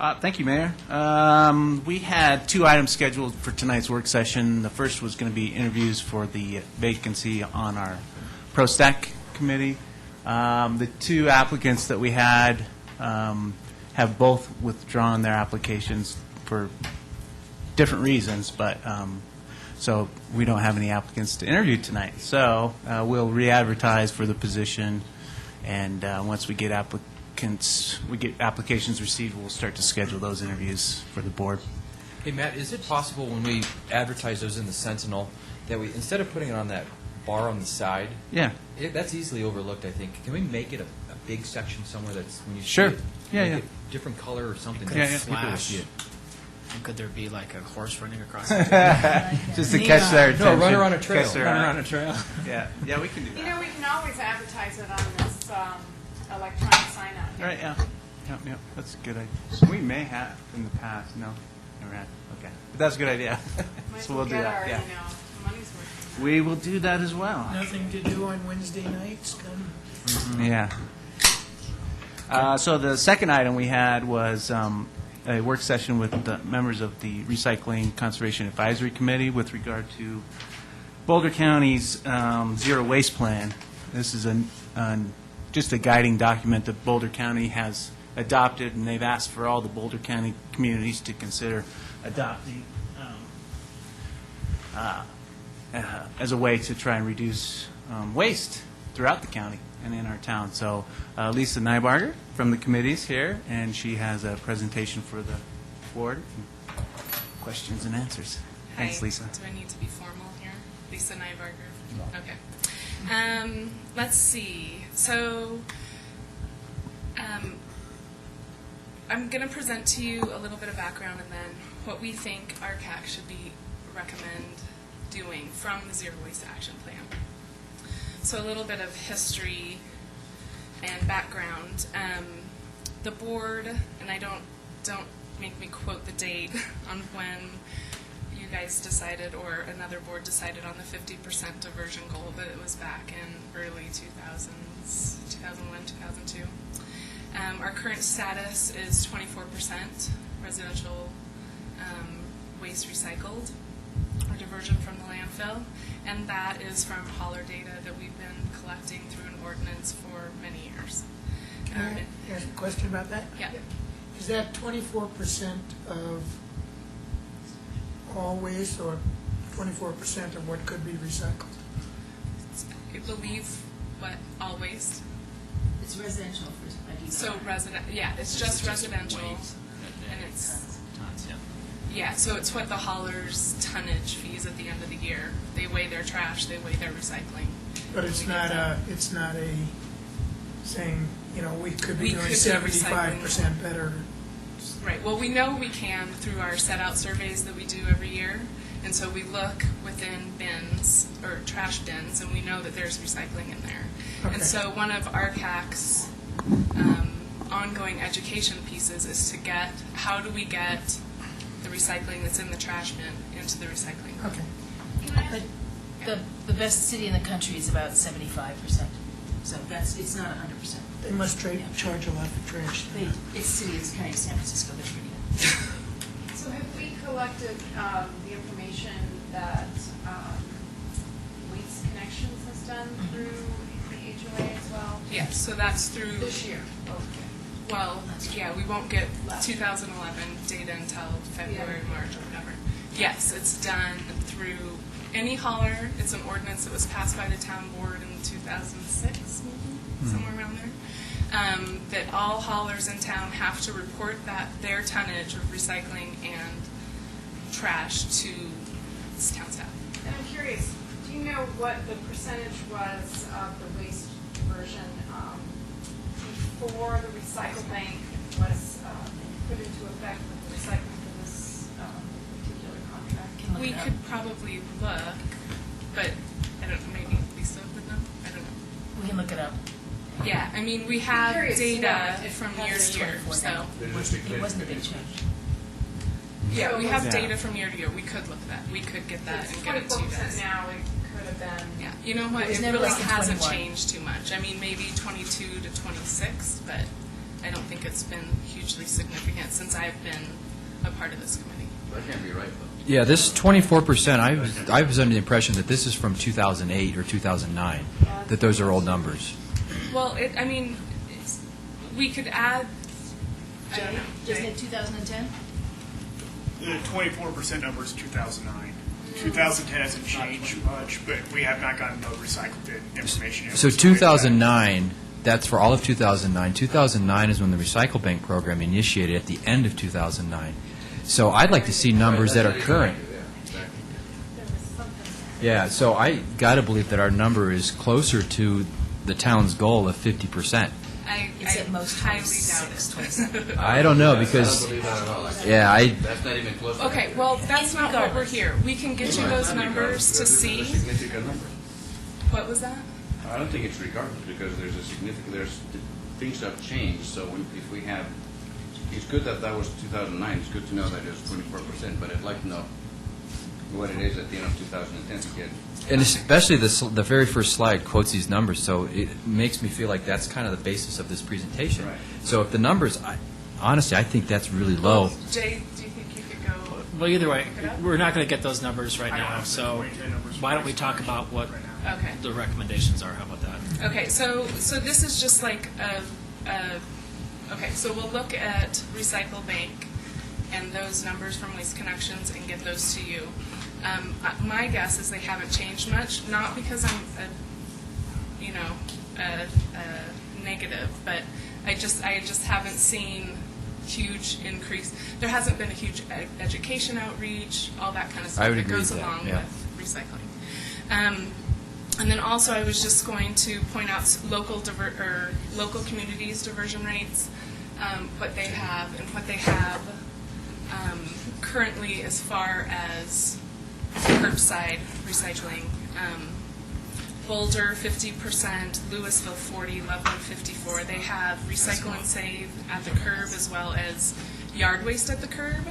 Thank you, Mayor. We had 2 items scheduled for tonight's work session. The first was going to be interviews for the vacancy on our ProStack committee. The 2 applicants that we had have both withdrawn their applications for different reasons, but so we don't have any applicants to interview tonight. So we'll re-advertise for the position, and once we get applications received, we'll start to schedule those interviews for the board. Hey, Matt, is it possible when we advertise those in the Sentinel that we, instead of putting it on that bar on the side, that's easily overlooked, I think. Can we make it a big section somewhere that's, when you see it, make it different color or something? Could it People will see it. And could there be like a horse running across it? Just to catch their attention. No, run around a trail. Yeah, we can do that. You know, we can always advertise it on this electronic sign-up. Right, yeah. That's a good idea. So we may have in the past. No, never had. Okay. But that's a good idea. So we'll do that. Our, money's worth. We will do that as well. Nothing to do on Wednesday nights? Yeah. So the second item we had was a work session with the members of the Recycling Conservation Advisory Committee with regard to Boulder County's zero waste plan. This is just a guiding document that Boulder County has adopted, and they've asked for all the Boulder County communities to consider adopting as a way to try and reduce waste throughout the county and in our town. So Lisa Nybarger from the committees here, and she has a presentation for the board. Questions and answers. Thanks, Hi. Lisa. Do I need to be formal here? Lisa Nybarger. No. Okay. Let's see. So I'm going to present to you a little bit of background and then what we think RCAC should recommend doing from the Zero Waste Action Plan. So a little bit of history and background. The board, and I don't make me quote the date on when you guys decided or another board decided on the 50% diversion goal, but it was back in early 2000s, 2001, 2002. Our current status is 24% residential waste recycled or diversion from the landfill, and that is from hauler data that we've been collecting through an ordinance for many years. Can I ask a question about that? Yeah. Is that 24% of all waste or 24% of what could be recycled? I believe what all waste. It's residential for So it's just residential, and it's so it's what the haulers' tonnage fees at the end of the year. They weigh their trash, they weigh their recycling. But it's not a saying, we could be doing 75% better. Right. Well, we know we can through our set-out surveys that we do every year. And so we look within bins, or trash bins, and we know that there's recycling in there. Okay. And so one of RCAC's ongoing education pieces is to how do we get the recycling that's in the trash bin into the recycling bin. Okay. The best city in the country is about 75%. So it's not 100%. They must charge a lot for trash. It's city, it's county of San Francisco, they're pretty good. So have we collected the information that Waste Connections has done through the HOA as well? Yes, so that's through This year. Okay. Well, yeah, we won't get 2011 data until February, March, or whatever. Yes, it's done through any hauler. It's an ordinance that was passed by the town board in 2006, maybe, somewhere around there, that all haulers in town have to report their tonnage of recycling and trash to town staff. And I'm curious, do you know what the percentage was of the waste diversion before the recycle bank was put into effect with the recycling for this particular contract? We could probably look, but I don't know, maybe Lisa would know. I don't know. We can look it up. Yeah, I mean, we have data from year to year, so. It wasn't a big change. Yeah, we have data from year to year. We could look at that. We could get that and get it to you guys. Now it could have been. Yeah, you know what? It never really less than hasn't 21. changed too much. I mean, maybe 22 to 26, but I don't think it's been hugely significant since I've been a part of this committee. That can't be right, though. Yeah, this 24%, I was under the impression that this is from 2008 or 2009, that those are old numbers. Well, we could add, I don't know. Isn't it 2010? The 24% number is 2009. 2010 hasn't changed much, but we have not gotten the recycled bin information yet. So 2009, that's for all of 2009. 2009 is when the Recycle Bank program initiated at the end of 2009. So I'd like to see numbers that are current. Yeah, so I got to believe that our number is closer to the town's goal of 50%. It's at most highly 26, doubt it. 27. I don't know, because, yeah, That's not even close. Okay, well, that's not what we're here. We can get you those numbers to see. Significant number. What was that? I don't think it's regardless, because things have changed, so if we have, it's good that was 2009, it's good to know that it was 24%, but I'd like to know what it is at the end of 2010 to get. and especially the very first slide quotes these numbers, so it makes me feel like that's kind of the basis of this presentation. Right. So if the numbers, honestly, I think that's really low. Jay, do you think you could go? Well, either way, we're not going to get those numbers right now, so why don't we talk about what Okay. the recommendations are? How about that? Okay, so this is just like okay, so we'll look at Recycle Bank and those numbers from Waste Connections and get those to you. My guess is they haven't changed much, not because I'm a negative, but I just haven't seen huge increase. There hasn't been a huge education outreach, all that kind of stuff I would that agree goes with that, along yeah. with recycling. And then also, I was just going to point out local communities' diversion rates, what they have and what they have currently as far as curbside recycling. Boulder 50%, Louisville 40, Loveland 54. They have recycle and save at the curb as well as yard waste at the curb.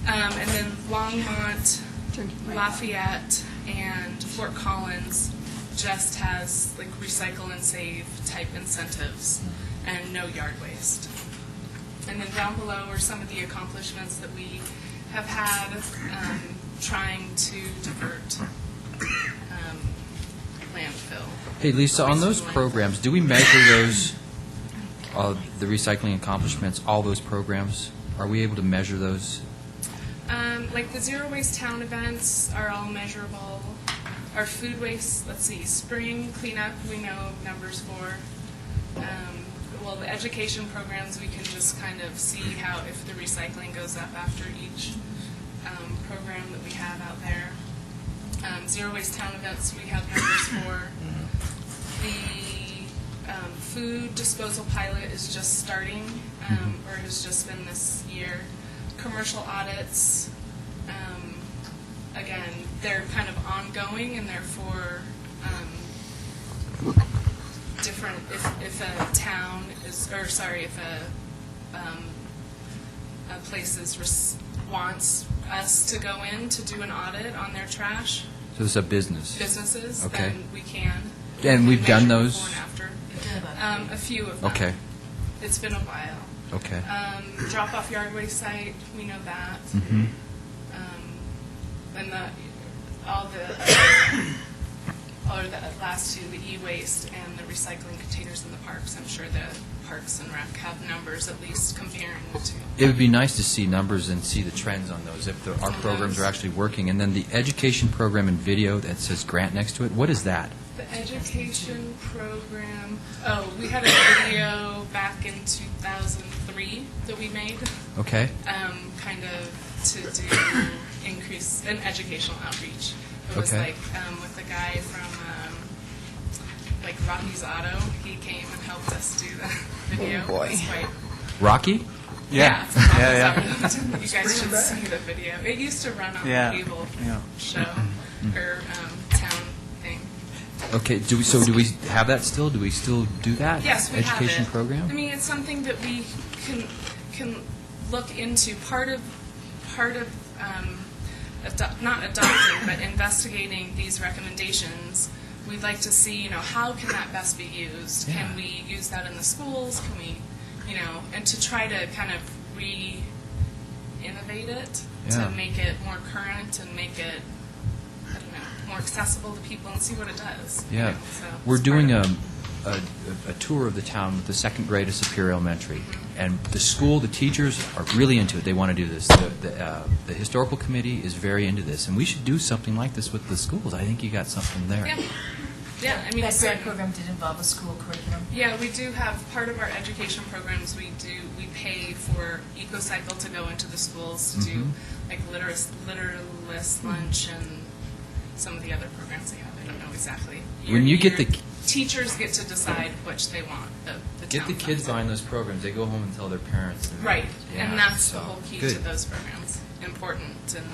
And then Longmont, Lafayette, and Fort Collins just has like recycle and save type incentives and no yard waste. And then down below are some of the accomplishments that we have had trying to divert landfill. Hey, Lisa, on those programs, do we measure those, the recycling accomplishments, all those programs? Are we able to measure those? Like the zero waste town events are all measurable. Our food waste, let's see, spring cleanup, we know numbers for. Well, the education programs, we can just kind of see how if the recycling goes up after each program that we have out there. Zero waste town events, we have numbers for. The food disposal pilot is just starting, or has just been this year. Commercial audits, again, they're kind of ongoing, and therefore different. If a town is, or sorry, if a place wants us to go in to do an audit on their trash So it's a business? businesses, Okay. then we can. And we've done Measure those? before and after. A few of them. Okay, It's been a while. okay. Drop-off yard waste site, we know that. Mhm. And all the last two, the e-waste and the recycling containers in the parks, I'm sure the Parks and Rec have numbers at least comparing the two. It would be nice to see numbers and see the trends on those, if our programs are actually working. And then the education program and video that says grant next to it, what is that? The education program, we had a video back in 2003 that we made, Okay, kind of to do increase in educational outreach. It was Okay. like with the guy from like Rocky's Auto. He came and helped us do the video. Oh, boy. It was quite, Rocky? yeah. Yeah, yeah. You guys should see the video. It used to run on Yeah, the cable yeah. show or town thing. Okay, do we have that still? Do we still do that? Yes, we have Education it. program? I mean, it's something that we can look into. Part of not adopting, but investigating these recommendations. We'd like to see, how can that best be used? Yeah. Can we use that in the schools? Can we and to try to kind of re-innovate it, Yeah. to make it more current and make it, I don't know, more accessible to people and see what it does. Yeah. So We're it's doing part of a tour of the town with the second grade of Superior Elementary. And the school, the teachers are really into it. They want to do this. The historical committee is very into this. And we should do something like this with the schools. I think you got something there. Yeah. Yeah, I mean, That grant certain- program did involve a school curriculum. Yeah, we do have, part of our education programs, we pay for EcoCycle to go into the schools to do like litterless lunch and some of the other programs they have. I don't know exactly. When you get Your the- teachers get to decide which they want, the Get town the kids funds. behind those programs. They go home and tell their parents. Right, Yeah, and that's so, the whole key good. to those programs. Important and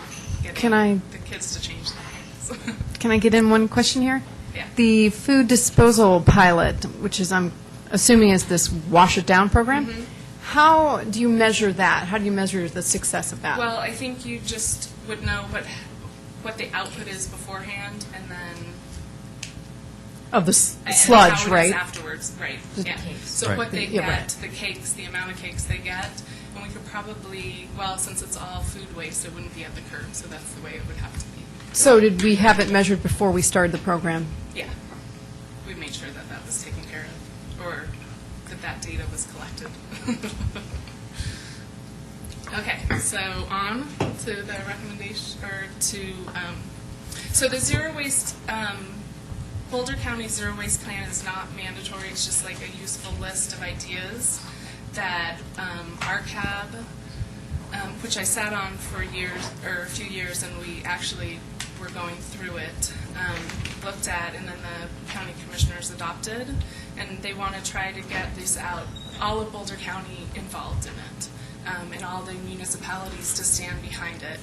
getting Can I- the kids to change their ways. Can I get in one question here? Yeah. The food disposal pilot, which is, I'm assuming is this Wash It Down program, Mm-hmm. how do you measure that? How do you measure the success of that? Well, I think you just would know what the output is beforehand, and then Of the and sludge, how it is right? afterwards, right? The Yeah. cakes. So Right. what they Yeah, get, right. the cakes, the amount of cakes they get, and we could probably, well, since it's all food waste, it wouldn't be at the curb, so that's the way it would have to be. So did we have it measured before we started the program? Yeah, we made sure that that was taken care of, or that data was collected. Okay, so on to the recommendation, or to, so the zero waste, Boulder County Zero Waste Plan is not mandatory, it's just like a useful list of ideas that RCAB, which I sat on for years, or a few years, and we actually were going through it, looked at, and then the county commissioners adopted, and they want to try to get this out, all of Boulder County involved in it, and all the municipalities to stand behind it.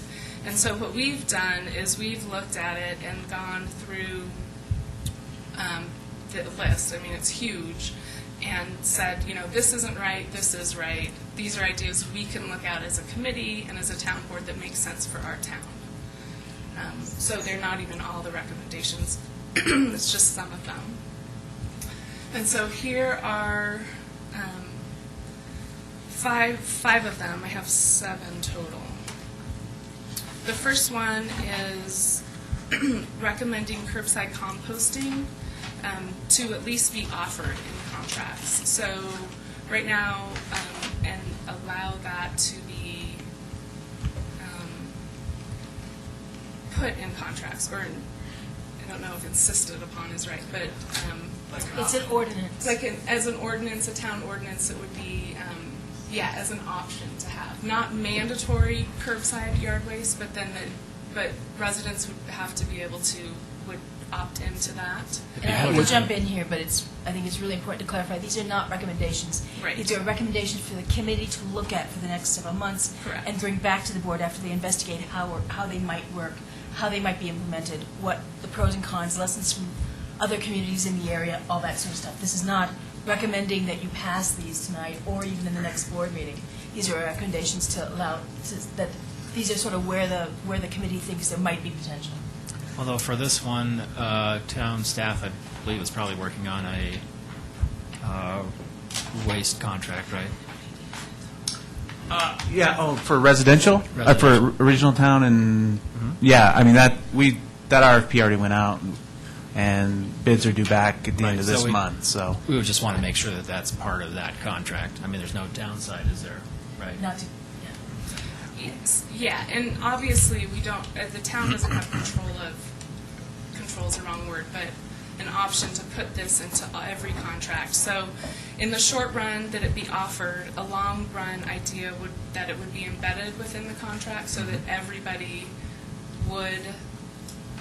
And so what we've done is we've looked at it and gone through the list, I mean, it's huge, and said, this isn't right, this is right. These are ideas we can look at as a committee and as a town board that make sense for our town. So they're not even all the recommendations, it's just some of them. And so here are five of them. I have 7 total. The first one is recommending curbside composting to at least be offered in contracts. So right now, and allow that to be put in contracts, or I don't know if insisted upon is right, but It's an ordinance. like as an ordinance, a town ordinance, it would be, as an option to have. Not mandatory curbside yard waste, but then but residents would have to be able to, would opt into that. And I hate to jump in here, but I think it's really important to clarify, these are not recommendations. Right. These are recommendations for the committee to look at for the next several months. Correct. And bring back to the board after they investigate how they might work, how they might be implemented, what the pros and cons, lessons from other communities in the area, all that sort of stuff. This is not recommending that you pass these tonight or even in the next board meeting. These are recommendations to allow, that these are sort of where the committee thinks there might be potential. Although for this one, town staff, I believe, is probably working on a waste contract, right? For residential? For regional town and, yeah, I mean, that RFP already went out, and bids are due back at the end of Right, so this we- month, so. We would just want to make sure that that's part of that contract. I mean, there's no downside, is there? Right? Not to, Yes, yeah, and obviously we don't, the town doesn't have control's the wrong word, but an option to put this into every contract. So in the short run, that it be offered, a long run idea would, that it would be embedded within the contract so that everybody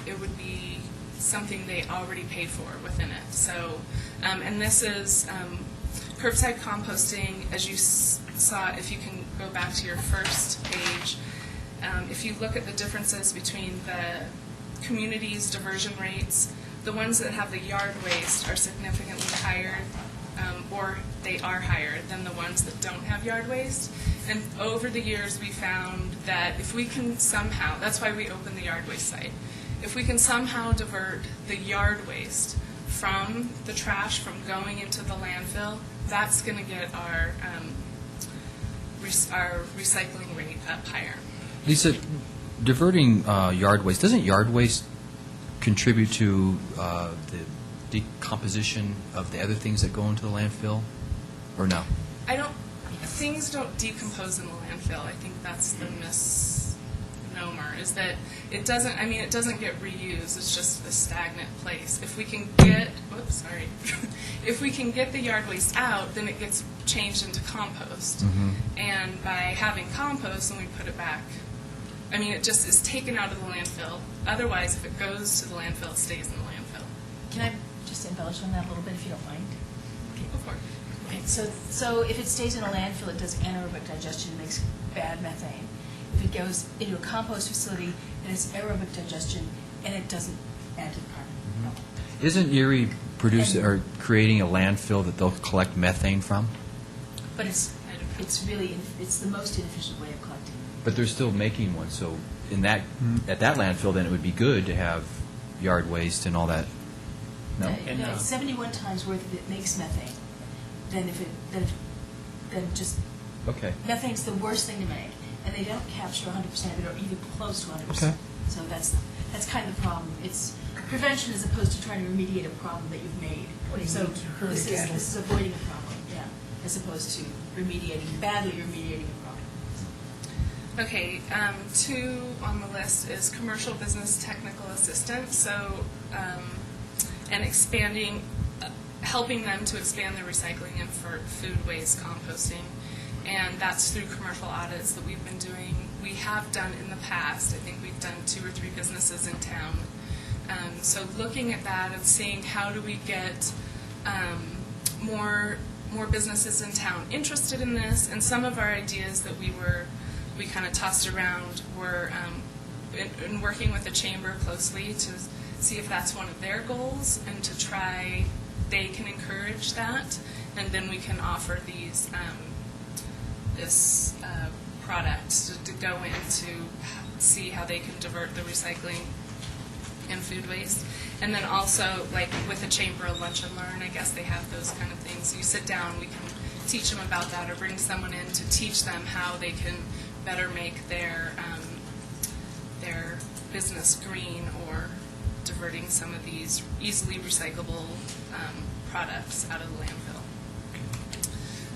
it would be something they already paid for within it. So, and this is curbside composting, as you saw, if you can go back to your first page, if you look at the differences between the communities' diversion rates, the ones that have the yard waste are significantly higher, or they are higher than the ones that don't have yard waste. And over the years, we found that if we can somehow, that's why we opened the yard waste site, if we can somehow divert the yard waste from the trash from going into the landfill that's going to get our recycling rate up higher. Lisa, diverting yard waste, doesn't yard waste contribute to the decomposition of the other things that go into the landfill, or no? Things don't decompose in the landfill. I think that's the misnomer, is that it doesn't get reused. It's just a stagnant place. If we can get, if we can get the yard waste out, then it gets changed into compost. Mm-hmm. And by having compost, and we put it back, it just is taken out of the landfill. Otherwise, if it goes to the landfill, it stays in the landfill. Can I just embellish on that a little bit, if you don't mind? Okay. Go for it. Okay, so if it stays in a landfill, it does anaerobic digestion, it makes bad methane. If it goes into a compost facility, it has aerobic digestion, and it doesn't add to the carbon. Isn't Erie creating a landfill that they'll collect methane from? But it's the most inefficient way of collecting. But they're still making one, so at that landfill, then it would be good to have yard waste and all that. No? No, 71 times worth of it makes methane. Then just Okay. methane's the worst thing to make, and they don't capture 100% of it, or even close to 100%. Okay. So that's kind of the problem. It's prevention as opposed to trying to remediate a problem that you've made. So this is avoiding a problem, as opposed to badly remediating a problem. Okay, 2 on the list is commercial business technical assistant. So, and expanding, helping them to expand their recycling and for food waste composting. And that's through commercial audits that we've been doing. We have done in the past. I think we've done 2 or 3 businesses in town. So looking at that and seeing how do we get more businesses in town interested in this. And some of our ideas that we kind of tossed around were in working with the chamber closely to see if that's one of their goals, and to try they can encourage that, and then we can offer these this product to go in to see how they can divert the recycling and food waste. And then also, like with the chamber, lunch and learn, I guess they have those kind of things. You sit down, we can teach them about that, or bring someone in to teach them how they can better make their business green, or diverting some of these easily recyclable products out of the landfill.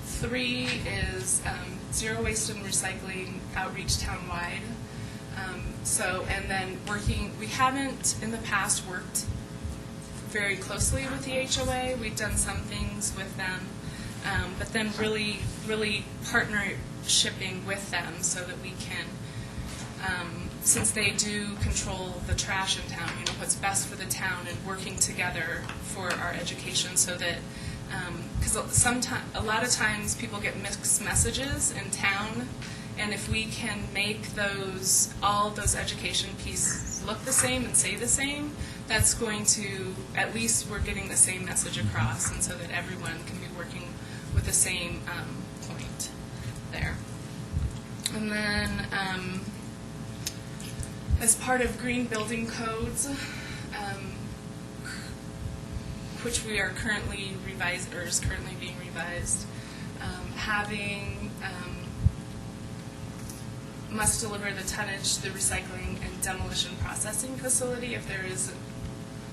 3 is zero waste and recycling outreach townwide. And then we haven't in the past worked very closely with the HOA. We've done some things with them, but then really partnershiping with them so that we can, since they do control the trash in town, what's best for the town, and working together for our education, so that because a lot of times people get mixed messages in town, and if we can make all of those education pieces look the same and say the same, that's going to, at least we're getting the same message across, and so that everyone can be working with the same point there. And then as part of green building codes, which we are currently revised, or is currently being revised, having must deliver the tonnage to the recycling and demolition processing facility if there is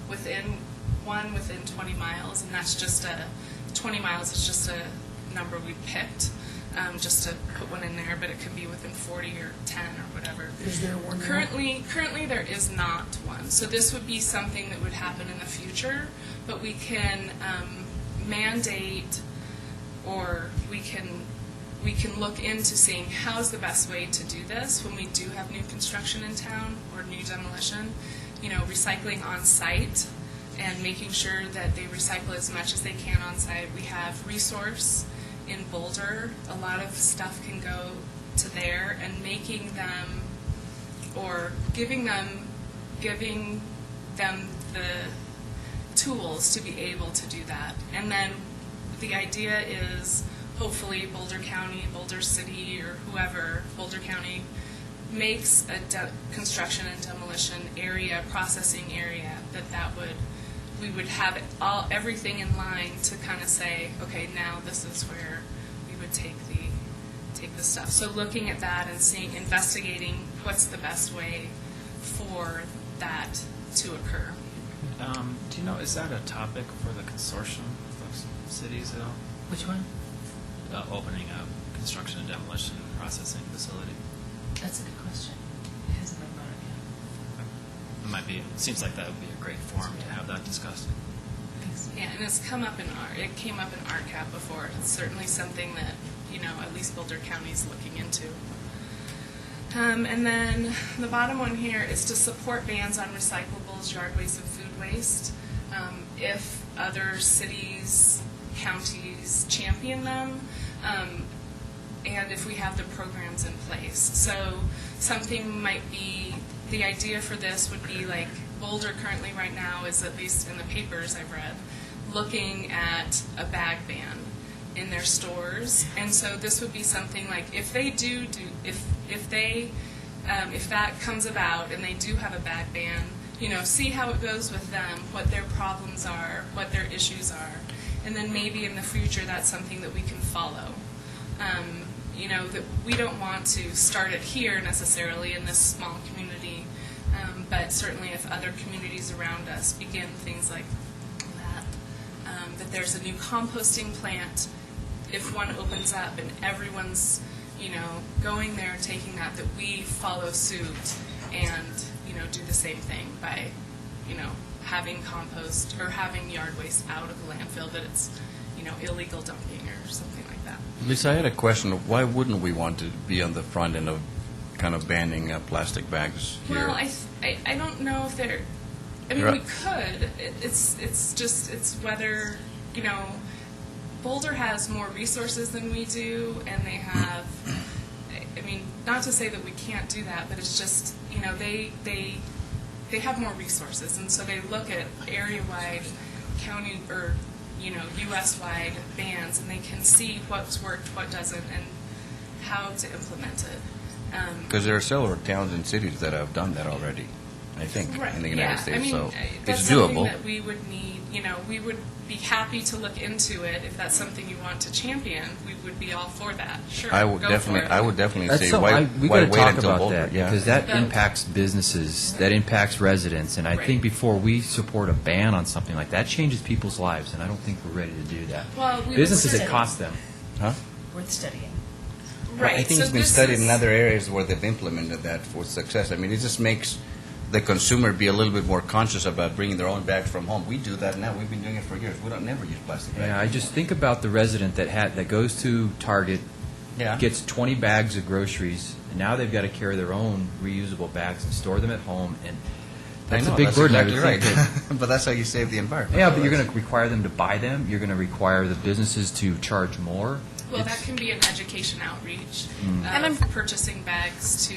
within 20 miles, and that's just 20 miles is just a number we picked, just to put one in there, but it could be within 40 or 10 or whatever. Is there one? Currently there is not one. So this would be something that would happen in the future, but we can mandate, or we can look into seeing how's the best way to do this when we do have new construction in town or new demolition. Recycling on site and making sure that they recycle as much as they can on site. We have Resource in Boulder. A lot of stuff can go to there, and making them, or giving them the tools to be able to do that. And then the idea is hopefully Boulder County, Boulder City, or whoever, Boulder County, makes a construction and demolition area, processing area, that would we would have everything in line to kind of say, okay, now this is where we would take the stuff. So looking at that and investigating what's the best way for that to occur. Do you know, is that a topic for the consortium of cities at all? Which one? Opening up construction and demolition processing facility? That's a good question. It hasn't been brought up yet. It might be, it seems like that would be a great forum to have that discussed. Yeah, and it came up in RCAP before. It's certainly something that, at least Boulder County is looking into. And then the bottom one here is to support bans on recyclables, yard waste, and food waste. If other cities, counties champion them, and if we have the programs in place. So something might be, the idea for this would be like Boulder currently right now is, at least in the papers I've read, looking at a bag ban in their stores. And so this would be something like, if they if that comes about and they do have a bag ban, see how it goes with them, what their problems are, what their issues are, and then maybe in the future that's something that we can follow. That we don't want to start it here necessarily in this small community, but certainly if other communities around us begin things like that, that there's a new composting plant, if one opens up and everyone's going there and taking that we follow suit and do the same thing by having compost or having yard waste out of the landfill, that it's illegal dumping or something like that. Lisa, I had a question. Why wouldn't we want to be on the front end of kind of banning plastic bags here? Well, I don't know if they're. I mean, we could. It's whether Boulder has more resources than we do, and they have. I mean, not to say that we can't do that, but it's just they have more resources, and so they look at area-wide, county or U.S.-wide bans, and they can see what's worked, what doesn't, and how to implement it. Because there are several towns and cities that have done that already, I think, right, in the United States. I mean, so that's it's something doable. that we would need. We would be happy to look into it if that's something you want to champion. We would be all for that. Sure, I would go definitely, for it. I would definitely That's say so, why we got to wait talk until about Boulder? that Yeah. because that Yeah. impacts businesses, that impacts residents, and I Right. think before we support a ban on something like that, changes people's lives, and I don't think we're ready to do that. Well, we would Businesses, say- it costs them. Huh? Worth studying. Right. I think so it's been this studied is- in other areas where they've implemented that for success. I mean, it just makes the consumer be a little bit more conscious about bringing their own bags from home. We do that now. We've been doing it for years. We don't never use plastic bags. Yeah, I just think about the resident that goes to Target, Yeah. gets 20 bags of groceries, and now they've got to carry their own reusable bags and store them at home, and I that's know, a big burden. I Exactly would think right. But that's how you save the environment. yeah, but you're going to require them to buy them. You're going to require the businesses to charge more. Well, It's- that can be an education outreach And I'm- of purchasing bags to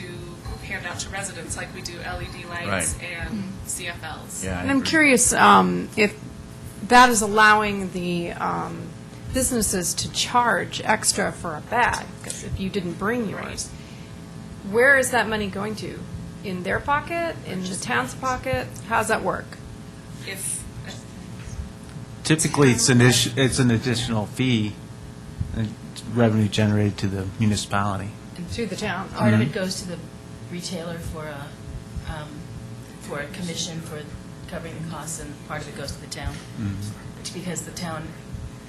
hand out to residents, like we do LED lights Right. and CFLs. Yeah, I And I'm agree. curious if that is allowing the businesses to charge extra for a bag, because if you didn't bring yours, where is that money going to? In their pocket? In the town's pocket? How's that work? If Typically, it's an additional fee, revenue generated to the municipality. To the town? Part of it goes to the retailer for a commission for covering the costs, and part of it goes to the town. Because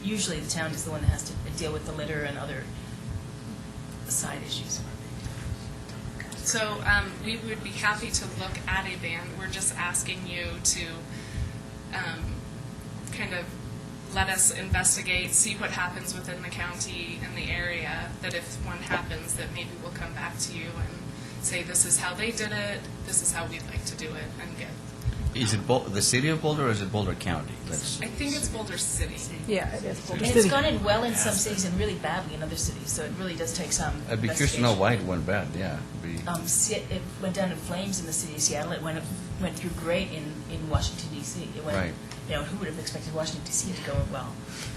usually the town is the one that has to deal with the litter and other side issues. So we would be happy to look at a ban. We're just asking you to kind of let us investigate, see what happens within the county and the area, that if one happens, that maybe we'll come back to you and say, this is how they did it, this is how we'd like to do it, and get. Is it the city of Boulder or is it Boulder County? I think it's Boulder City. Yeah, it is. And it's gone in well in some cities and really badly in other cities, so it really does take some I'd be curious to know why it went bad, yeah. It went down in flames in the city of Seattle. It went through great in Washington, D.C. It went, Right. who would have expected Washington, D.C. to go well?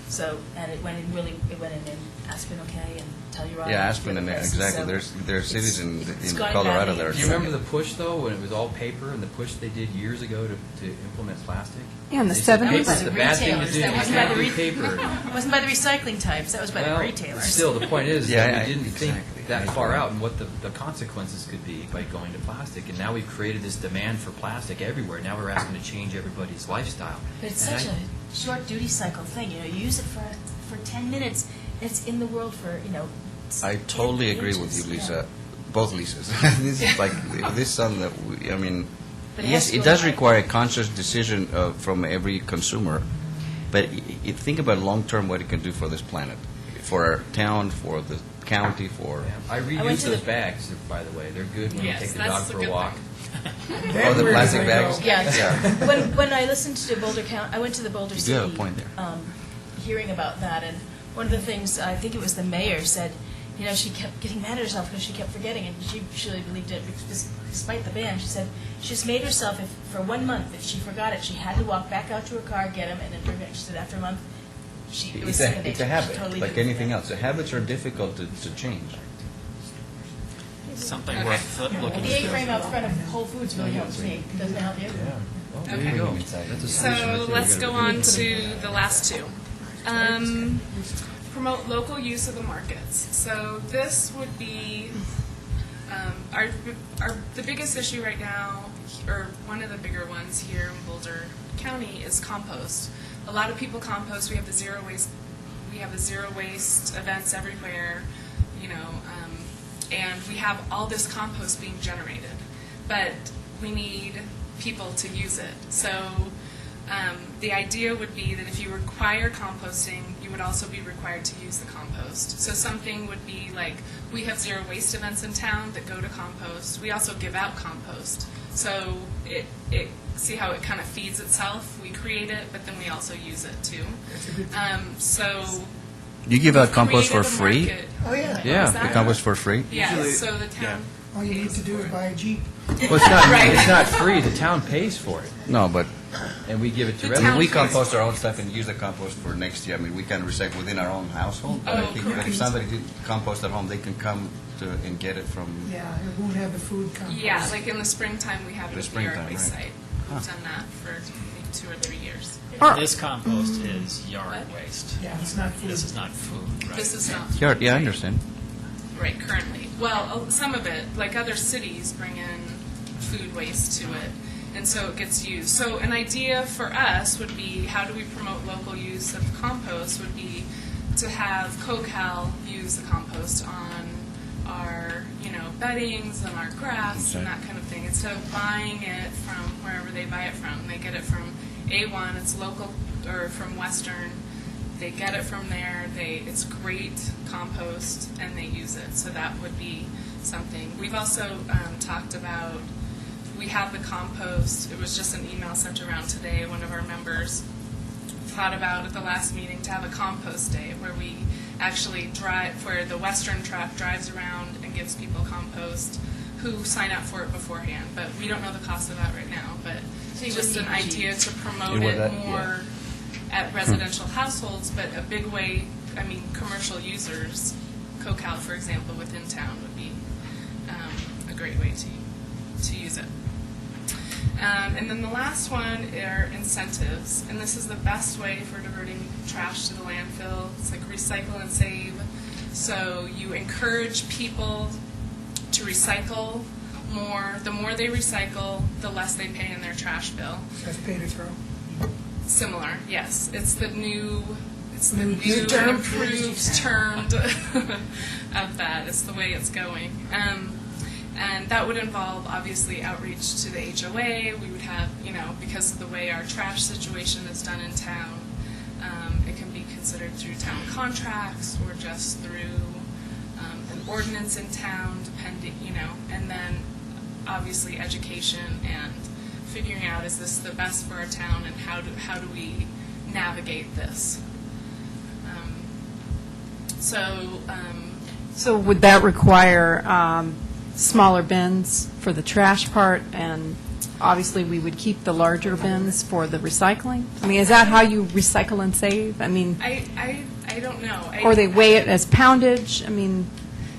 So, and it went in Aspen okay, and Telluride. Yeah, Aspen and places, exactly. so There's cities it's in gone Colorado badly. that are. Do you remember the push, though, when it was all paper, and the push they did years ago to implement plastic? Yeah, in the They said 70s. paper's That was the by the bad thing to retailers. do. That You wasn't by can't the do re- paper. It wasn't by the recycling types, that was by the Well, retailers. still, the point is Yeah, that we didn't think exactly. that far out and what the consequences could be by going to plastic. And now we've created this demand for plastic everywhere. Now we're asking to change everybody's lifestyle. But it's And such I- a short duty cycle thing, you use it for 10 minutes, it's in the world for, I totally agree with you, inches, Lisa. Both Lisas. This is like this song that I mean. But it Yes, has to it go does right. require a conscious decision from every consumer, but think about long term what it can do for this planet, for our town, for the county, for. I went reuse to those the- bags, by the way. They're good when Yes, you take the that's dog a for good a walk. Oh, the plastic bags. Yeah, when I listened to Boulder County, I went to the Boulder You do City. have a point there. Hearing about that, and one of the things, I think it was the mayor said, she kept getting mad at herself because she kept forgetting, and she really believed it despite the ban. She said she just made herself, for 1 month, if she forgot it, she had to walk back out to her car, get them, and then bring it. She said after a month, it was second It's a nature. She habit, totally like didn't anything forget. else. The habits are difficult to change. Something worth looking The into. A-frame out front of Whole Foods really helps me. Doesn't it help you? There you go. That's a solution right So there. let's We go gotta on do it. to the last two. Promote local use of the markets. So this would be the biggest issue right now, or one of the bigger ones here in Boulder County, is compost. A lot of people compost. We have the zero waste. We have the zero waste events everywhere, and we have all this compost being generated, but we need people to use it. So the idea would be that if you require composting, you would also be required to use the compost. So something would be like, we have zero waste events in town that go to compost. We also give out compost. So see how it kind of feeds itself? We create it, but then we also use it too. So You give out compost for created a free? market. Oh, yeah. Yeah. The compost for free? Yeah, Usually- so the town. All you need to do is buy a Jeep. Well, it's not, Right. it's not free. The town pays for it, No, but and we give it to The I mean, town we residents. compost our own stuff and use the compost for next year. I mean, we can recycle within our own household, but I Oh, think that correct. if somebody did compost at home, they can come and get it from. Yeah, it won't have the food compost. Yeah, like in the springtime, we have it The at the yard springtime, waste right. site. We've done that for maybe 2 or 3 years. This compost is yard What? waste. Yeah, it's not food. This is not food, right? This is not Yard, yeah, I understand. right currently. Well, some of it, like other cities, bring in food waste to it, and so it gets used. So an idea for us would be, how do we promote local use of compost? Would be to have CoCal use the compost on our, beddings and our grass and that kind of thing. Instead of buying it from wherever they buy it from, they get it from A1. It's local, or from Western. They get it from there. It's great compost, and they use it. So that would be something. We've also talked about. We have the compost. It was just an email sent around today. One of our members thought about at the last meeting to have a compost day where we actually drive, where the Western truck drives around and gives people compost who sign up for it beforehand. But we don't know the cost of that right now. But So you just an wouldn't need idea to promote You would it that- more at residential households, but a big way, commercial users, CoCal, for example, within town would be a great way to use it. And then the last one are incentives, and this is the best way for diverting trash to the landfill. It's like recycle and save. So you encourage people to recycle more. The more they recycle, the less they pay in their trash bill. That's pay to throw. Similar, yes. It's the new New term. and improved term of that. It's the way it's going. And that would involve, obviously, outreach to the HOA. We would have, because of the way our trash situation is done in town, it can be considered through town contracts or just through an ordinance in town, depending, and then, obviously, education and figuring out, is this the best for our town, and how do we navigate this? So would that require smaller bins for the trash part, and obviously we would keep the larger bins for the recycling? I mean, is that how you recycle and save? I mean, I I don't know. Or they weigh it as poundage? I mean,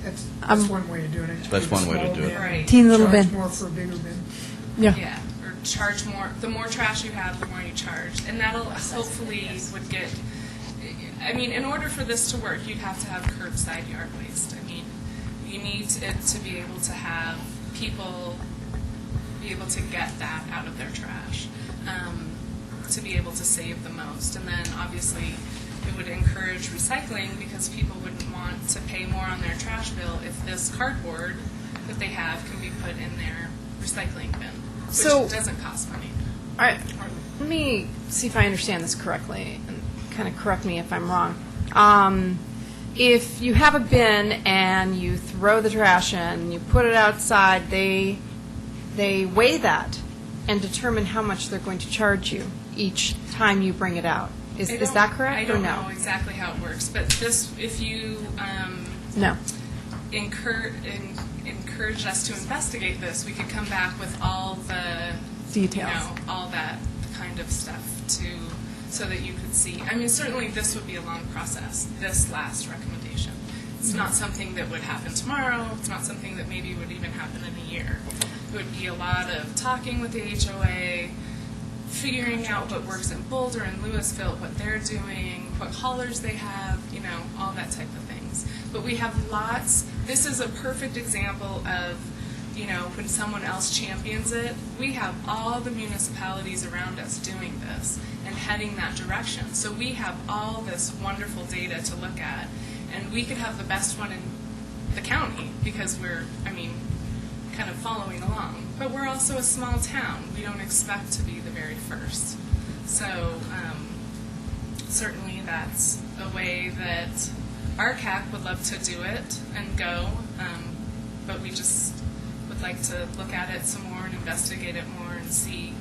That's one way of doing it. That's one way to do it. Small bin, Right. Teeny little charge bin. more for a bigger bin. Yeah, or charge more. The more trash you have, the more you charge, and that'll hopefully would get. I mean, in order for this to work, you'd have to have curbside yard waste. I mean, you need it to be able to have people be able to get that out of their trash, to be able to save the most, and then obviously it would encourage recycling because people wouldn't want to pay more on their trash bill if this cardboard that they have can be put in their recycling bin, which So- doesn't cost money. all right, let me see if I understand this correctly, and kind of correct me if I'm wrong. If you have a bin and you throw the trash in, you put it outside, they weigh that and determine how much they're going to charge you each time you bring it out. Is that correct I or don't no? know exactly how it works, but this, if you No. encouraged us to investigate this, we could come back with all the Details. all that kind of stuff so that you could see. I mean, certainly this would be a long process. This last recommendation, it's not something that would happen tomorrow. It's not something that maybe would even happen in a year. It would be a lot of talking with the HOA, figuring out what works in Boulder and Louisville, what they're doing, what haulers they have, all that type of things. But we have lots. This is a perfect example of, when someone else champions it. We have all the municipalities around us doing this and heading that direction. So we have all this wonderful data to look at, and we could have the best one in the county because we're, kind of following along. But we're also a small town. We don't expect to be the very first. So certainly that's a way that RCAC would love to do it and go, but we just would like to look at it some more and investigate it more and see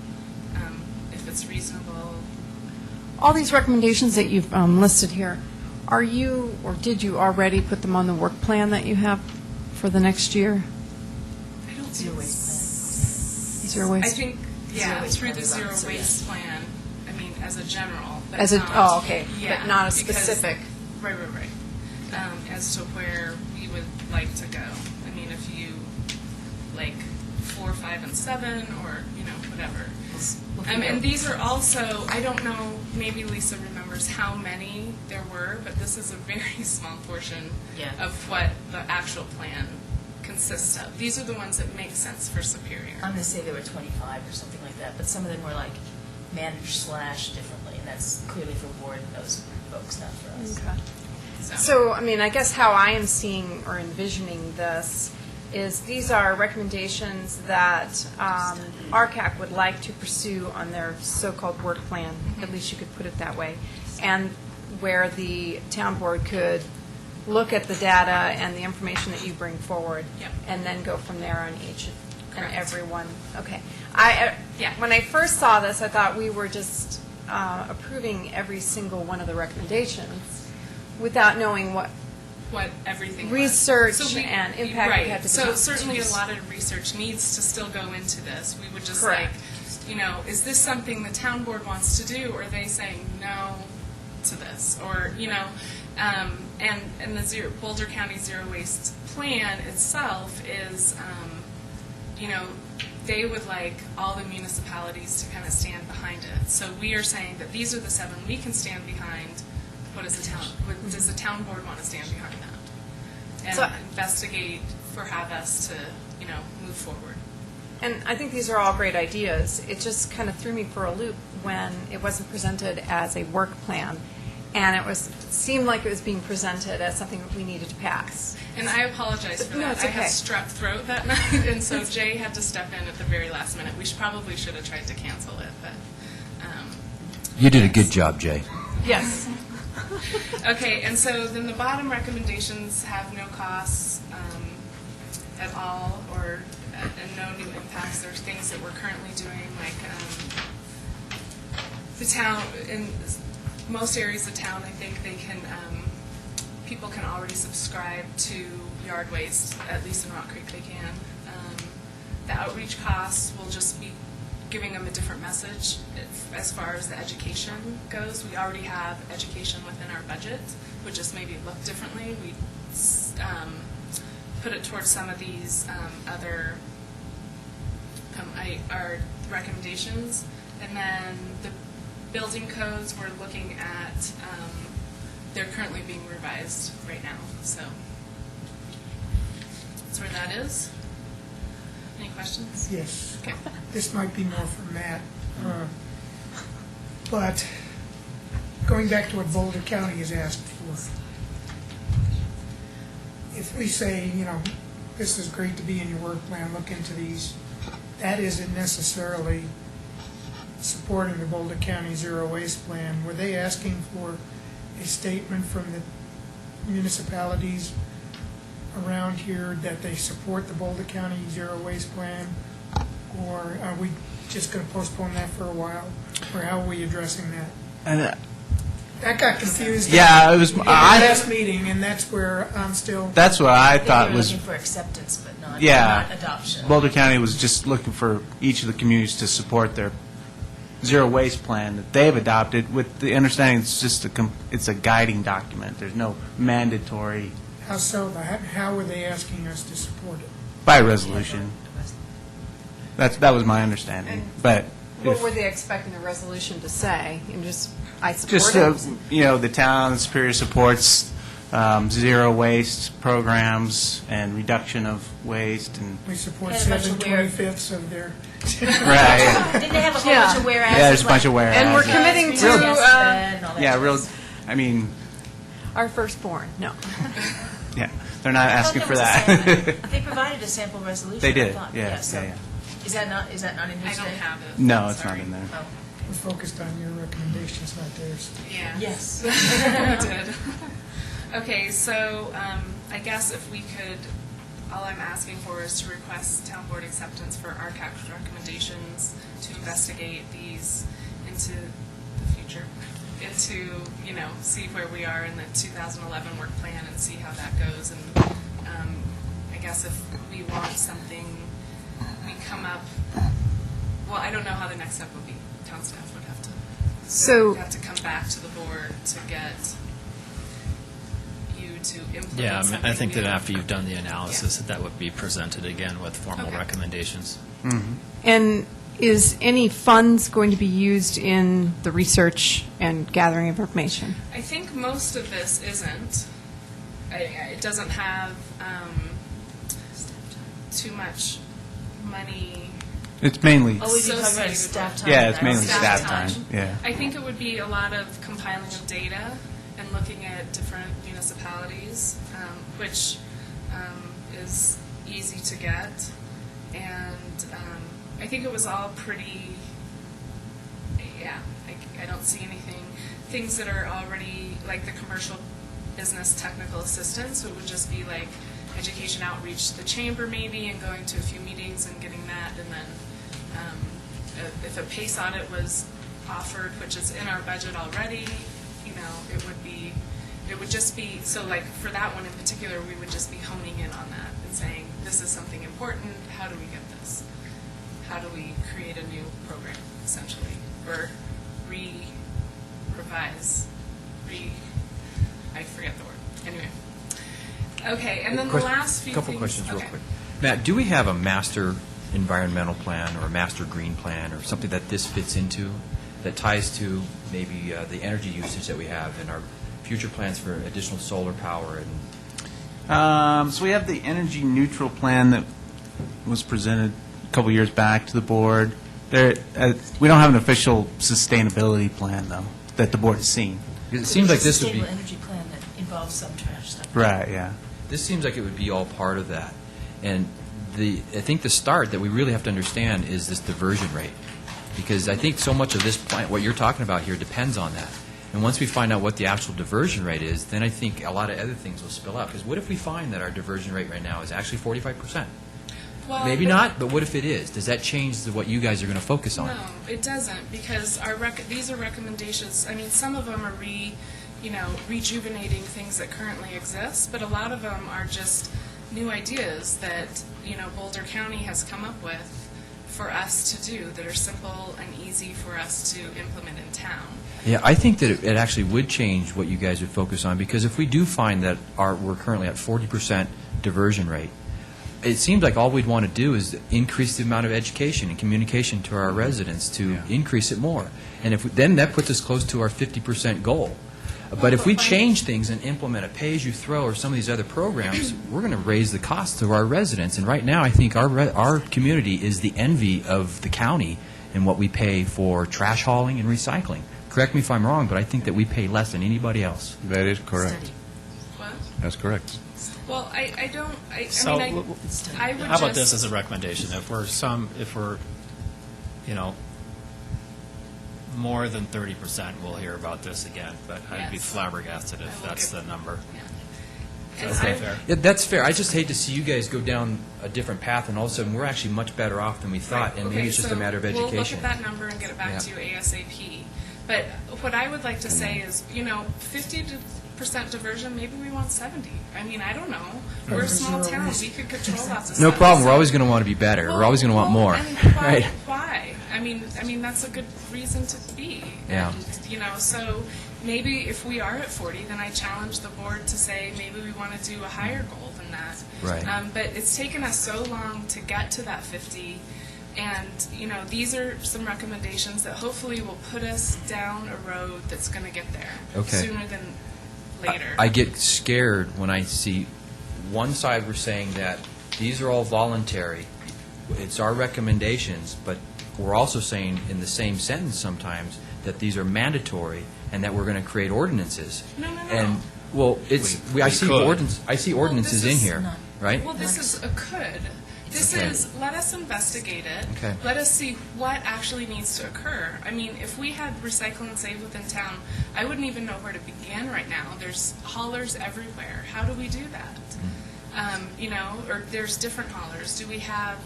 if it's reasonable. All these recommendations that you've listed here, are you, or did you already put them on the work plan that you have for the next year? I don't Zero think waste Zero waste? I think, Zero waste through plan the is on, zero so waste yes. plan, as a general, but As a, not. oh, okay, Yeah, but not a because- specific. Right. As to where we would like to go. If you, 4, 5, and 7, or, whatever. And these are also, I don't know, maybe Lisa remembers how many there were, but this is a very small portion Yeah. of what the actual plan consists of. These are the ones that make sense for Superior. I'm going to say there were 25 or something like that, but some of them were managed / differently, and that's clearly for board and those folks, not for us. Okay. So, I guess how I am seeing or envisioning this is these are recommendations that RCAC would like to pursue on their so-called work plan, at least you could put it that way, and where the town board could look at the data and the information that you bring forward, Yep. and then go from there on each and Correct. every one. Okay. Yeah. When I first saw this, I thought we were just approving every single one of the recommendations without knowing what everything was. research So and impact right. we had to So do. certainly a lot of research needs to still go into this. We would just Correct. is this something the town board wants to do, or are they saying no to this? Or, and the Boulder County Zero Waste Plan itself is, they would like all the municipalities to kind of stand behind it. So we are saying that these are the 7 we can stand behind. Does the town board want to stand behind that? And So- investigate have us to, move forward. And I think these are all great ideas. It just kind of threw me for a loop when it wasn't presented as a work plan, and it seemed like it was being presented as something that we needed to pass. And I apologize for No, that. it's I had okay. strep throat that night, and so Jay had to step in at the very last minute. We probably should have tried to cancel it, but. You did a good job, Jay. Yes. Okay, and so then the bottom recommendations have no costs at all, and no new impacts. There's things that we're currently doing, like the town, in most areas of town, I think they can, people can already subscribe to yard waste, at least in Rock Creek they can. The outreach costs will just be giving them a different message as far as the education goes. We already have education within our budget, would just maybe look differently. We put it towards some of these other our recommendations. And then the building codes we're looking at, they're currently being revised right now. So that's where that is. Any questions? Yes. Okay. This might be more for Matt. But going back to what Boulder County has asked for, if we say, this is great to be in your work plan, look into these, that isn't necessarily supporting the Boulder County Zero Waste Plan. Were they asking for a statement from the municipalities around here that they support the Boulder County Zero Waste Plan? Or are we just going to postpone that for a while? Or how are we addressing that? That got confused. Yeah, it was. In the last meeting, and that's where I'm still. That's what I They thought were was. looking for acceptance, but not Yeah. not adoption. Boulder County was just looking for each of the communities to support their zero waste plan that they've adopted, with the understanding it's just it's a guiding document. There's no mandatory How so? How were they asking us to support it? by resolution. That was my understanding. But What if- were they expecting the resolution to say? And just, I support just it? the town Superior supports zero waste programs and reduction of waste and We support Had a bunch of 7/25 of their. right. Didn't they have a whole Yeah. bunch of whereas? Yeah, there's a bunch of whereas. And we're yeah. committing Yes, to, yes, and all that Yeah, real. jazz. I mean, our firstborn, no. yeah, they're not I thought asking there for was a that. sample. They provided a sample resolution. They I did. thought. Yeah, so yeah. Is that not in here I today? don't have it. No, it's Sorry. not in there. Oh. We're focused on your recommendations, not theirs. Yeah. Yes. We did. Okay, so I guess if we could, all I'm asking for is to request town board acceptance for our CAC's recommendations to investigate these into the future, into, see where we are in the 2011 work plan and see how that goes. And I guess if we want something, we come up, well, I don't know how the next step would be. Town staff would have to. So, We have to come back to the board to get you to implement Yeah, something I think that new. after you've done the analysis, Yeah. that would be presented again with formal Okay. recommendations. and is any funds going to be used in the research and gathering of information? I think most of this isn't. It doesn't have too much money. It's mainly. Oh, we can talk about Associated staff with- time. Yeah, it's That mainly was staff time. Yeah. I think it would be a lot of compiling of data and looking at different municipalities, which is easy to get. And I think it was all pretty, I don't see anything, things that are already, like the commercial business technical assistance, it would just be like education outreach to the chamber maybe, and going to a few meetings and getting that, and then if a PACE audit was offered, which is in our budget already, it would just be, so like for that one in particular, we would just be honing in on that and saying, this is something important, how do we get this? How do we create a new program, essentially, or revise, I forget the word, anyway. Okay, and then the last few things. Couple questions real okay. quick. Matt, do we have a master environmental plan or a master green plan or something that this fits into that ties to maybe the energy usage that we have and our future plans for additional solar power? And So we have the energy neutral plan that was presented a couple years back to the board. We don't have an official sustainability plan, though, that the board has seen. because it seems like this would be. Stable energy plan that involves some trash stuff. Right, yeah. This seems like it would be all part of that. And I think the start that we really have to understand is this diversion rate. Because I think so much of this plan, what you're talking about here, depends on that. And once we find out what the actual diversion rate is, then I think a lot of other things will spill out. Because what if we find that our diversion rate right now is actually 45%? Well, Maybe but- not, but what if it is? Does that change what you guys are going to focus on? No, it doesn't, because these are recommendations. I mean, some of them are rejuvenating things that currently exist, but a lot of them are just new ideas that, Boulder County has come up with for us to do, that are simple and easy for us to implement in town. Yeah, I think that it actually would change what you guys would focus on, because if we do find that we're currently at 40% diversion rate, it seems like all we'd want to do is increase the amount of education and communication to our residents to increase it more. And then that puts us close to our 50% goal. But if we change things and implement a pay-as-you-throw or some of these other programs, we're going to raise the cost to our residents. And right now, I think our community is the envy of the county in what we pay for trash hauling and recycling. Correct me if I'm wrong, but I think that we pay less than anybody else. That is correct. Study. What? That's correct. Well, I don't, I So, mean, I would how about this just- as a recommendation? If we're, you know, more than 30%, we'll hear about this again, but I'd be Yes. flabbergasted I if will that's give- the number. Yeah. Is And that I- fair? Yeah, that's fair. I just hate to see you guys go down a different path, and all of a sudden, we're actually much better off than we thought, and maybe Okay, it's just so a matter of education. We'll look at that number and get it back Yeah. to you ASAP. But what I would like to say is, 50% diversion, maybe we want 70. I mean, I don't know. We're a small Zero town. waste. We could control lots of stuff. No problem. We're So- always going to want to be better. We're always going to want more. And why? Right? Why? I mean, that's a good reason to be. Yeah. And, so maybe if we are at 40, then I challenge the board to say maybe we want to do a higher goal than that. Right. But it's taken us so long to get to that 50. And, these are some recommendations that hopefully will put us down a road that's going to get there Okay. sooner than later. I get scared when I see one side we're saying that these are all voluntary, it's our recommendations, but we're also saying in the same sentence sometimes that these are mandatory and that we're going to create ordinances. No. And, well, I see could. ordinances in is here, not- right? Well, this is a could. This Okay. is, let us investigate it. Okay. Let us see what actually needs to occur. I mean, if we had Recycle and Save within town, I wouldn't even know where to begin right now. There's haulers everywhere. How do we do that? Or there's different haulers. Do we have,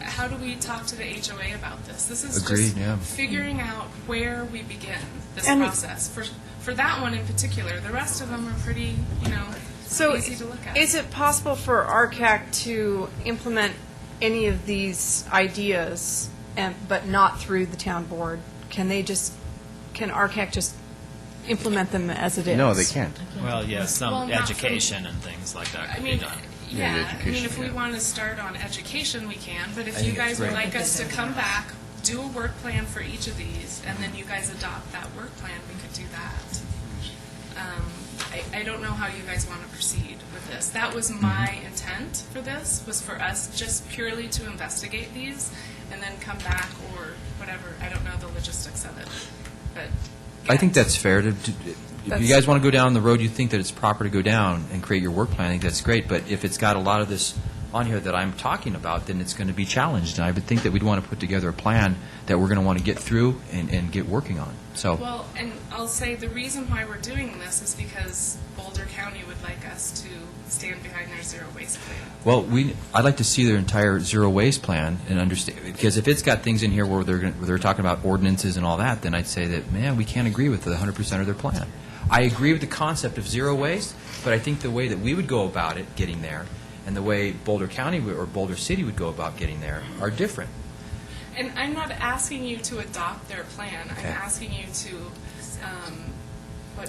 how do we talk to the HOA about this? This is Agreed, just yeah. figuring out where we begin this And- process. For that one in particular, the rest of them are pretty, So easy to look at. is it possible for RCAC to implement any of these ideas, but not through the town board? Can RCAC just implement them as it is? No, they can't. Well, yeah, Well, some not education and things like that I could mean, be done. yeah, education, if we yeah. want to start on education, we can, but I if think you it's guys would great. like us to come back, do a work plan for each of these, and then you guys adopt that work plan, we could do that. I don't know how you guys want to proceed with this. That was my intent for this, was for us just purely to investigate these, and then come back, or whatever, I don't know the logistics of it, but. I think that's fair. If you guys want to go down the road you think that it's proper to go down and create your work plan, I think that's great. But if it's got a lot of this on here that I'm talking about, then it's going to be challenged. And I would think that we'd want to put together a plan that we're going to want to get through and get working on. So, Well, and I'll say the reason why we're doing this is because Boulder County would like us to stand behind their zero waste plan. well, I'd like to see their entire zero waste plan and understand, because if it's got things in here where they're talking about ordinances and all that, then I'd say that, man, we can't agree with the 100% of their plan. I agree with the concept of zero waste, but I think the way that we would go about it, getting there, and the way Boulder County or Boulder City would go about getting there are different. And I'm not asking you to adopt their plan. Okay. I'm asking you to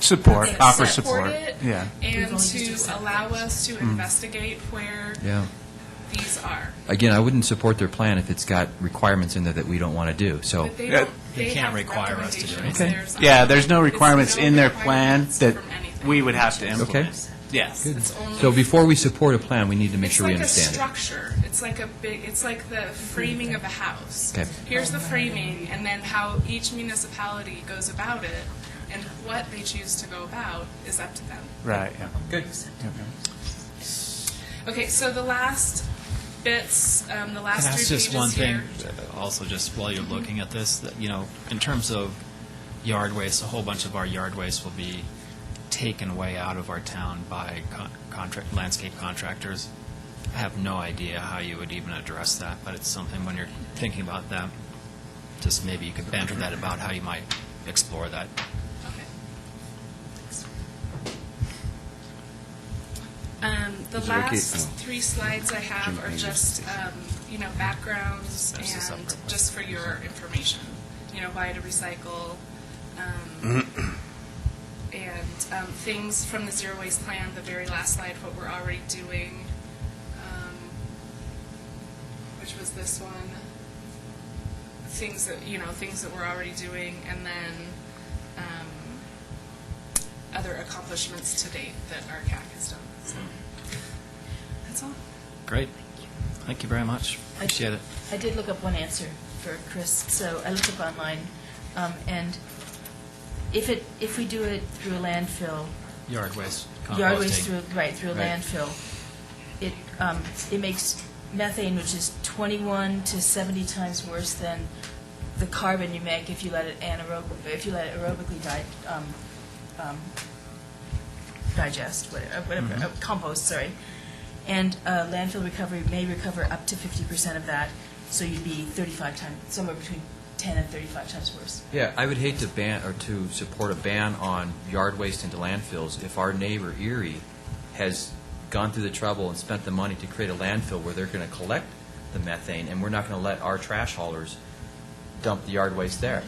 Support, support offer support, it, yeah. and We've only just to accepted allow it. us to investigate where Yeah. these are. Again, I wouldn't support their plan if it's got requirements in there that we don't want to do. So, But they Yeah. don't. They can't have require us to do recommendations. anything. Yeah, there's no It's requirements no in their plan requirements that from anything. we would have to implement. Yes. It's only so before we support a plan, we need to make it's sure like we understand a it. structure. It's like the framing of a house. Okay. Here's the framing, and then how each municipality goes about it, and what they choose to go about is up to them. Right, yeah. Good. Okay, so the last bits, the last Can I three ask pages just one thing, here. also just while you're looking at this, that, in terms of yard waste, a whole bunch of our yard waste will be taken way out of our town by landscape contractors. I have no idea how you would even address that, but it's something when you're thinking about that, just maybe you could banter that about how you might explore that. Okay. The Is it okay? last Oh. 3 slides I have Jim are Hager. just backgrounds There's a and separate one. just for your information, why to recycle, and things from the zero waste plan, the very last slide, what we're already doing, which was this one, things that we're already doing, and then other accomplishments to date that our CAC has done. So that's all. Great. Thank you very much. Appreciate it. I did look up one answer for Chris, so I looked up online, and if we do it through a landfill, Yard waste. yard waste composting. through a Right. landfill, it makes methane, which is 21 to 70 times worse than the carbon you make if you let it aerobically digest, whatever, compost, sorry. And landfill recovery may recover up to 50% of that, so you'd be 35 times, somewhere between 10 and 35 times worse. Yeah, I would hate to ban or to support a ban on yard waste into landfills if our neighbor Erie has gone through the trouble and spent the money to create a landfill where they're going to collect the methane, and we're not going to let our trash haulers dump the yard waste there.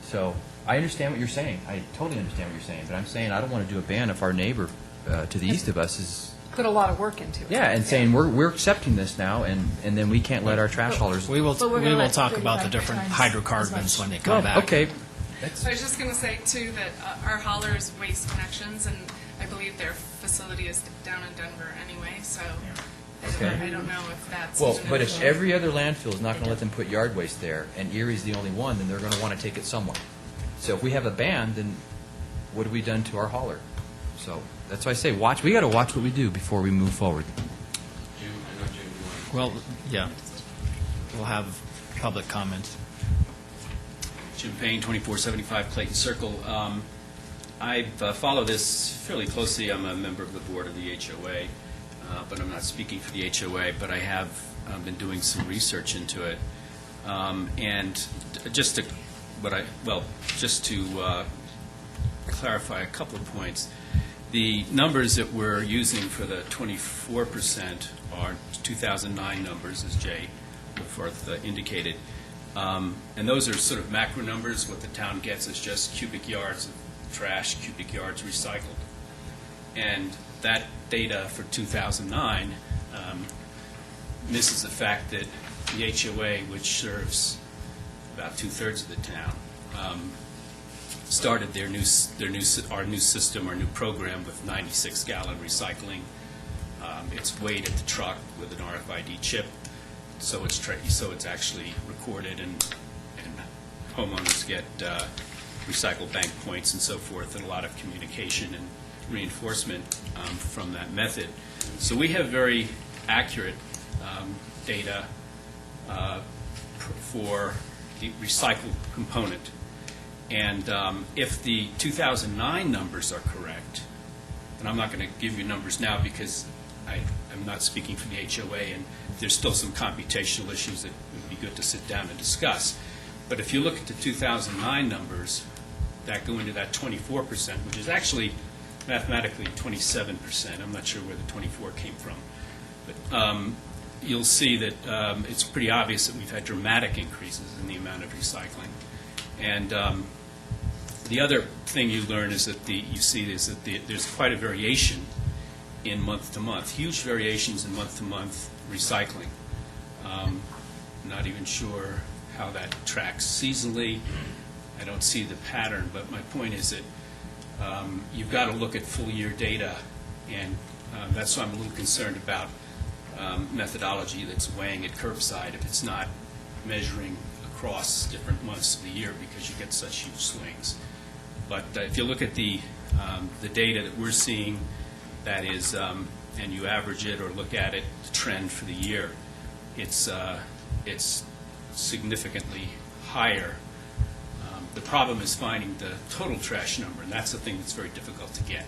So I understand what you're saying. I totally understand what you're saying, but I'm saying I don't want to do a ban if our neighbor to the east of us is. Put a lot of work into it. Yeah, and saying we're accepting this now, and then we can't let our trash haulers. We will But we're gonna let talk about the 35 different times hydrocarbons as when they much. come back. Okay. So I was just going to say, too, that our haulers Waste Connections, and I believe their facility is down in Denver anyway, so Okay. I don't know if that's... Well, even but an if issue. every other landfill is not going to let them put yard waste there, and Erie's the only one, then they're going to want to take it somewhere. So if we have a ban, then what have we done to our hauler? So that's why I say we got to watch what we do before we move forward. Jim, I know Jim, you want Well, yeah. We'll have public comment. Jim Payne, 2475 Clayton Circle. I follow this fairly closely. I'm a member of the board of the HOA, but I'm not speaking for the HOA, but I have been doing some research into it. And just to clarify a couple of points, the numbers that we're using for the 24% are 2009 numbers, as Jay Woodforth indicated. And those are sort of macro numbers. What the town gets is just cubic yards of trash, cubic yards recycled. And that data for 2009 misses the fact that the HOA, which serves about two-thirds of the town, started our new system, our new program with 96-gallon recycling. It's weighed at the truck with an RFID chip, so it's actually recorded, and homeowners get recycle bank points and so forth, and a lot of communication and reinforcement from that method. So we have very accurate data for the recycled component. And if the 2009 numbers are correct, and I'm not going to give you numbers now because I'm not speaking for the HOA, and there's still some computational issues that would be good to sit down and discuss. But if you look at the 2009 numbers that go into that 24%, which is actually mathematically 27%, I'm not sure where the 24 came from, but you'll see that it's pretty obvious that we've had dramatic increases in the amount of recycling. And the other thing you learn is that there's quite a variation in month to month, huge variations in month to month recycling. Not even sure how that tracks seasonally. I don't see the pattern, but my point is that you've got to look at full year data, and that's why I'm a little concerned about methodology that's weighing at curbside if it's not measuring across different months of the year, because you get such huge swings. But if you look at the data that we're seeing, that is, and you average it or look at it, the trend for the year, it's significantly higher. The problem is finding the total trash number, and that's the thing that's very difficult to get.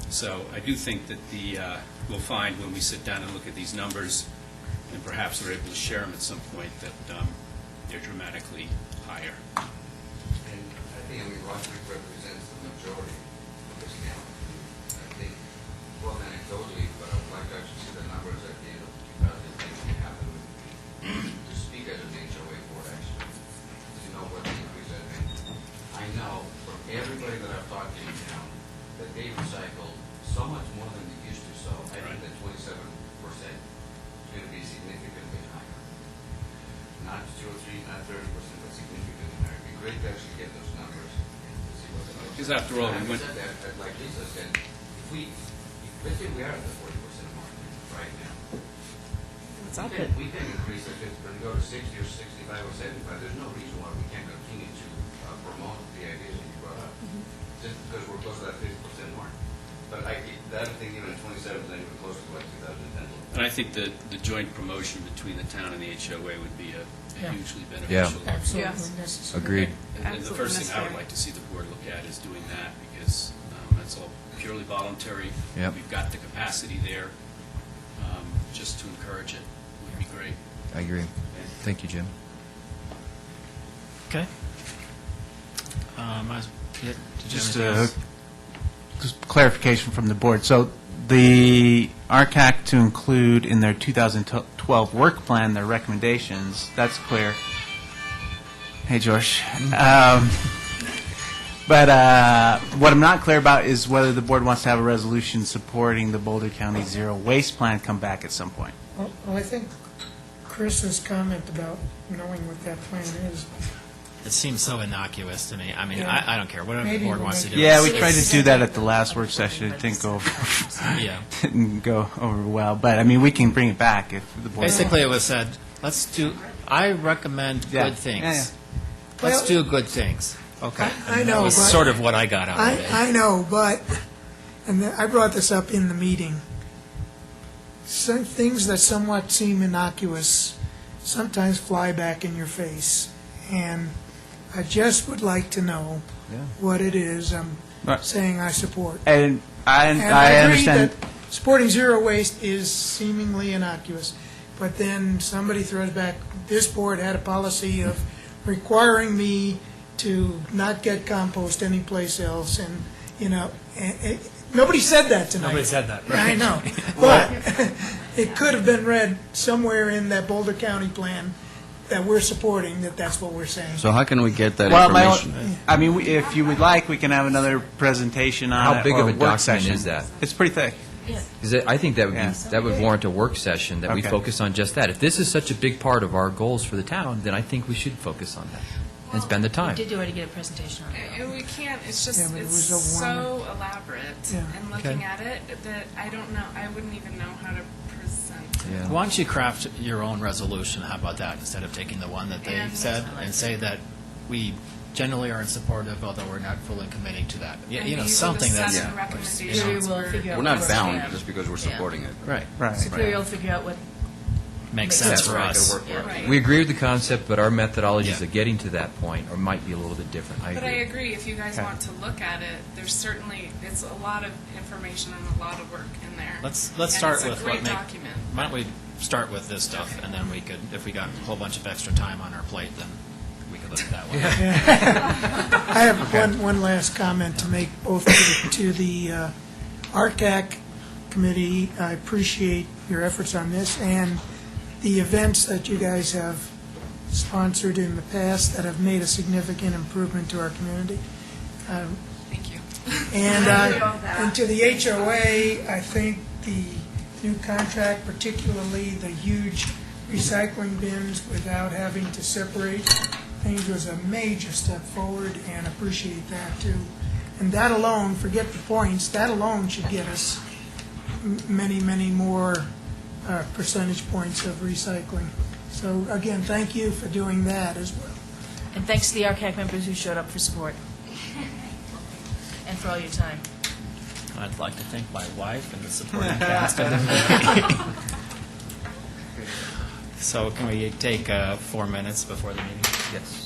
So I do think that we'll find when we sit down and look at these numbers, and perhaps we're able to share them at some point, that they're dramatically higher. And I think Roderick represents the majority of this county. I think, well, anecdotally, but I would like to actually see the numbers at the end of the things that happen with that they recycle so much more than they used to, so I think that 27% is going to be significantly higher. Not 2 or 3, not 30%, but significantly higher. It'd be great to actually get those numbers and to see what they are. Because after all, we Having went, said that, like Lisa said, let's say we are at the 40% mark right now. We can increase it and go to 60 or 65 or 75. There's no reason why we can't continue to promote the ideas that you brought up, just because we're close to that 50% mark. But I don't think even 27 is not even close to what 2010 was. and I think that the joint promotion between the town and the HOA would be a Yeah. hugely beneficial. Absolutely Yes. necessary. Agreed. And the first thing I would Absolutely like to see the board look at is doing that, because that's all purely voluntary. Yep. We've got the capacity there, just to encourage it would be great. I agree. Thank you, Jim. Okay. Did you Just have anything else? just clarification from the board. So the RCAC to include in their 2012 work plan, their recommendations, that's clear. Hey, George. But what I'm not clear about is whether the board wants to have a resolution supporting the Boulder County Zero Waste Plan come back at some point. Well, I think Chris's comment about knowing what that plan is, It seems so innocuous to me. I mean, Yeah. I don't care, whatever the Maybe board we'll wants to make- do. Yeah, we It's- tried to do that at the last work session. It didn't go over, Yeah. didn't go over well. But, I mean, we can bring it back if the board. Basically, it was said, I recommend Yeah. good things. Yeah, yeah. Let's Well- do good things. Okay. I And know, That was but- sort of what I got out of it. I know, but, and I brought this up in the meeting, some things that somewhat seem innocuous sometimes fly back in your face. And I just would like to know what it is I'm Right. saying I support. And I And I agree understand. that supporting zero waste is seemingly innocuous, but then somebody throws back, this board had a policy of requiring me to not get compost anyplace else, and, nobody said that tonight. Nobody said that, I know, but it could have been read somewhere in that Boulder County plan that we're supporting, that's what we're saying. So how can we get that Well, information? I mean, if you would like, we can have another presentation on it. How big or of a work document session. is that? It's pretty thick. I think that would Yeah. that would warrant a work session, that we Okay. focus on just that. If this is such a big part of our goals for the town, then I think we should focus on that and spend the time. We did already get a presentation on it. And we can't, it's just, Yeah, but it it's was so elaborate, Yeah. and looking Okay. at it, that I don't know, I wouldn't even know how to present it. Yeah. Why don't you craft your own resolution? How about that, instead of taking the one that they And- said, and say that we generally are in support of, although we're not fully committing to that. And You know, these are the something that's. seven Yeah. recommendations Superior will for- figure out. We're not what's bound fair. just because we're Yeah. supporting it. Right. Right. Superior will figure out what Makes Makes sense sense. for Right, us. it'll work for us. Right. We agree with the concept, but our methodologies Yeah. of getting to that point might be a little bit different. I But I agree. agree, if you guys Okay. want to look at it, there's certainly, it's a lot of information and a lot of work in there. Let's And start it's a with great what document. Why don't we start with this stuff, and then we could, if we got a whole bunch of extra time on our plate, then we could look at that one. I have one last comment to make, both to the RCAC committee. I appreciate your efforts on this, and the events that you guys have sponsored in the past that have made a significant improvement to our community. Thank you. And to the HOA, I think the new contract, particularly the huge recycling bins without having to separate things, was a major step forward, and appreciate that too. And that alone, forget the points, that alone should get us many, many more percentage points of recycling. So again, thank you for doing that as well. And thanks to the RCAC members who showed up for support. And for all your time. I'd like to thank my wife and the supporting cast of the meeting. So can we take 4 minutes before the meeting? Yes.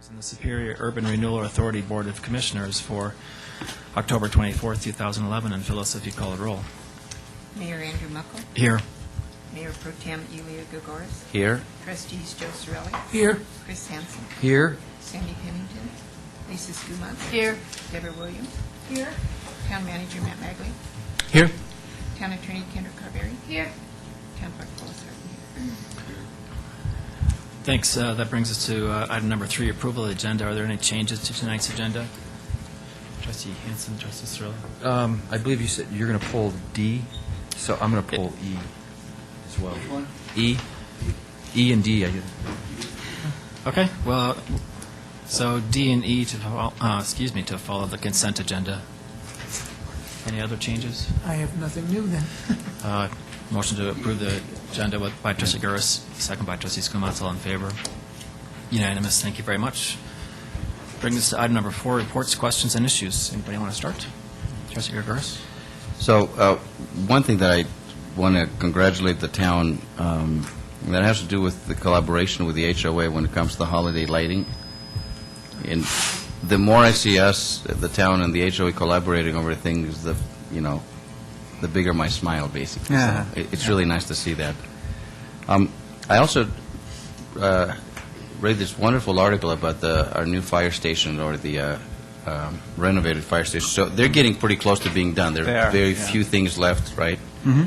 in the Superior Urban Renewal Authority Board of Commissioners for October 24th, 2011, and Phyllis, if you call a roll. Mayor Andrew Muckle, Here. Mayor Pro Tem Elia Gregores, Here? Trustees Joe Sorelli, Here, Chris Hansen, Here. Sandy Pennington, Lisa Schumann, Here. Deborah Williams, Here. Town Manager Matt Magley, Here. Town Attorney Kendra Carberry, Here. Town Clerk Phyllis Harden. Thanks. That brings us to item number 3, approval of the agenda. Are there any changes to tonight's agenda? Trustee Hanson, Trustee Cirillo? I believe you said you're going to pull D, so I'm going to pull E as well. E? E and D, I guess. Okay, well, so D and E to follow the consent agenda. Any other changes? I have nothing new then. Motion to approve the agenda by Trustee Gurris, second by Trustee Skumatz. All in favor? Unanimous. Thank you very much. Bring us to item number 4, reports, questions, and issues. Anybody want to start? Trustee Gurris? So, one thing that I want to congratulate the town, that has to do with the collaboration with the HOA when it comes to the holiday lighting. And the more I see us, the town and the HOA collaborating over things, the bigger my smile, basically. Yeah. So it's really nice to see that. I also read this wonderful article about our new fire station, or the renovated fire station. So they're getting pretty close to being done. There They are are, very yeah. few things left, right? Mm-hmm.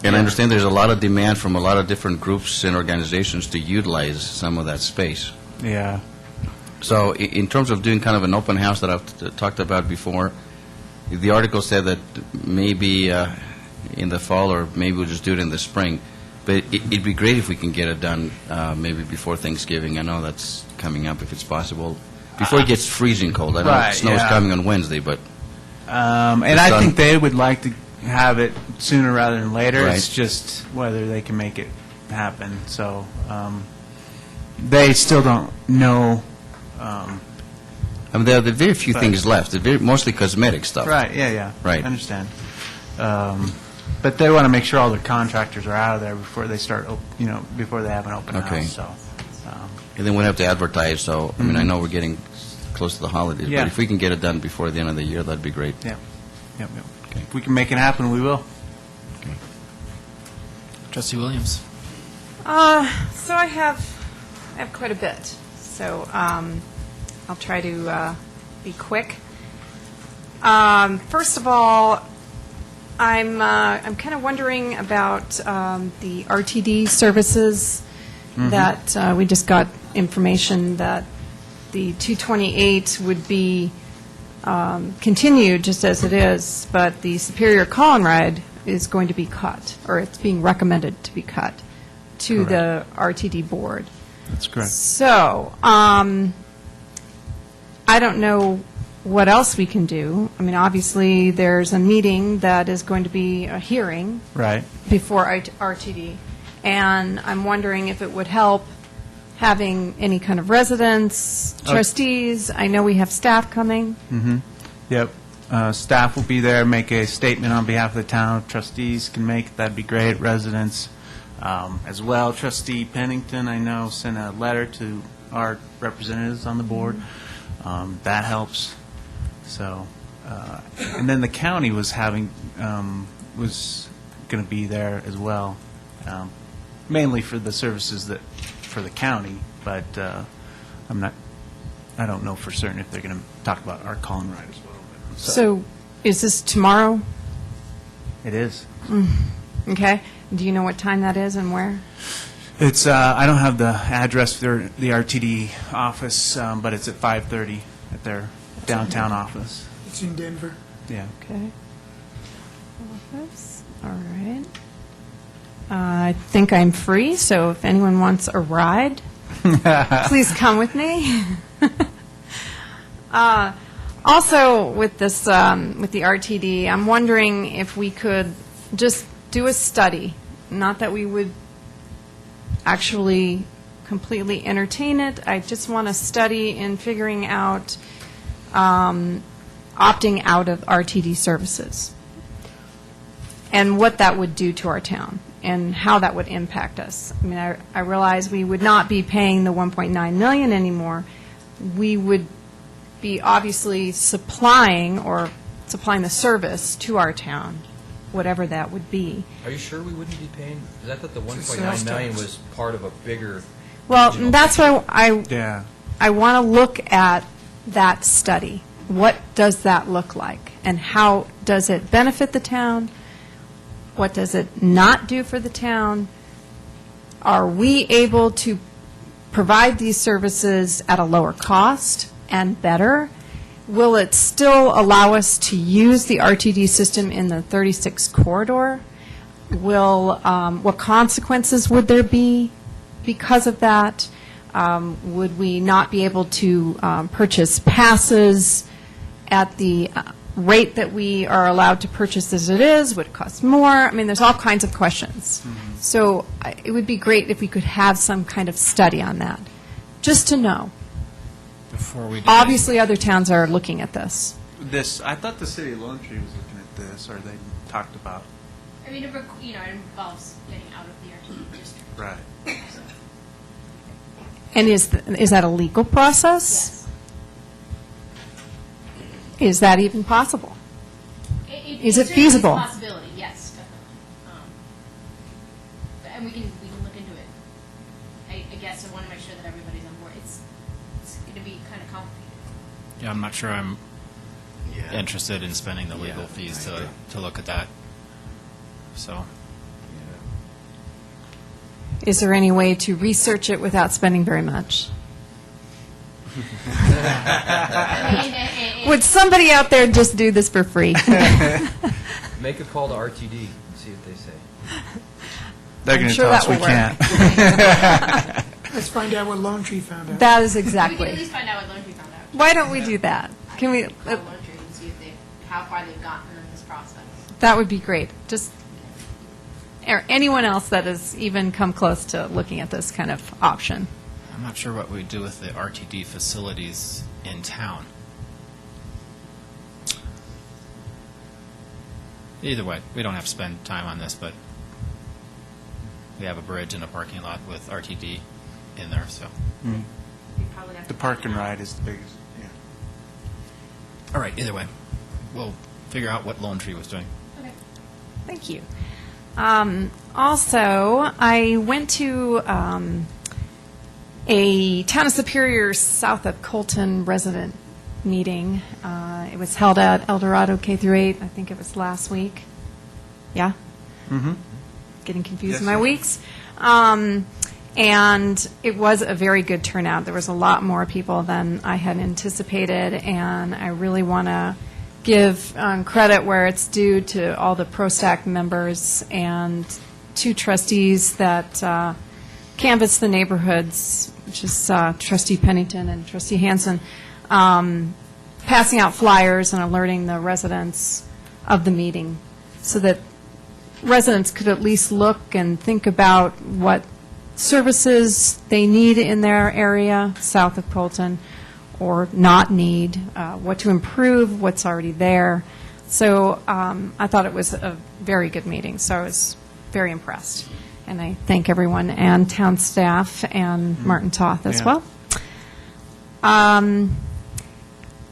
And I understand there's a lot of demand from a lot of different groups and organizations to utilize some of that space. Yeah. So in terms of doing kind of an open house that I've talked about before, the article said that maybe in the fall, or maybe we'll just do it in the spring. But it'd be great if we can get it done maybe before Thanksgiving. I know that's coming up if it's possible. Before it gets freezing cold. I know Right, snow's yeah. coming on Wednesday, but And It's I done. think they would like to have it sooner rather than later. Right. It's just whether they can make it happen. So they still don't know. I mean, there are very few But- things left. They're mostly cosmetic stuff. Right, yeah. Right. I understand. But they want to make sure all the contractors are out of there before they start, before they have an open Okay. house, so. And then we'll have to advertise, so, I mean, I know we're getting close to the holidays, Yeah. but if we can get it done before the end of the year, that'd be great. Yep. Okay. If we can make it happen, we will. Trustee Williams? So I have quite a bit. So I'll try to be quick. First of all, I'm kind of wondering about the RTD services that we just got information that the 228 would be continued just as it is, but the Superior Call and Ride is going to be cut, or it's being recommended to be cut to the RTD board. That's correct. So, I don't know what else we can do. I mean, obviously, there's a meeting that is going to be a hearing Right. before RTD, and I'm wondering if it would help having any kind of residents, trustees. I know we have staff coming. Yep. Staff will be there, make a statement on behalf of the town. Trustees can make it, that'd be great. Residents as well. Trustee Pennington, I know, sent a letter to our representatives on the board. That helps. So, and then the county was was going to be there as well, mainly for the services for the county, but I don't know for certain if they're going to talk about our call and ride as well. So, is this tomorrow? It is. Okay. Do you know what time that is and where? It's, I don't have the address for the RTD office, but it's at 5:30 at their downtown office. It's in Denver. Yeah. Okay. Office. All right. I think I'm free, so if anyone wants a ride, please come with me. Also, with this, with the RTD, I'm wondering if we could just do a study. Not that we would actually completely entertain it. I just want to study in figuring out opting out of RTD services and what that would do to our town and how that would impact us. I mean, I realize we would not be paying the $1.9 million anymore, we would be obviously supplying the service to our town, whatever that would be. Are you sure we wouldn't be paying? Because I thought the It's a 1.9 sales million tax. was part of a bigger. Well, regional that's picture. why Yeah. I want to look at that study. What does that look like? And how does it benefit the town? What does it not do for the town? Are we able to provide these services at a lower cost and better? Will it still allow us to use the RTD system in the 36 corridor? What consequences would there be because of that? Would we not be able to purchase passes at the rate that we are allowed to purchase as it is? Would it cost more? I mean, there's all kinds of questions. So it would be great if we could have some kind of study on that, just to know. Before we do Obviously, other towns are looking at this. I thought the city of Lone Tree was looking at this, or they talked about. I mean, it involves getting out of the RTD district. Right. So, And is that a legal process? yes. Is that even possible? Is it certainly feasible? a possibility, yes, definitely. And we can look into it. I guess I want to make sure that everybody's on board. It's going to be kind of complicated. Yeah, I'm not sure I'm interested in spending the legal fees to look at that. So, Is there any way to research it without spending very much? Would somebody out there just do this for free? Make a call to RTD and see what they say. They're I'm going to sure tell us that we will can't. Let's find out what Lone Tree found out. That is We can at exactly. least find out what Lone Tree found out. Why don't we do that? Can we? Call Lone Tree and see how far they've gotten in this process. That would be great. Just or anyone else that has even come close to looking at this kind of option. I'm not sure what we do with the RTD facilities in town. Either way, we don't have to spend time on this, but we have a bridge and a parking lot with RTD in there, so. You probably have to The park and find out. ride is the biggest. Yeah. All right, either way, we'll figure out what Lone Tree was doing. Okay. Thank you. Also, I went to a Town of Superior south of Colton resident meeting. It was held at El Dorado K through 8. I think it was last week. Yeah? Mm-hmm. Getting confused Yes, in my yes. weeks. And it was a very good turnout. There was a lot more people than I had anticipated, and I really want to give credit where it's due to all the ProStack members and two trustees that canvassed the neighborhoods, which is Trustee Pennington and Trustee Hansen, passing out flyers and alerting the residents of the meeting so that residents could at least look and think about what services they need in their area south of Colton or not need, what to improve, what's already there. So I thought it was a very good meeting, so I was very impressed. And I thank everyone and town staff and Martin Toth as Yeah. well.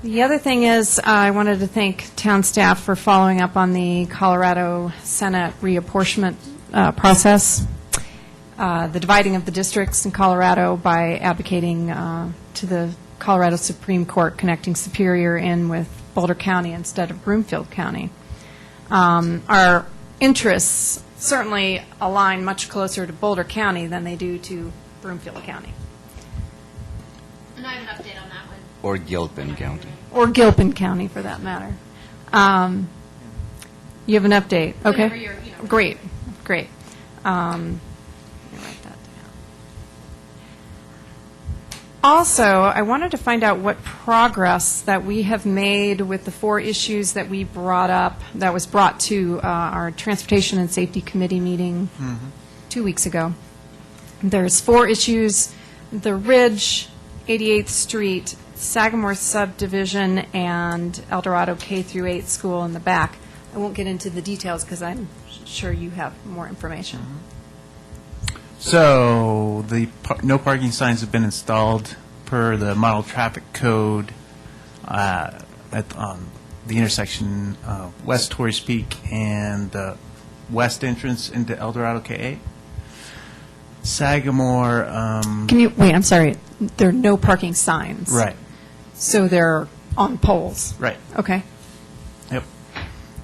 The other thing is, I wanted to thank town staff for following up on the Colorado Senate reapportionment process, the dividing of the districts in Colorado by advocating to the Colorado Supreme Court connecting Superior in with Boulder County instead of Broomfield County. Our interests certainly align much closer to Boulder County than they do to Broomfield County. And I have an update on that one. Or Gilpin County. Or Gilpin County, for that matter. You have an update, okay? Whenever you're, Great, great. Let me write that down. Also, I wanted to find out what progress that we have made with the 4 issues that we brought up, that was brought to our Transportation and Safety Committee meeting 2 weeks ago. There's 4 issues: the Ridge, 88th Street, Sagamore subdivision, and El Dorado K through 8 school in the back. I won't get into the details because I'm sure you have more information. So the no parking signs have been installed per the model traffic code at the intersection West Torrey's Peak and the west entrance into El Dorado K8. Sagamore. Can you, wait, I'm sorry, there are no parking signs? Right. So they're on poles? Right. Okay. Yep.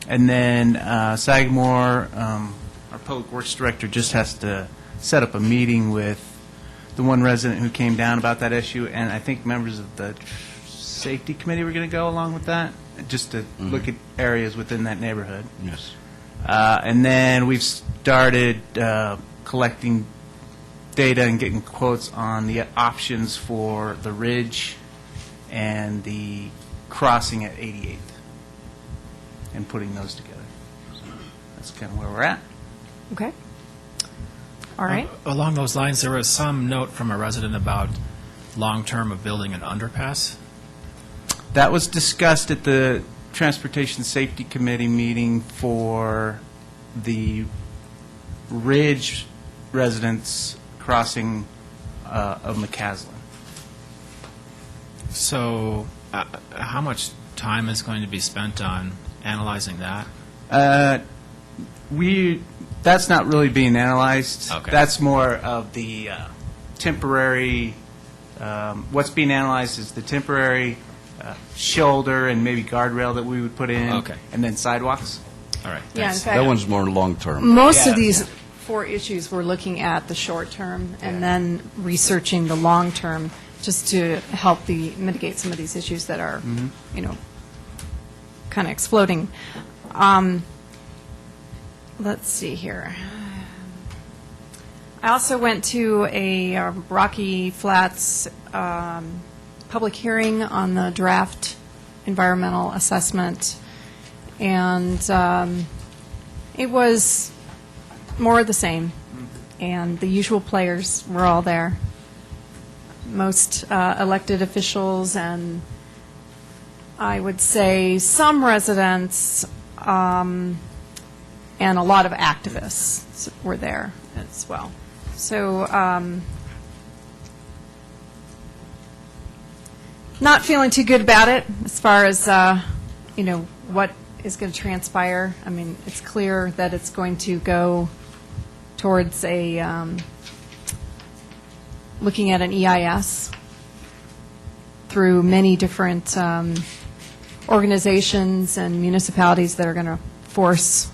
And then Sagamore, our Public Works Director, just has to set up a meeting with the one resident who came down about that issue, and I think members of the Safety Committee were going to go along with that, just to look at areas within that neighborhood. Yes. And then we've started collecting data and getting quotes on the options for the ridge and the crossing at 88th, and putting those together. So that's kind of where we're at. Okay. All right. Along those lines, there was some note from a resident about long-term of building an underpass. That was discussed at the Transportation Safety Committee meeting for the Ridge residents crossing of McCaslin. So how much time is going to be spent on analyzing that? That's not really being analyzed. Okay. That's more of the temporary, what's being analyzed is the temporary shoulder and maybe guardrail that we would put in. Okay. And then sidewalks. All right, Yeah, in thanks. fact, That one's more long-term. most Yeah. of these 4 issues, we're looking at the short term and then researching the long term, just to help mitigate some of these issues that are, kind of exploding. Let's see here. I also went to a Rocky Flats public hearing on the draft environmental assessment, and it was more of the same, and the usual players were all there. Most elected officials and I would say some residents and a lot of activists were there as well. So not feeling too good about it as far as, what is going to transpire. I mean, it's clear that it's going to go towards looking at an EIS through many different organizations and municipalities that are going to force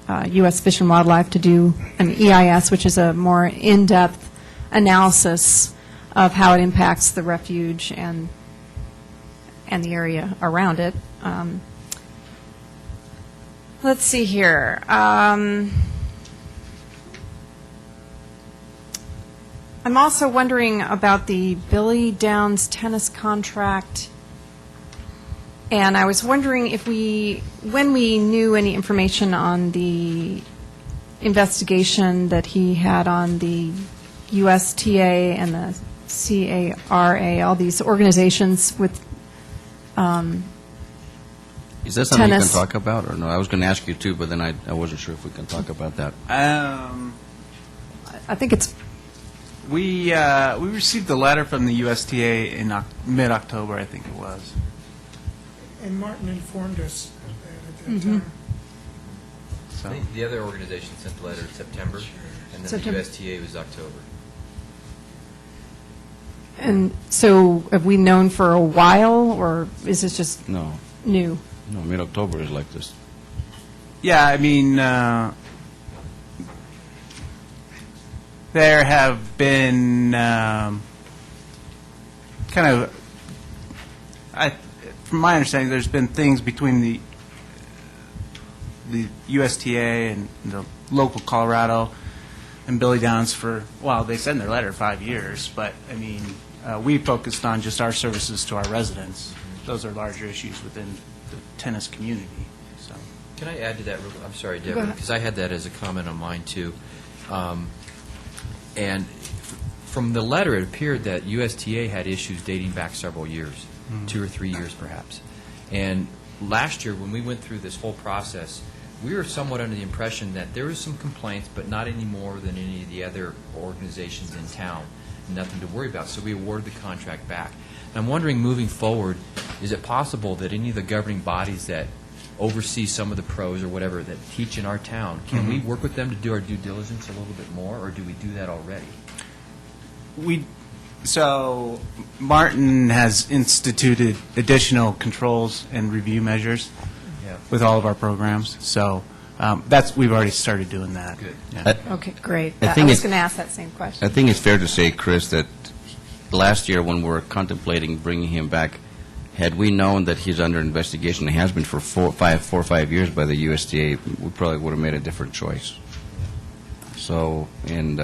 U.S. Fish and Wildlife to do an EIS, which is a more in-depth analysis of how it impacts the refuge and the area around it. Let's see here. I'm also wondering about the Billy Downs tennis contract, and I was wondering if when we knew any information on the investigation that he had on the USTA and the CARA, all these organizations with Is that something tennis. you can talk about, or no? I was going to ask you too, but then I wasn't sure if we can talk about that. I think it's We received a letter from the USTA in mid-October, I think it was. And Martin informed us of that at that Mm-hmm. time. So The other organization sent the letter in September, and then September. the USTA was October. And so have we known for a while, or is this just No, new? no, mid-October is like this. yeah, I mean, there have been from my understanding, there's been things between the USTA and the local Colorado and Billy Downs for, well, they sent their letter 5 years, but, I mean, we focused on just our services to our residents. Those are larger issues within the tennis community, so. Can I add to that? I'm sorry, Go Deborah, ahead. because I had that as a comment on mine too. And from the letter, it appeared that USTA had issues dating back several years, 2 or 3 years perhaps. And last year, when we went through this whole process, we were somewhat under the impression that there was some complaints, but not any more than any of the other organizations in town. Nothing to worry about, so we awarded the contract back. And I'm wondering, moving forward, is it possible that any of the governing bodies that oversee some of the pros or whatever that teach in our town, can we work with them to do our due diligence a little bit more, or do we do that already? So Martin has instituted additional controls and review measures Yeah. with all of our programs. So we've already started doing that. Good. Yeah. Okay, great. I I think was it's- going to ask that same question. I think it's fair to say, Chris, that last year when we were contemplating bringing him back, had we known that he's under investigation, and has been for 4 or 5 years by the USDA, we probably would have made a different choice. So, and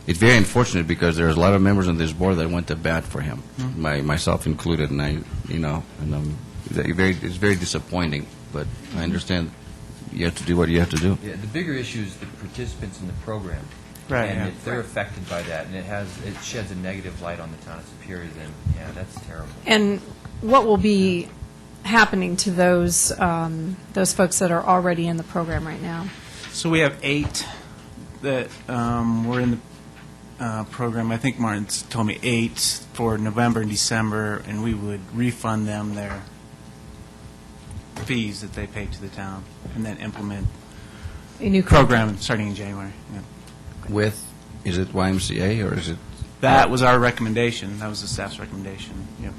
it's very unfortunate because there's a lot of members on this board that went to bat for him, myself included, and it's very disappointing, but I understand you have to do what you have to do. Yeah, the bigger issue is the participants in the program. Right, And yeah. if they're affected by that, and it sheds a negative light on the town of Superior, then, yeah, that's terrible. And what will be happening to those folks that are already in the program right now? So we have 8 that were in the program. I think Martin's told me 8 for November and December, and we would refund them their fees that they pay to the town, and then implement A new program starting in January. Yeah. With, is it YMCA or is it? That was our recommendation. That was the staff's recommendation. Yep.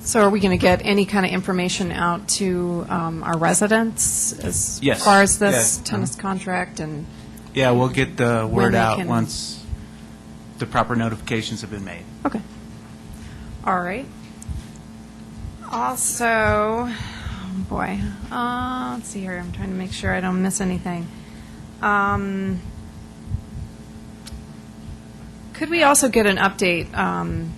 So are we going to get any kind of information out to our residents as Yes. far as this Yes. tennis contract? And Yeah, we'll get the When word they out can- once the proper notifications have been made. okay, all right. Also, oh boy, let's see here. I'm trying to make sure I don't miss anything. Could we also get an update on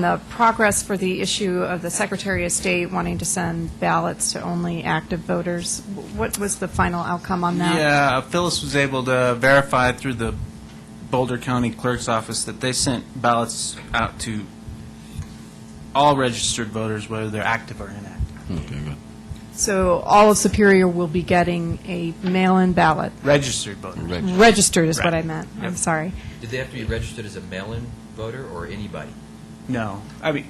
the progress for the issue of the Secretary of State wanting to send ballots to only active voters? What was the final outcome on that? Yeah, Phyllis was able to verify through the Boulder County Clerk's Office that they sent ballots out to all registered voters, whether they're active or inactive. Okay, good. So all of Superior will be getting a mail-in ballot. Registered voters. Registered is what Right. I meant. I'm Yep. sorry. Did they have to be registered as a mail-in voter or anybody? No, I mean,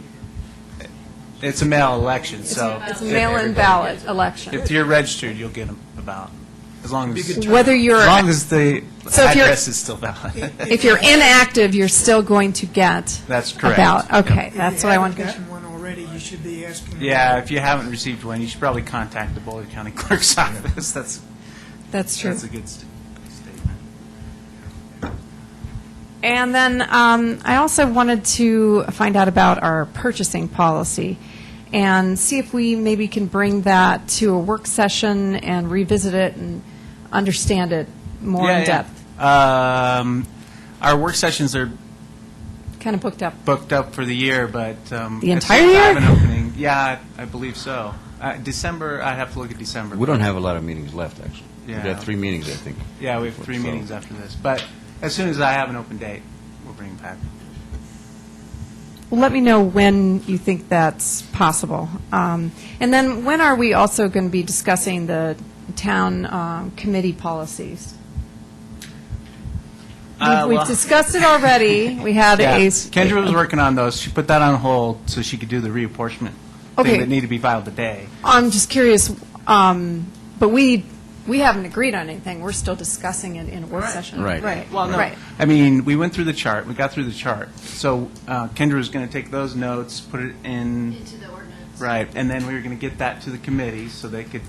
it's a mail election, so It's a mail-in ballot election. if you're registered, you'll get a ballot, as long as, Whether you're, as long as the So if you're- address is still valid. if you're inactive, you're still going to get That's a correct. ballot. Okay, If that's you what I haven't wanted to gotten one already, you should be asking. Yeah, if you haven't received one, you should probably contact the Boulder County Clerk's Office. That's true. That's a good statement. And then I also wanted to find out about our purchasing policy and see if we maybe can bring that to a work session and revisit it and understand it more in depth. Our work sessions are Kind of booked up. booked up for the year, but The as entire soon as I have year? an opening. Yeah, I believe so. December, I'd have to look at December. We don't have a lot of meetings left, actually. Yeah. We got 3 meetings, I think. Yeah, we have 3 So- meetings after this. But as soon as I have an open date, we'll bring it back. Well, let me know when you think that's possible. And then when are we also going to be discussing the town committee policies? We've discussed it already. We had Yeah, a... Kendra was working on those. She put that on hold so she could do the reapportionment Okay. thing that needed to be filed today. I'm just curious, but we haven't agreed on anything. We're still discussing it in a work session. Right. Right. Well, no. Right. I mean, we went through the chart. We got through the chart. So Kendra was going to take those notes, put it in. Into the ordinance. Right, and then we were going to get that to the committee so they could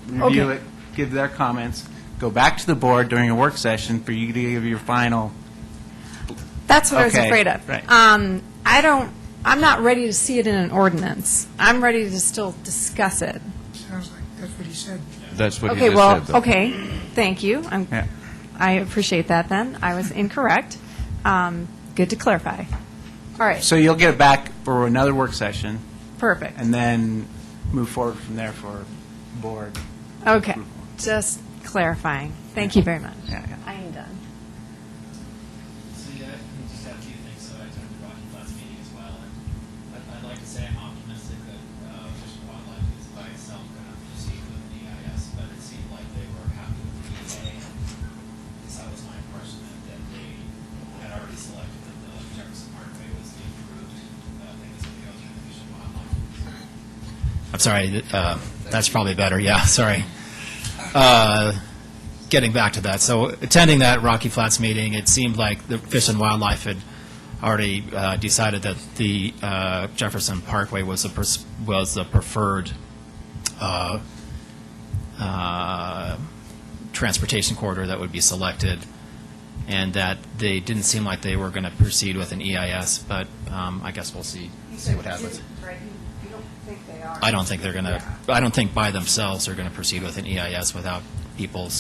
review Okay. it, give their comments, go back to the board during a work session for you to give your final. That's what I was Okay, afraid of. right. I'm not ready to see it in an ordinance. I'm ready to still discuss it. Sounds like that's what he said. That's what he Okay, just well, said, though. okay, thank you. Yeah. I appreciate that then. I was incorrect. Good to clarify. All right, So you'll get it back for another work session, perfect. and then move forward from there for board. Okay, just clarifying. Thank you very much. Yeah, yeah. I am done. So yeah, I just have a few things that I talked about in the last meeting as well. And I'd like to say I'm optimistic that I'm sorry, that's probably better, yeah, sorry. Getting back to that, so attending that Rocky Flats meeting, it seemed like the Fish and Wildlife had already decided that the Jefferson Parkway was the preferred transportation corridor that would be selected, and that they didn't seem like they were going to proceed with an EIS, but I guess we'll see what happens. You don't think they are? I don't think they're going to, I don't think by themselves they're going to proceed with an EIS without people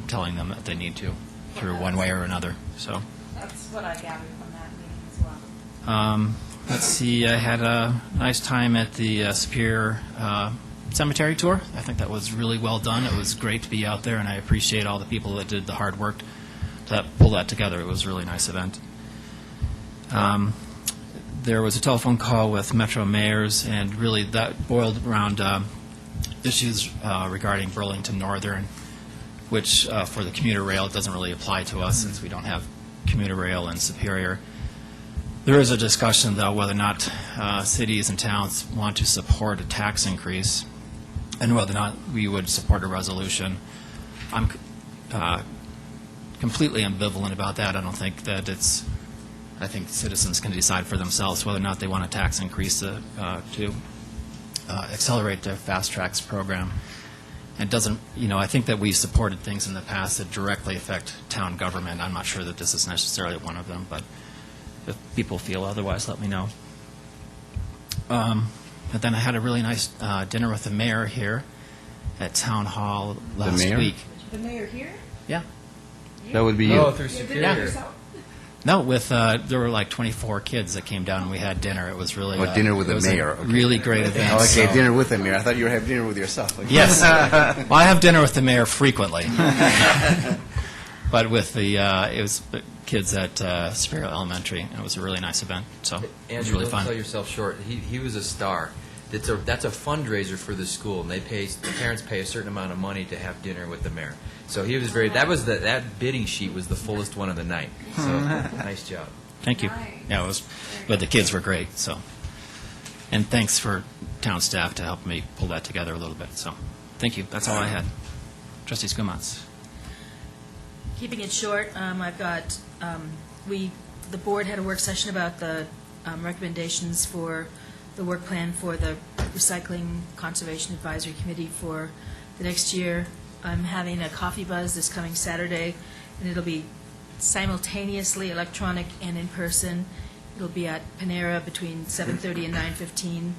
telling them that they need to, through one way or another, so. That's what I gathered from that meeting as well. Let's see, I had a nice time at the Superior Cemetery tour. I think that was really well done. It was great to be out there, and I appreciate all the people that did the hard work to pull that together. It was a really nice event. There was a telephone call with Metro mayors, and really that boiled around issues regarding Burlington Northern, which for the commuter rail doesn't really apply to us since we don't have commuter rail in Superior. There is a discussion, though, whether or not cities and towns want to support a tax increase and whether or not we would support a resolution. I'm completely ambivalent about that. I don't think that it's, I think citizens can decide for themselves whether or not they want a tax increase to accelerate their fast tracks program. It doesn't, I think that we supported things in the past that directly affect town government. I'm not sure that this is necessarily one of them, but if people feel otherwise, let me know. But then I had a really nice dinner with the mayor here at Town Hall last week. The mayor here? Yeah. That would be you. Oh, through Superior. No, with there were like 24 kids that came down and we had dinner. It was really dinner with the mayor. A really great event. Okay, so. dinner with the mayor. I thought you were having dinner with yourself. Okay. Yes. Well, I have dinner with the mayor frequently. But with the it was the kids at Superior Elementary, and it was a really nice event. So it was really don't fun. sell yourself short. He was a star. That's a fundraiser for the school, and the parents pay a certain amount of money to have dinner with the mayor. So he was that bidding sheet was the fullest one of the night. So nice job. Thank you. Nice. Yeah, it was, but the kids were great. So, and thanks for town staff to help me pull that together a little bit. So, thank you. That's all I had. Trustee Skumats. Keeping it short, I've got, the board had a work session about the recommendations for the work plan for the Recycling Conservation Advisory Committee for the next year. I'm having a coffee buzz this coming Saturday, and it'll be simultaneously electronic and in person. It'll be at Panera between 7:30 and 9:15.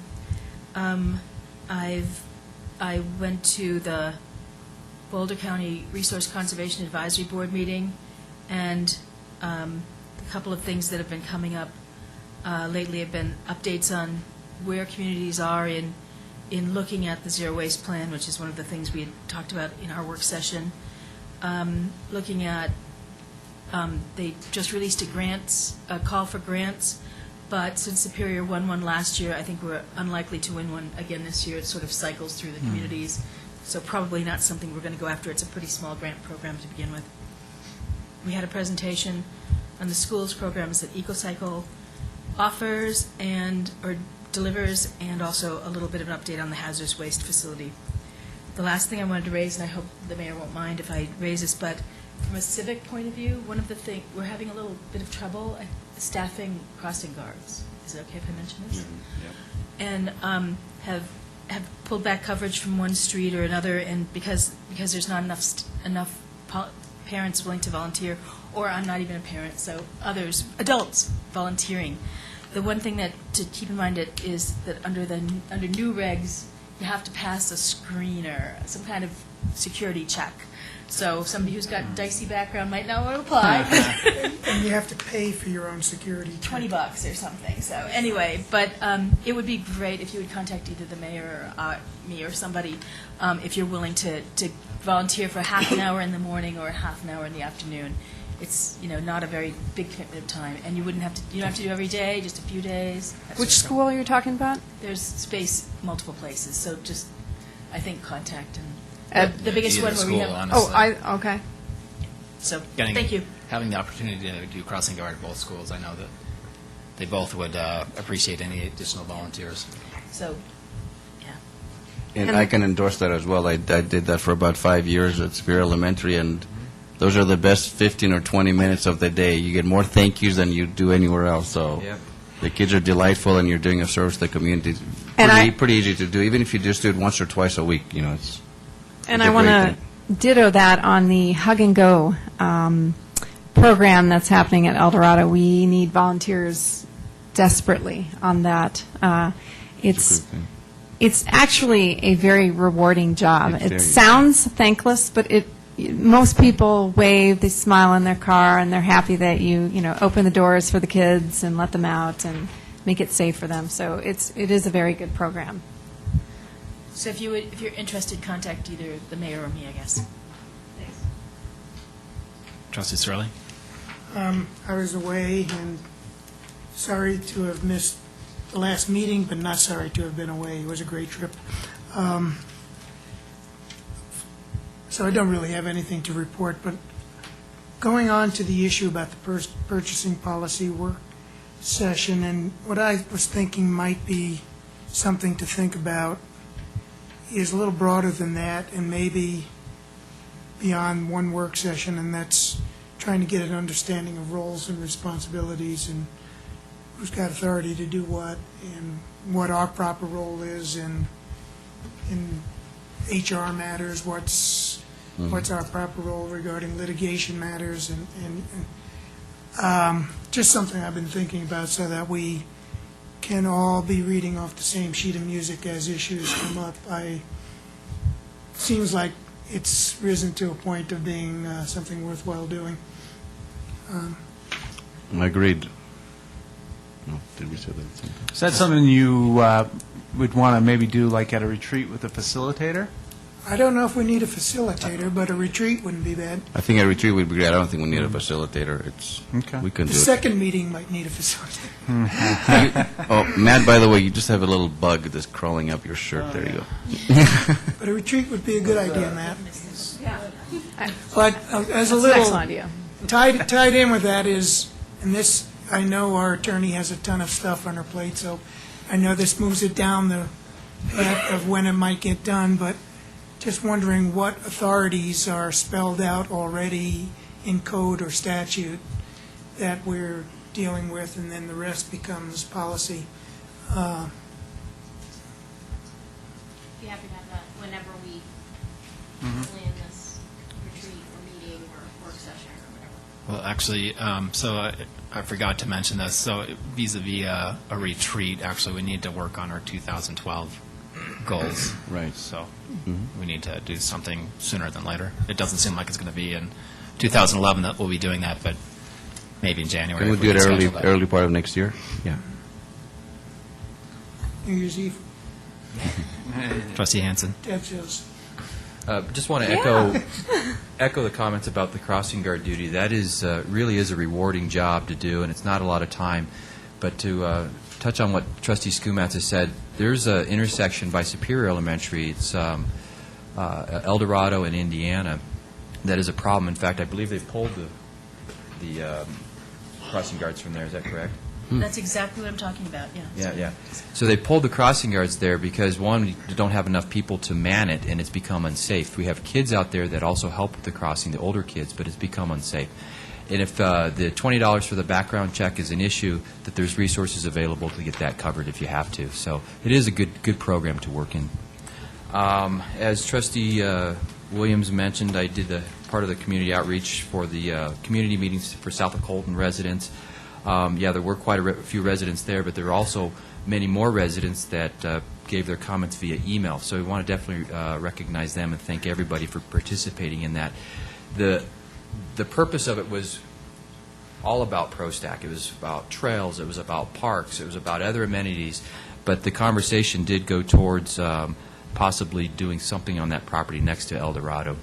I went to the Boulder County Resource Conservation Advisory Board meeting, and a couple of things that have been coming up lately have been updates on where communities are in looking at the zero waste plan, which is one of the things we had talked about in our work session. Looking at, they just released a call for grants, but since Superior won one last year, I think we're unlikely to win one again this year. It sort of cycles through the communities. So probably not something we're going to go after. It's a pretty small grant program to begin with. We had a presentation on the schools programs that EcoCycle offers or delivers, and also a little bit of an update on the hazardous waste facility. The last thing I wanted to raise, and I hope the mayor won't mind if I raise this, but from a civic point of view, one of the things, we're having a little bit of trouble staffing crossing guards. Is it okay if I mention this? Mm-hmm. Yep. And have pulled back coverage from one street or another, and because there's not enough parents willing to volunteer, or I'm not even a parent, so adults volunteering. The one thing that to keep in mind is that under new regs, you have to pass a screener, some kind of security check. So somebody who's got a dicey background might not want to apply. And you have to pay for your own security. $20 or something. So anyway, but it would be great if you would contact either the mayor or me or somebody if you're willing to volunteer for half an hour in the morning or half an hour in the afternoon. It's not a very big commitment of time, and you don't have to do every day, just a few days. Which school are you talking about? There's space multiple places, so just I think contact and the biggest Either one where we school, have. honestly. Okay. So Getting- thank you. Having the opportunity to do crossing guard at both schools, I know that they both would appreciate any additional volunteers. So, yeah. And I can endorse that as well. I did that for about 5 years at Superior Elementary, and those are the best 15 or 20 minutes of the day. You get more thank yous than you do anywhere else. So Yep. the kids are delightful, and you're doing a service to the community. It's And pretty easy to do, even if you just do it once or twice a week. You know, it's And it's I a want great to ditto that on the Hug and Go program that's happening at El Dorado. We need volunteers desperately on that. It's thing. it's actually a very rewarding job. It's It very- sounds thankless, but most people wave, they smile in their car, and they're happy that you open the doors for the kids and let them out and make it safe for them. So it is a very good program. So if you're interested, contact either the mayor or me, I guess. Thanks. Trustee Surley? I was away and sorry to have missed the last meeting, but not sorry to have been away. It was a great trip. So I don't really have anything to report, but going on to the issue about the purchasing policy work session, and what I was thinking might be something to think about is a little broader than that and maybe beyond one work session, and that's trying to get an understanding of roles and responsibilities and who's got authority to do what and what our proper role is in HR matters, what's our proper role regarding litigation matters, and just something I've been thinking about so that we can all be reading off the same sheet of music as issues come up. Seems like it's risen to a point of being something worthwhile doing. Agreed. No, did we say that? Is that something you would want to maybe do like at a retreat with a facilitator? I don't know if we need a facilitator, but a retreat wouldn't be bad. I think a retreat would be great. I don't think we need a facilitator. Okay. We can The do it. second meeting might need a facilitator. Oh, Matt, by the way, you just have a little bug that's crawling up your shirt. There you go. But a retreat would be a good idea, Matt. Yeah. But as a That's an little excellent idea. tied in with that is, and this, I know our attorney has a ton of stuff on her plate, so I know this moves it down the path of when it might get done, but just wondering what authorities are spelled out already in code or statute that we're dealing with, and then the rest becomes policy. Be happy to have that whenever we plan this retreat or meeting or work session or whatever. Well, actually, so I forgot to mention this. So vis-a-vis a retreat, actually, we need to work on our 2012 goals. Right. So we need to do something sooner than later. It doesn't seem like it's going to be in 2011 that we'll be doing that, but maybe in January. Can we if do it can schedule that. early part of next year? Yeah. New Year's Eve, Trustee Hansen? Deb says. Just want to echo the comments about the crossing guard duty. That is really is a rewarding job to do, and it's not a lot of time. But to touch on what Trustee Skumatz has said, there's an intersection by Superior Elementary. It's El Dorado and Indiana. That is a problem. In fact, I believe they pulled the crossing guards from there. Is that correct? That's exactly what I'm talking about, yeah. Yeah. So they pulled the crossing guards there because, one, you don't have enough people to man it, and it's become unsafe. We have kids out there that also help with the crossing, the older kids, but it's become unsafe. And if the $20 for the background check is an issue, that there's resources available to get that covered if you have to. So it is a good program to work in. As Trustee Williams mentioned, I did part of the community outreach for the community meetings for South of Colton residents. There were quite a few residents there, but there are also many more residents that gave their comments via email. So we want to definitely recognize them and thank everybody for participating in that. The purpose of it was all about ProStack. It was about trails. It was about parks. It was about other amenities. But the conversation did go towards possibly doing something on that property next to El Dorado.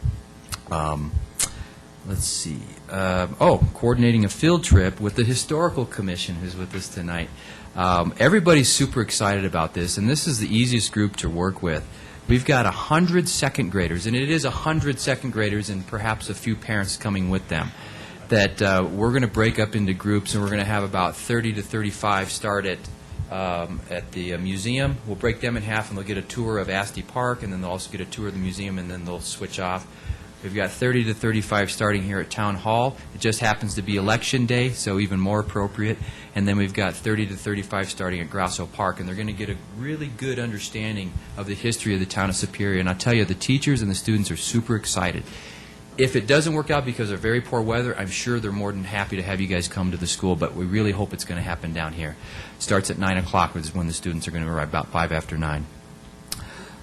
Let's see. Coordinating a field trip with the Historical Commission, who's with us tonight. Everybody's super excited about this, and this is the easiest group to work with. We've got 100 second graders, and it is 100 second graders and perhaps a few parents coming with them, that we're going to break up into groups, and we're going to have about 30 to 35 start at at the museum. We'll break them in half, and they'll get a tour of Asti Park, and then they'll also get a tour of the museum, and then they'll switch off. We've got 30 to 35 starting here at Town Hall. It just happens to be Election Day, so even more appropriate. And then we've got 30 to 35 starting at Grasso Park, and they're going to get a really good understanding of the history of the town of Superior. And I'll tell you, the teachers and the students are super excited. If it doesn't work out because of very poor weather, I'm sure they're more than happy to have you guys come to the school, but we really hope it's going to happen down here. Starts at 9 o'clock, which is when the students are going to arrive, about 5 after 9.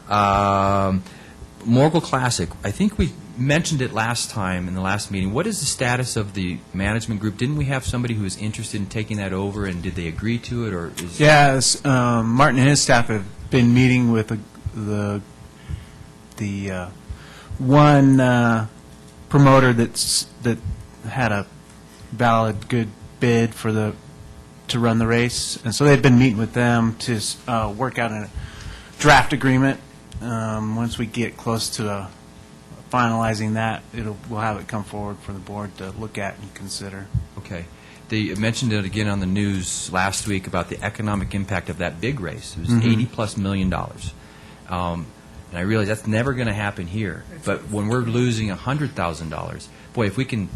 Morgul Classic, I think we mentioned it last time in the last meeting. What is the status of the management group? Didn't we have somebody who was interested in taking that over, and did they agree to it, or is Yes, Martin and his staff have been meeting with the one promoter that had a valid, good bid for to run the race, and so they've been meeting with them to work out a draft agreement. Once we get close to finalizing that, we'll have it come forward for the board to look at and consider. Okay. They mentioned it again on the news last week about the economic impact of that big race. It was $80+ million. And I realize that's never going to happen here. But when we're losing $100,000, boy, if we can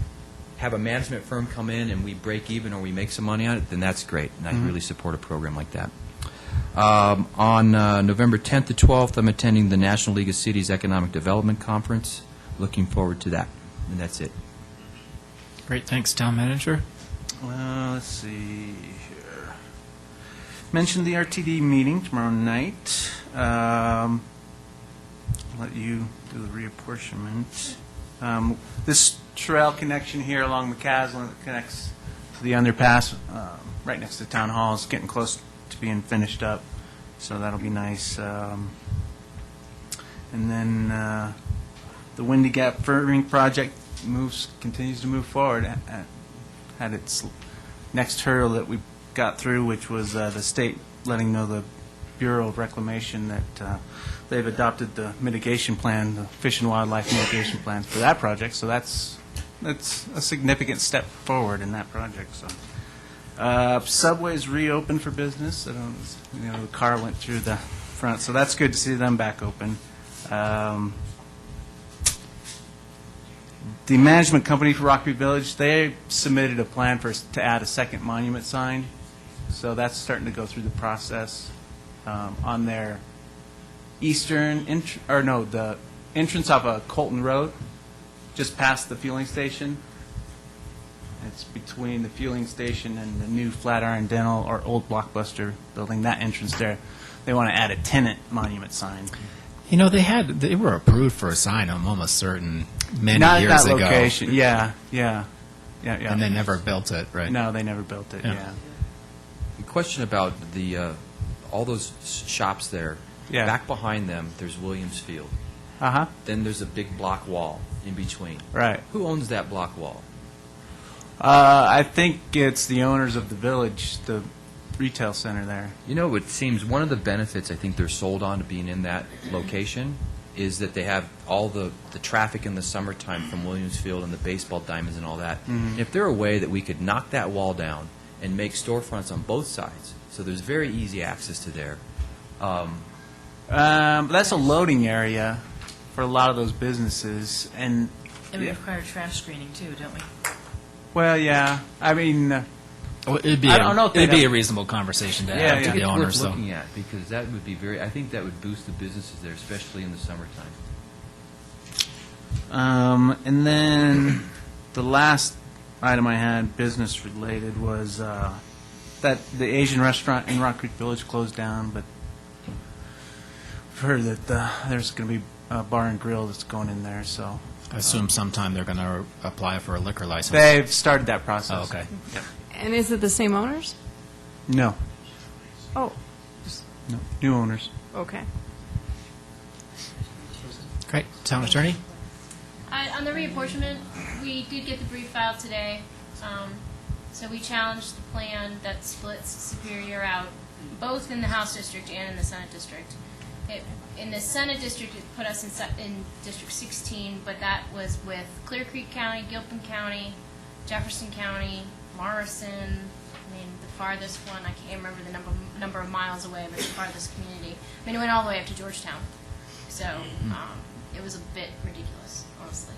have a management firm come in and we break even or we make some money on it, then that's great. And I really support a program like that. On November 10th to 12th, I'm attending the National League of Cities Economic Development Conference. Looking forward to that. And that's it. Great, thanks, Town Manager. Well, let's see here. Mentioned the RTD meeting tomorrow night. I'll let you do the reapportionment. This trail connection here along McCaslin that connects to the underpass right next to Town Hall is getting close to being finished up, so that'll be nice. And then the Windy Gap Furring project continues to move forward. Had its next hurdle that we got through, which was the state letting know the Bureau of Reclamation that they've adopted the mitigation plan, the Fish and Wildlife mitigation plans for that project. So that's a significant step forward in that project. So. Subway's reopened for business. The car went through the front, so that's good to see them back open. The management company for Rockview Village, they submitted a plan to add a second monument sign, so that's starting to go through the process on their the entrance off of Colton Road, just past the fueling station. It's between the fueling station and the new Flatiron Dental or old Blockbuster building, that entrance there. They want to add a tenant monument sign. You know, they were approved for a sign, I'm almost certain, many Not years at that ago. location. Yeah. And they never built it, right? No, they never built it, yeah. A question about all those shops there. Yeah. Back behind them, there's Williams Field. Uh-huh. Then there's a big block wall in between. Right. Who owns that block wall? I think it's the owners of the village, the retail center there. You know, it seems one of the benefits I think they're sold on to being in that location is that they have all the traffic in the summertime from Williams Field and the baseball diamonds and all that. If there a way that we could knock that wall down and make storefronts on both sides, so there's very easy access to there. That's a loading area for a lot of those businesses. And we require trash screening too, don't we? Well, yeah. I mean, it'd be I don't know if it'd they'd be a have- reasonable conversation to Yeah, have yeah. to the It's owners. worth So. looking at because that would be I think that would boost the businesses there, especially in the summertime. And then the last item I had, business related, was that the Asian restaurant in Rock Creek Village closed down, but I've heard that there's going to be a bar and grill that's going in there, so. I assume sometime they're going to apply for a liquor license. They've started that process. Oh, okay. And is it the same owners? No. Oh, No. New owners. okay. Great. Town Attorney? On the reapportionment, we did get the brief filed today. So we challenged the plan that splits Superior out, both in the House District and in the Senate District. In the Senate District, it put us in District 16, but that was with Clear Creek County, Gilpin County, Jefferson County, Morrison, I mean, the farthest one, I can't remember the number of miles away, but the farthest community. I mean, it went all the way up to Georgetown. So it was a bit ridiculous, honestly.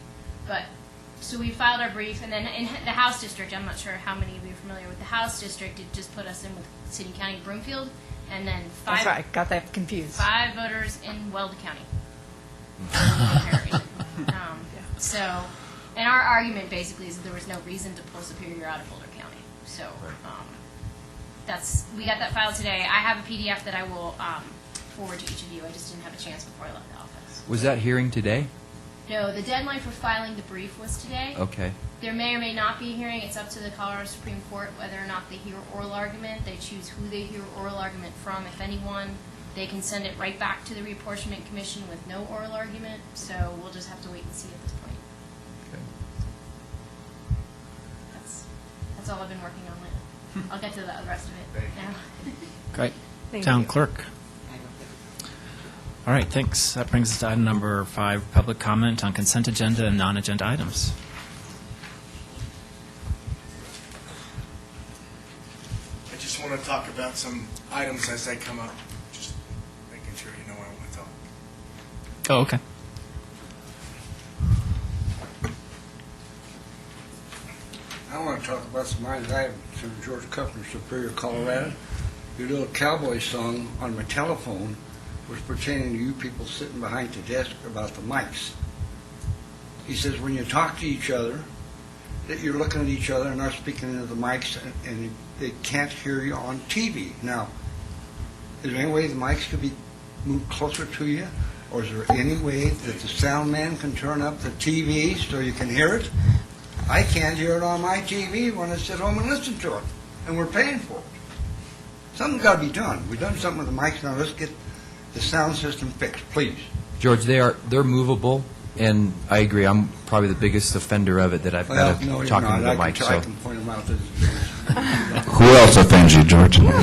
But so we filed our brief, and then in the House District, I'm not sure how many of you are familiar with the House District. It just put us in with City County Broomfield, and then That's right, got that confused. 5 voters in Weld County. So, and our argument basically is that there was no reason to pull Superior out of Boulder County. So we got that filed today. I have a PDF that I will forward to each of you. I just didn't have a chance before I left the office. Was that hearing today? No, the deadline for filing the brief was today. Okay. There may or may not be a hearing. It's up to the Colorado Supreme Court whether or not they hear oral argument. They choose who they hear oral argument from, if anyone. They can send it right back to the Reapportionment Commission with no oral argument. So we'll just have to wait and see at this point. Okay. That's all I've been working on lately. I'll get to the rest of it now. Great. Thank Town you. clerk. All right, thanks. That brings us to item number 5, public comment on consent agenda and non-agenda items. I just want to talk about some items as they come up, just making sure you know what I want to talk. Oh, okay. I want to talk about some items I have from George Kupfer, Superior, Colorado. Your little cowboy song on my telephone was pertaining to you people sitting behind the desk about the mics. He says when you talk to each other, that you're looking at each other and not speaking into the mics, and they can't hear you on TV. Now, is there any way the mics could be moved closer to you? Or is there any way that the sound man can turn up the TV so you can hear it? I can't hear it on my TV when I sit home and listen to it, and we're paying for it. Something's got to be done. We've done something with the mics. Now let's get the sound system fixed, please. George, they're movable, and I agree. I'm probably the biggest offender of it that I've got to no, you're talk not. into the mic. I can point them out. Who else offends you, George? This one?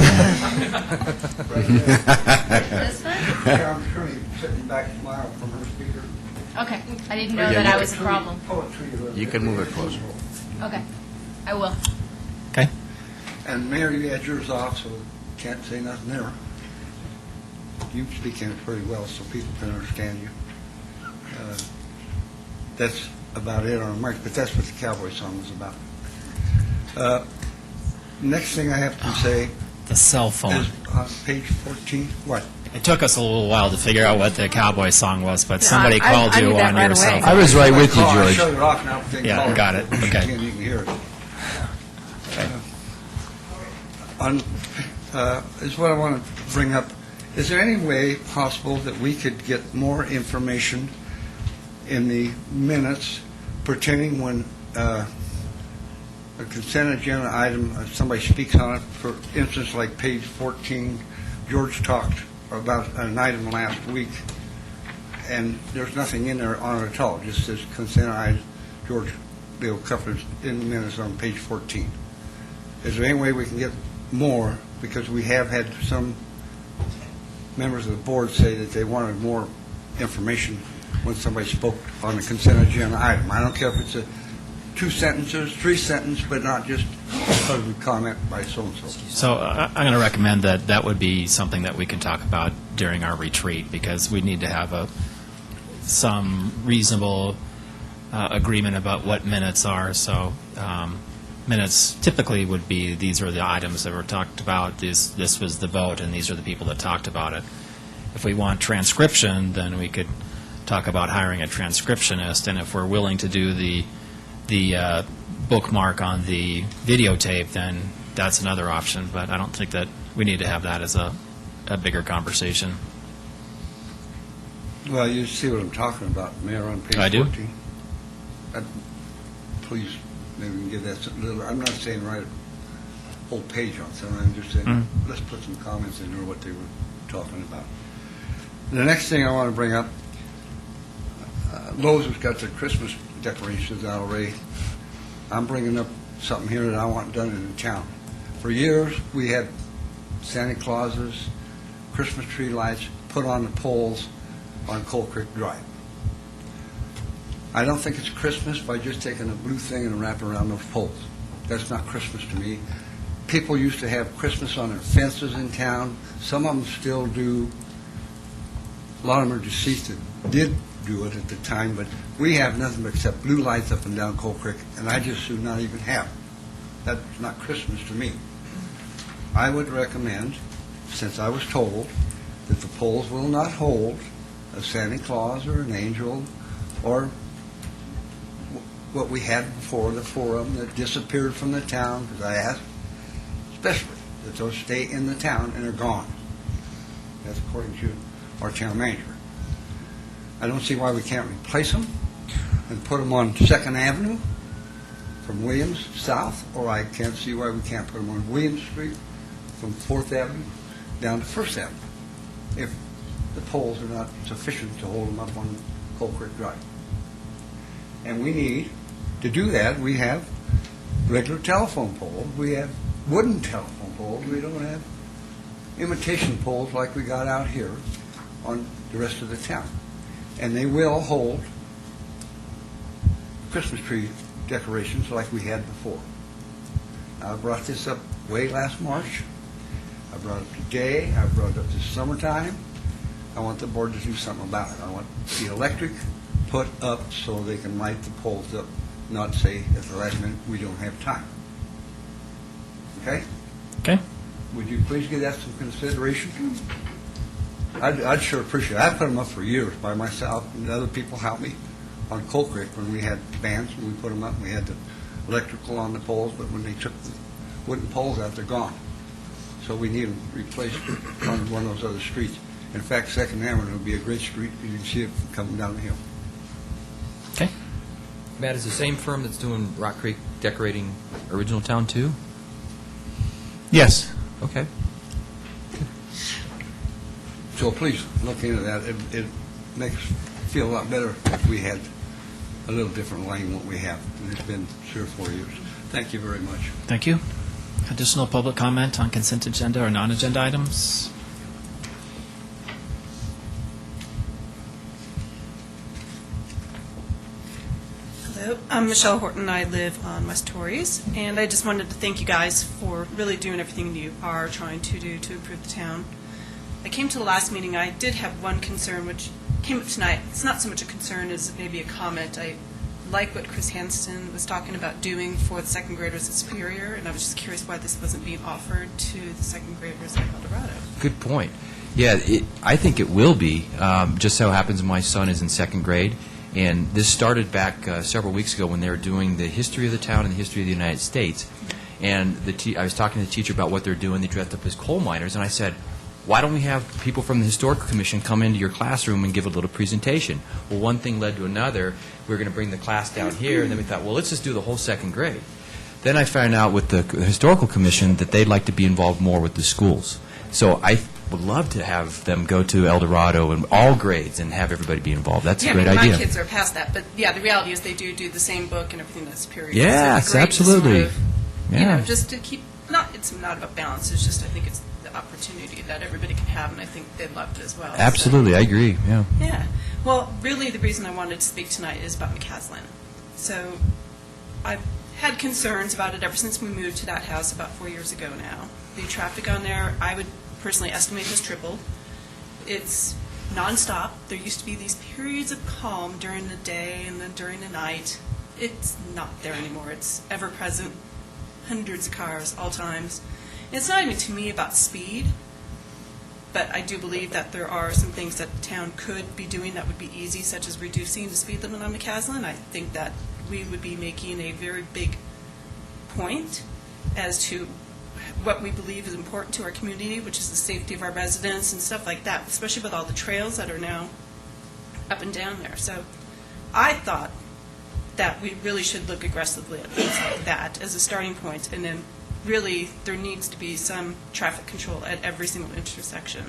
I'm sure you're sitting back a mile from her speaker. Okay. I didn't know that I was a problem. You can move it closer. Okay. I will. Okay. And Mayor, you had yours off, so can't say nothing there. You speak in it pretty well, so people can understand you. That's about it on the mic, but that's what the cowboy song was about. Next thing I have to say The cell phone. is on page 14. What? It took us a little while to figure out what the cowboy song was, but somebody I called you knew that on right your cell away. phone. I was right with you, I George. shut it off now. They Yeah, call got it. Okay. Again, you can hear it. Is what I want to bring up. Is there any way possible that we could get more information in the minutes pertaining when a consent agenda item, somebody speaks on it, for instance, like page 14, George talked about an item last week, and there's nothing in there on it at all, just says consent item, George Bill Kupfer's in the minutes on page 14. Is there any way we can get more, because we have had some members of the board say that they wanted more information when somebody spoke on the consent agenda item. I don't care if it's 2 sentences, 3 sentences, but not just a comment by so-and-so. So I'm going to recommend that that would be something that we can talk about during our retreat, because we need to have some reasonable agreement about what minutes are. So minutes typically would be, these are the items that were talked about, this was the vote, and these are the people that talked about it. If we want transcription, then we could talk about hiring a transcriptionist, and if we're willing to do the bookmark on the videotape, then that's another option, but I don't think that we need to have that as a bigger conversation. Well, you see what I'm talking about, Mayor, on page 14. I do. Please, maybe we can give that some little, I'm not saying write a whole page on something, I'm just saying, let's put some comments in there what they were talking about. The next thing I want to bring up, Lowe's has got their Christmas decorations out already. I'm bringing up something here that I want done in the town. For years, we had Santa Clauses, Christmas tree lights put on the poles on Coal Creek Drive. I don't think it's Christmas by just taking a blue thing and wrapping around those poles. That's not Christmas to me. people used to have Christmas on their fences in town. Some of them still do. A lot of them are deceased that did do it at the time, but we have nothing except blue lights up and down Coal Creek, and I just do not even have it. That's not Christmas to me. I would recommend, since I was told that the poles will not hold a Santa Claus or an angel or what we had before, the four of them that disappeared from the town, because I asked especially that those stay in the town and are gone. That's according to our town manager. I don't see why we can't replace them and put them on 2nd Avenue from Williams south, or I can't see why we can't put them on Williams Street from 4th Avenue down to 1st Avenue, if the poles are not sufficient to hold them up on Coal Creek Drive. And we need to do that. We have regular telephone poles. We have wooden telephone poles. We don't have imitation poles like we got out here on the rest of the town. And they will hold Christmas tree decorations like we had before. I brought this up way last March. I brought it up today. I brought it up this summertime. I want the board to do something about it. I want the electric put up so they can light the poles up, not say at the last minute, we don't have time. Okay? Okay. Would you please give that some consideration? I'd sure appreciate it. I put them up for years by myself, and other people helped me on Coal Creek when we had bands, and we put them up, and we had the electrical on the poles, but when they took the wooden poles out, they're gone. So we need them replaced on one of those other streets. In fact, 2nd Avenue would be a great street. You can see it coming down the hill. Okay. Matt, is the same firm that's doing Rock Creek decorating Original Town too? Yes. Okay. So please look into that. It makes us feel a lot better if we had a little different lane than what we have. And it's been 3 or 4 years. Thank you very much. Thank you. Additional public comment on consent agenda or non-agenda items? Hello, I'm Michelle Horton. I live on West Torreys, and I just wanted to thank you guys for really doing everything you are trying to do to improve the town. I came to the last meeting. I did have one concern, which came up tonight. It's not so much a concern as maybe a comment. I like what Chris Hanston was talking about doing for the 2nd graders at Superior, and I was just curious why this wasn't being offered to the 2nd graders at El Dorado. Good point. Yeah, I think it will be. Just so happens my son is in 2nd grade, and this started back several weeks ago when they were doing the history of the town and the history of the United States. And I was talking to the teacher about what they're doing. They dressed up as coal miners, and I said, why don't we have people from the Historical Commission come into your classroom and give a little presentation? Well, one thing led to another. We were going to bring the class down here, and then we thought, well, let's just do the whole 2nd grade. Then I found out with the Historical Commission that they'd like to be involved more with the schools. So I would love to have them go to El Dorado and all grades and have everybody be involved. That's a great idea. My kids are past that, but yeah, the reality is they do the same book and everything that's Superior. Yes, so it'd be great to absolutely. sort of, you know, just to keep, it's not about balance, it's just I think it's the opportunity that everybody can have, and I think they'd love it as well. Absolutely, I agree, yeah. Yeah. Well, really, the reason I wanted to speak tonight is about McCaslin. So I've had concerns about it ever since we moved to that house about 4 years ago now. The traffic on there, I would personally estimate, has tripled. It's nonstop. There used to be these periods of calm during the day and then during the night. It's not there anymore. It's ever present. Hundreds of cars, all times. And it's not even to me about speed, but I do believe that there are some things that the town could be doing that would be easy, such as reducing the speed limit on McCaslin. I think that we would be making a very big point as to what we believe is important to our community, which is the safety of our residents and stuff like that, especially with all the trails that are now up and down there. So I thought that we really should look aggressively at things like that as a starting point, and then really there needs to be some traffic control at every single intersection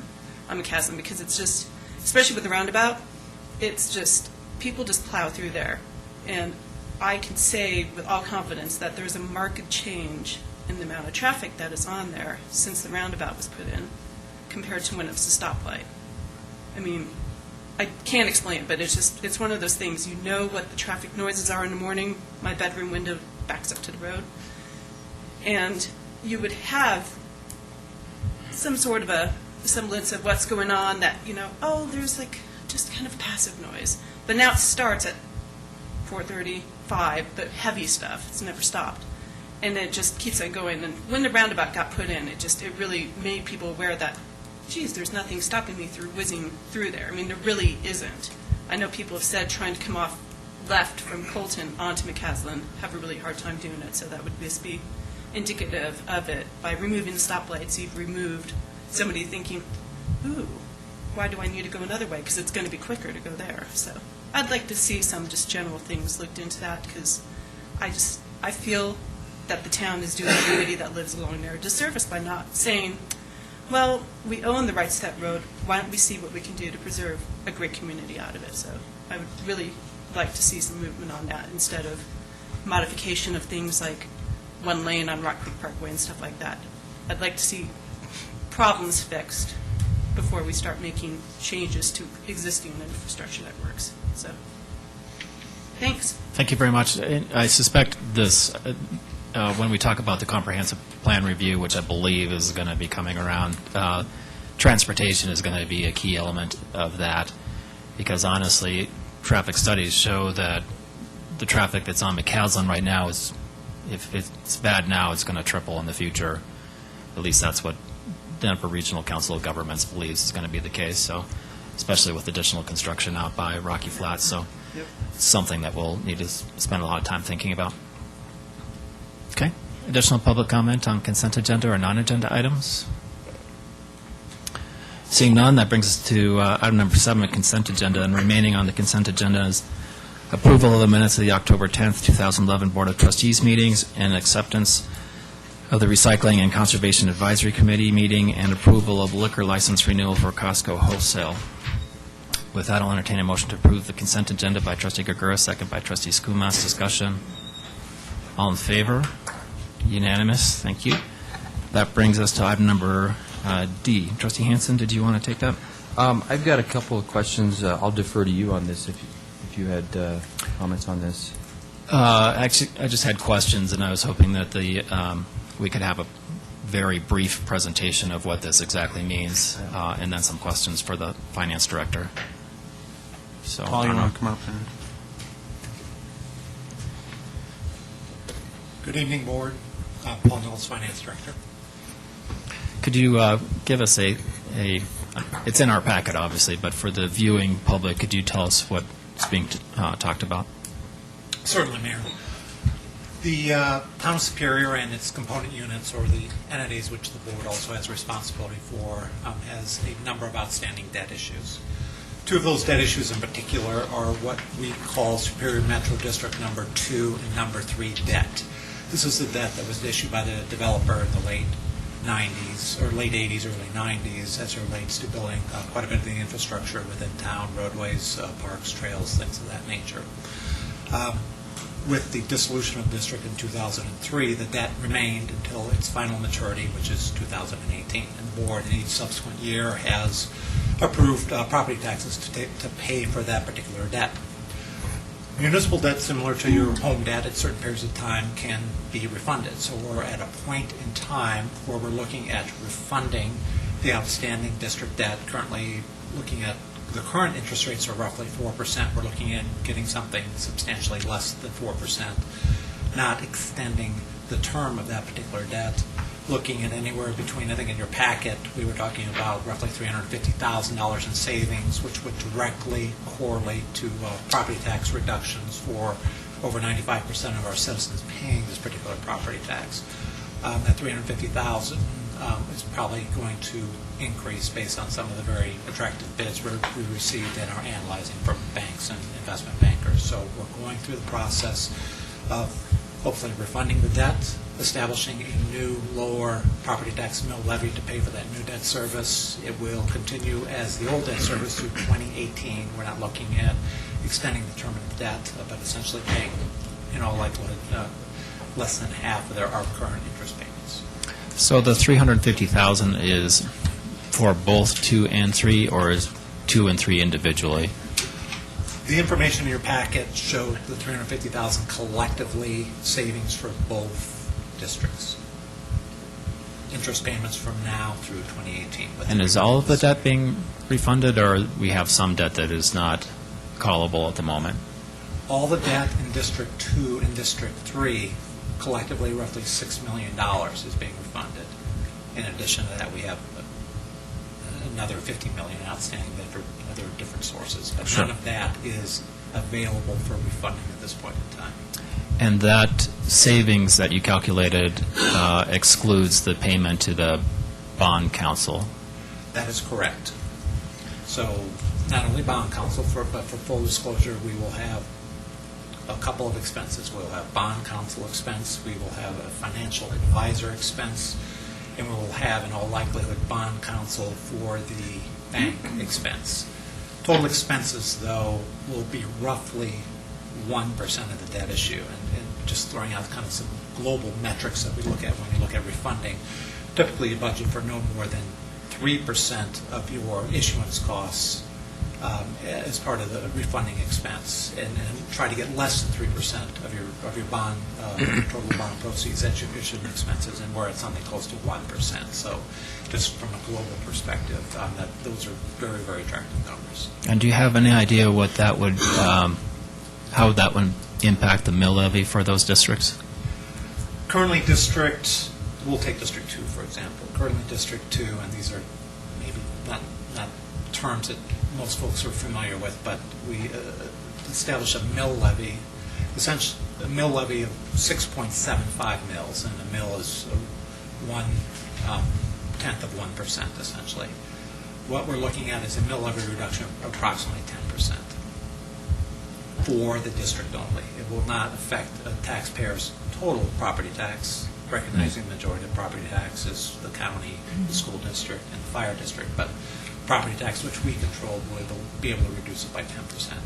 on McCaslin, because it's just, especially with the roundabout, it's just, people just plow through there. And I can say with all confidence that there's a marked change in the amount of traffic that is on there since the roundabout was put in compared to when it was a stoplight. I mean, I can't explain it, but it's just, it's one of those things. You know what the traffic noises are in the morning. My bedroom window backs up to the road. And you would have some sort of a semblance of what's going on that, oh, there's like just kind of passive noise. But now it starts at 4:35, but heavy stuff. It's never stopped. And it just keeps on going. And when the roundabout got put in, it really made people aware that, geez, there's nothing stopping me through whizzing through there. I mean, there really isn't. I know people have said trying to come off left from Colton onto McCaslin have a really hard time doing it, so that would just be indicative of it. By removing the stoplights, you've removed somebody thinking, ooh, why do I need to go another way? Because it's going to be quicker to go there. So I'd like to see some just general things looked into that, because I feel that the town is doing everybody that lives along there a disservice by not saying, well, we own the rights to that road. Why don't we see what we can do to preserve a great community out of it? So I would really like to see some movement on that instead of modification of things like one lane on Rock Creek Parkway and stuff like that. I'd like to see problems fixed before we start making changes to existing infrastructure that works. So, thanks. Thank you very much. I suspect this, when we talk about the comprehensive plan review, which I believe is going to be coming around, transportation is going to be a key element of that, because honestly, traffic studies show that the traffic that's on McCaslin right now is, if it's bad now, it's going to triple in the future. At least that's what Denver Regional Council of Governments believes is going to be the case, so especially with additional construction out by Rocky Flats. So it's something that we'll need to spend a lot of time thinking about. Okay. Additional public comment on consent agenda or non-agenda items? Seeing none, that brings us to item number 7, consent agenda. And remaining on the consent agenda is approval of the minutes of the October 10th, 2011 Board of Trustees meetings and acceptance of the Recycling and Conservation Advisory Committee meeting and approval of liquor license renewal for Costco Wholesale. With that, I'll entertain a motion to approve the consent agenda by Trustee Gregura, second by Trustee Skumas. Discussion. All in favor? Unanimous. Thank you. That brings us to item number D. Trustee Hansen, did you want to take that? I've got a couple of questions. I'll defer to you on this if you had comments on this. Actually, I just had questions, and I was hoping that we could have a very brief presentation of what this exactly means, and then some questions for the finance director. So, Paul, you want to come up? Good evening, Board. Paul Knowles, Finance Director. Could you give us it's in our packet, obviously, but for the viewing public, could you tell us what's being talked about? Certainly, Mayor. The Town of Superior and its component units, or the entities which the Board also has responsibility for, has a number of outstanding debt issues. Two of those debt issues in particular are what we call Superior Metro District Number 2 and Number 3 debt. This is the debt that was issued by the developer in the late 90s, or late 80s, early 90s, as it relates to building quite a bit of the infrastructure within town, roadways, parks, trails, things of that nature. With the dissolution of the district in 2003, the debt remained until its final maturity, which is 2018. And the Board in each subsequent year has approved property taxes to pay for that particular debt. Municipal debt, similar to your home debt, at certain periods of time can be refunded. So we're at a point in time where we're looking at refunding the outstanding district debt. Currently, looking at the current interest rates are roughly 4%. We're looking at getting something substantially less than 4%, not extending the term of that particular debt. Looking at anywhere between, I think in your packet, we were talking about roughly $350,000 in savings, which would directly correlate to property tax reductions for over 95% of our citizens paying this particular property tax. That $350,000 is probably going to increase based on some of the very attractive bids we received and are analyzing from banks and investment bankers. So we're going through the process of hopefully refunding the debt, establishing a new lower property tax mill levy to pay for that new debt service. It will continue as the old debt service through 2018. We're not looking at extending the term of the debt, but essentially paying, in all likelihood, less than half of our current interest payments. So the $350,000 is for both 2 and 3, or is 2 and 3 individually? The information in your packet showed the $350,000 collectively savings for both districts. interest payments from now through 2018. with And the is all of the repayments. debt being refunded, or we have some debt that is not callable at the moment? All the debt in District 2 and District 3, collectively roughly $6 million is being refunded. In addition to that, we have another $50 million outstanding debt for other different sources. But Sure. none of that is available for refunding at this point in time. And that savings that you calculated excludes the payment to the bond council? That is correct. So not only bond counsel, but for full disclosure, we will have a couple of expenses. We'll have bond counsel expense, we will have a financial advisor expense, and we will have, in all likelihood, bond counsel for the bank expense. Total expenses, though, will be roughly 1% of the debt issue. And just throwing out kind of some global metrics that we look at when we look at refunding, typically you budget for no more than 3% of your issuance costs as part of the refunding expense, and try to get less than 3% of your bond total bond proceeds as your issuing expenses, and we're at something close to 1%. So, just from a global perspective, that those are very, very attractive numbers. And do you have any idea what that would, how that would impact the mill levy for those districts? Currently, we'll take District 2, for example. Currently, District 2, and these are maybe not terms that most folks are familiar with, but we establish a mill levy, essentially a mill levy of 6.75 mils, and a mill is 1/10 of 1%, essentially. What we're looking at is a mill levy reduction of approximately 10% for the district only. It will not affect a taxpayer's total property tax, recognizing the majority of property tax is the county, the school district, and the fire district, but property tax, which we control, will be able to reduce it by 10%.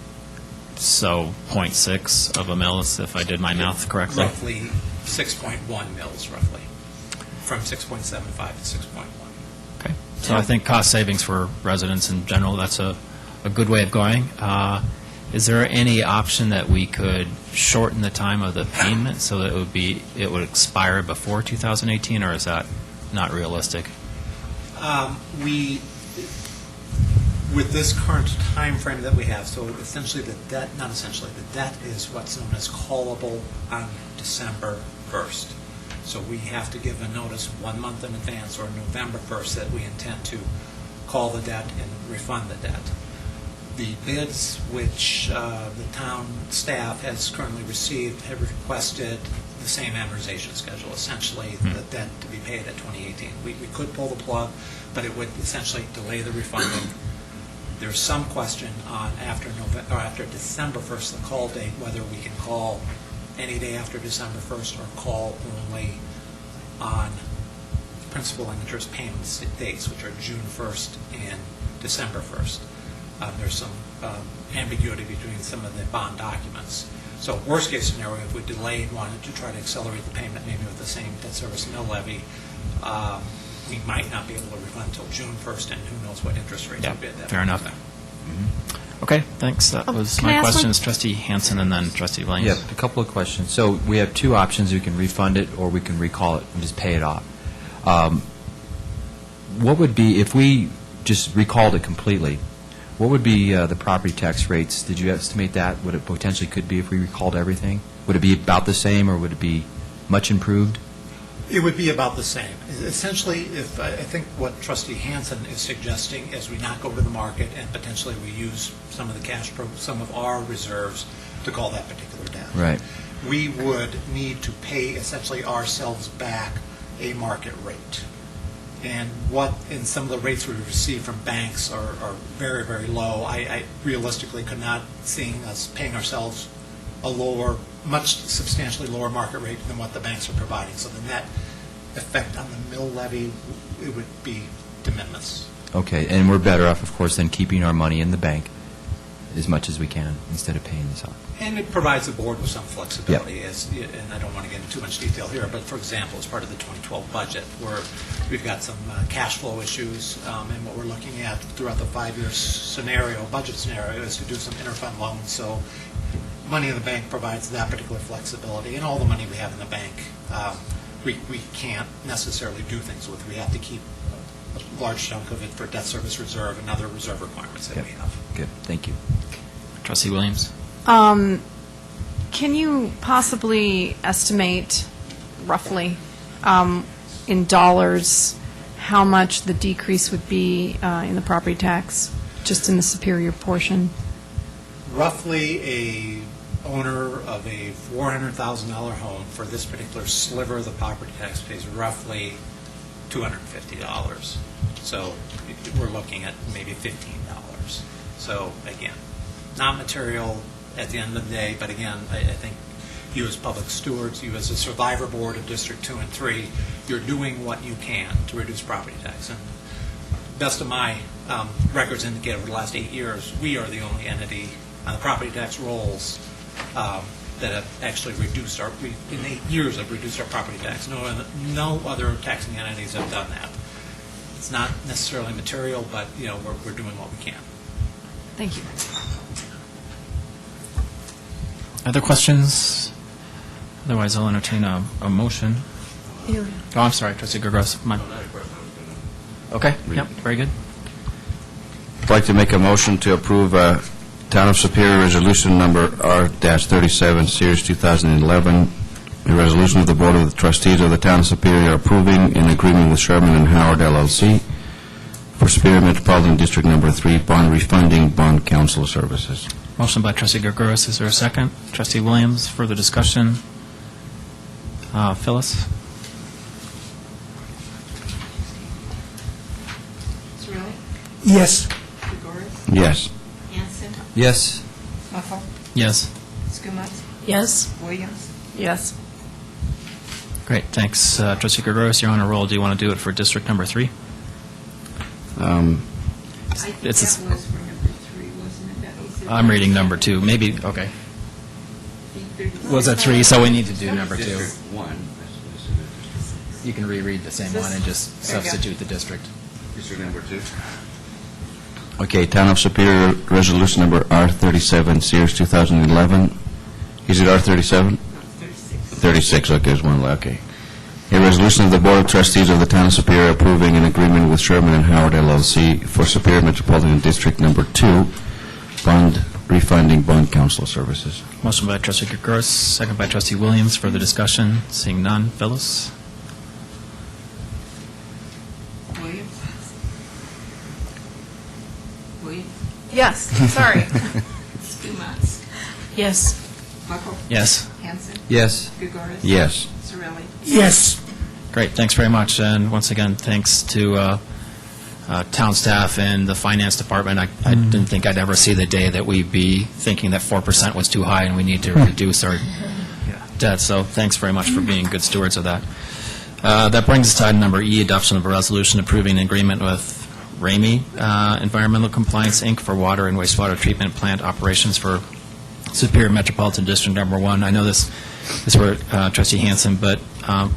So 0.6 of a mill, if I did my math correctly? Roughly 6.1 mils, roughly, from 6.75 to 6.1. Okay. So I think cost savings for residents in general, that's a good way of going. Is there any option that we could shorten the time of the payment so that it would expire before 2018, or is that not realistic? With this current time frame that we have, so essentially the debt is what's known as callable on December 1st. So we have to give a notice 1 month in advance, or November 1st, that we intend to call the debt and refund the debt. The bids which the town staff has currently received have requested the same amortization schedule, essentially the debt to be paid at 2018. We could pull the plug, but it would essentially delay the refunding. There's some question on after December 1st, the call date, whether we can call any day after December 1st or call only on principal and interest payment dates, which are June 1st and December 1st. There's some ambiguity between some of the bond documents. So worst case scenario, if we delayed, wanted to try to accelerate the payment, maybe with the same debt service mill levy, we might not be able to refund until June 1st, and who knows what interest rates would be at that Fair point. enough. Okay, thanks. That was can I my ask questions. Trustee Hansen and then Trustee Williams. Yeah, a couple of questions. So we have two options. We can refund it, or we can recall it and just pay it off. What would be, if we just recalled it completely, what would be the property tax rates? Did you estimate that, what it potentially could be if we recalled everything? Would it be about the same, or would it be much improved? It would be about the same. Essentially, if I think what Trustee Hansen is suggesting is we not go to the market and potentially we use some of the some of our reserves to call that particular debt. Right. We would need to pay essentially ourselves back a market rate. And some of the rates we receive from banks are very, very low. I realistically could not see us paying ourselves a substantially lower market rate than what the banks are providing. So the net effect on the mill levy, it would be de minimis. Okay, and we're better off, of course, than keeping our money in the bank as much as we can instead of paying this off. And it provides the board with some flexibility, and I don't want to get into too much detail here, but for example, as part of the 2012 budget, where we've got some cash flow issues, and what we're looking at throughout the 5-year budget scenario, is to do some interfund loans. So money in the bank provides that particular flexibility, and all the money we have in the bank, we can't necessarily do things with. We have to keep a large chunk of it for debt service reserve and other reserve requirements that we have. Good, thank you. Trustee Williams? Can you possibly estimate roughly in dollars how much the decrease would be in the property tax, just in the Superior portion? Roughly, a owner of a $400,000 home for this particular sliver of the property tax pays roughly $250. So we're looking at maybe $15. So again, not material at the end of the day, but again, I think you as public stewards, you as a survivor board of District 2 and 3, you're doing what you can to reduce property tax. And best of my records indicate over the last 8 years, we are the only entity on the property tax rolls that have actually reduced in 8 years have reduced our property tax. No other taxing entities have done that. It's not necessarily material, but we're doing what we can. Thank you. Other questions? Otherwise, I'll entertain a motion. Oh, I'm sorry, Trustee Gergos. Okay, yep, very good. I'd like to make a motion to approve Town of Superior Resolution Number R-37, Series 2011, a resolution of the Board of Trustees of the Town of Superior approving in agreement with Sherman and Howard LLC for Superior Metropolitan District Number 3 bond refunding bond counsel services. Motion by Trustee Gergos. Is there a second? Trustee Williams, further discussion? Phyllis? Cirilli? Yes. Gregoris? Yes. Hanson? Yes. Buckle? Yes. Skumatz? Yes? Williams? Yes. Great, thanks. Trustee Gergos, you're on a roll. Do you want to do it for District Number 3? I think It's that was for number 3, wasn't it? That was I'm reading number 2. Maybe, okay. Was that 3? So we need to do number 2. District 1. You can reread the same one and just There you go. substitute the district. District Number 2. Okay, Town of Superior Resolution Number R-37, Series 2011. Is it R-37? 36, okay, there's one left, okay. A resolution of the Board of Trustees of the Town of Superior approving an agreement with Sherman and Howard LLC for Superior Metropolitan District Number 2 bond refunding bond counsel services. Motion by Trustee Gergos, second by Trustee Williams. Further discussion? Seeing none. Phyllis? Williams? Williams? Yes, sorry. Skumatz? Yes. Buckle? Yes. Hanson? Yes. Gregoris? Yes. Cirilli? Yes. Great, thanks very much. And once again, thanks to town staff and the finance department. I didn't think I'd ever see the day that we'd be thinking that 4% was too high and we need to reduce our debt. So thanks very much for being good stewards of that. That brings us to item number E, adoption of a resolution approving an agreement with Ramey Environmental Compliance, Inc. for water and wastewater treatment plant operations for Superior Metropolitan District Number 1. I know this is for Trustee Hanson, but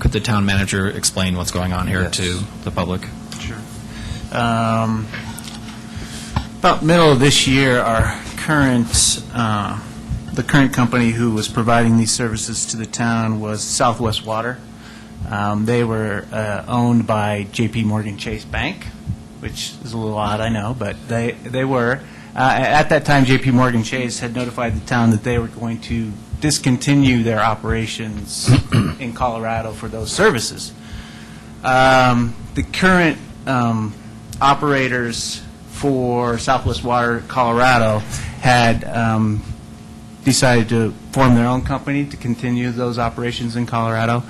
could the town manager explain what's going on here to the public? Sure. About middle of this year, our the current company who was providing these services to the town was Southwest Water. They were owned by J.P. Morgan Chase Bank, which is a little odd, I know, but they were. At that time, J.P. Morgan Chase had notified the town that they were going to discontinue their operations in Colorado for those services. The current operators for Southwest Water Colorado had decided to form their own company to continue those operations in Colorado.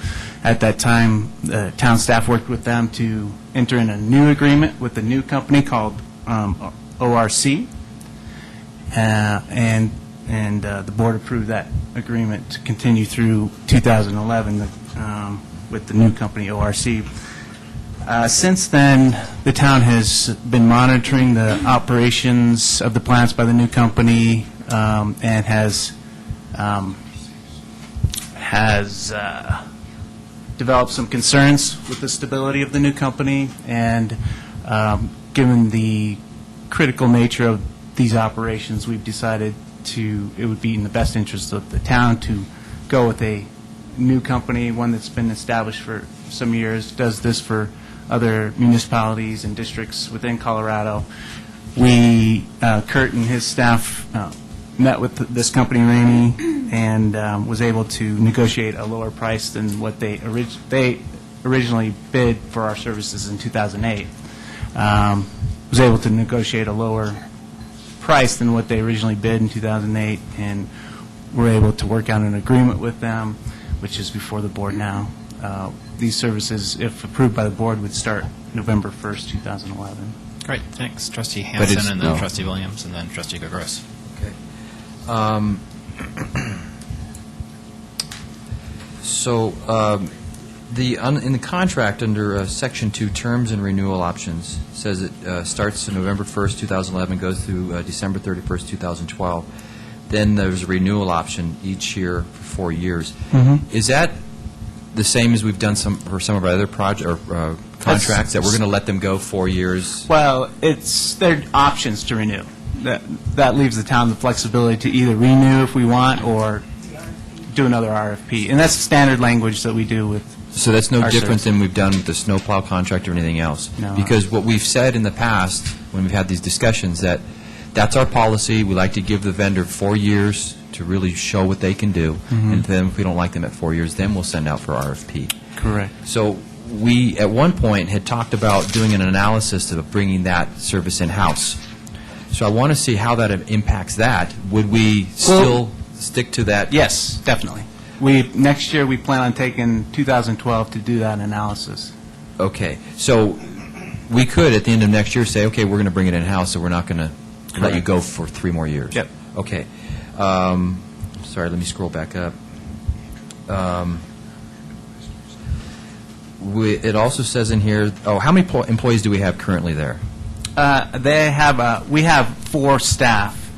At that time, the town staff worked with them to enter in a new agreement with a new company called ORC, and the board approved that agreement to continue through 2011 with the new company ORC. Since then, the town has been monitoring the operations of the plants by the new company and has developed some concerns with the stability of the new company, and given the critical nature of these operations, we've decided it would be in the best interest of the town to go with a new company, one that's been established for some years, does this for other municipalities and districts within Colorado. Kurt and his staff met with this company, Rainey, and was able to negotiate a lower price than what they originally bid for our services in 2008. Was able to negotiate a lower price than what they originally bid in 2008, and we're able to work out an agreement with them, which is before the board now. These services, if approved by the board, would start November 1st, 2011. Great, thanks. Trustee Hansen, and then Trustee Williams, and then Trustee Gagos. Okay. So in the contract under Section 2, Terms and Renewal Options, says it starts on November 1st, 2011, goes through December 31st, 2012. Then there's a renewal option each year for 4 years. Is that the same as we've done for some of our other contracts, that we're going to let them go 4 years? Well, they're options to renew. That leaves the town the flexibility to either renew if we want or do another RFP. And that's standard language that we do with. So that's no different than we've done with the snowplow contract or anything else? No. Because what we've said in the past, when we've had these discussions, that's our policy. We like to give the vendor 4 years to really show what they can do. And then if we don't like them at 4 years, then we'll send out for RFP. Correct. So we, at one point, had talked about doing an analysis of bringing that service in-house. So I want to see how that impacts that. Would we still stick to that? Yes, definitely. Next year, we plan on taking 2012 to do that analysis. Okay. So we could, at the end of next year, say, okay, we're going to bring it in-house, so we're not going to let you go for 3 more years. Yep. Okay. Sorry, let me scroll back up. It also says in here, how many employees do we have currently there? We have 4 staff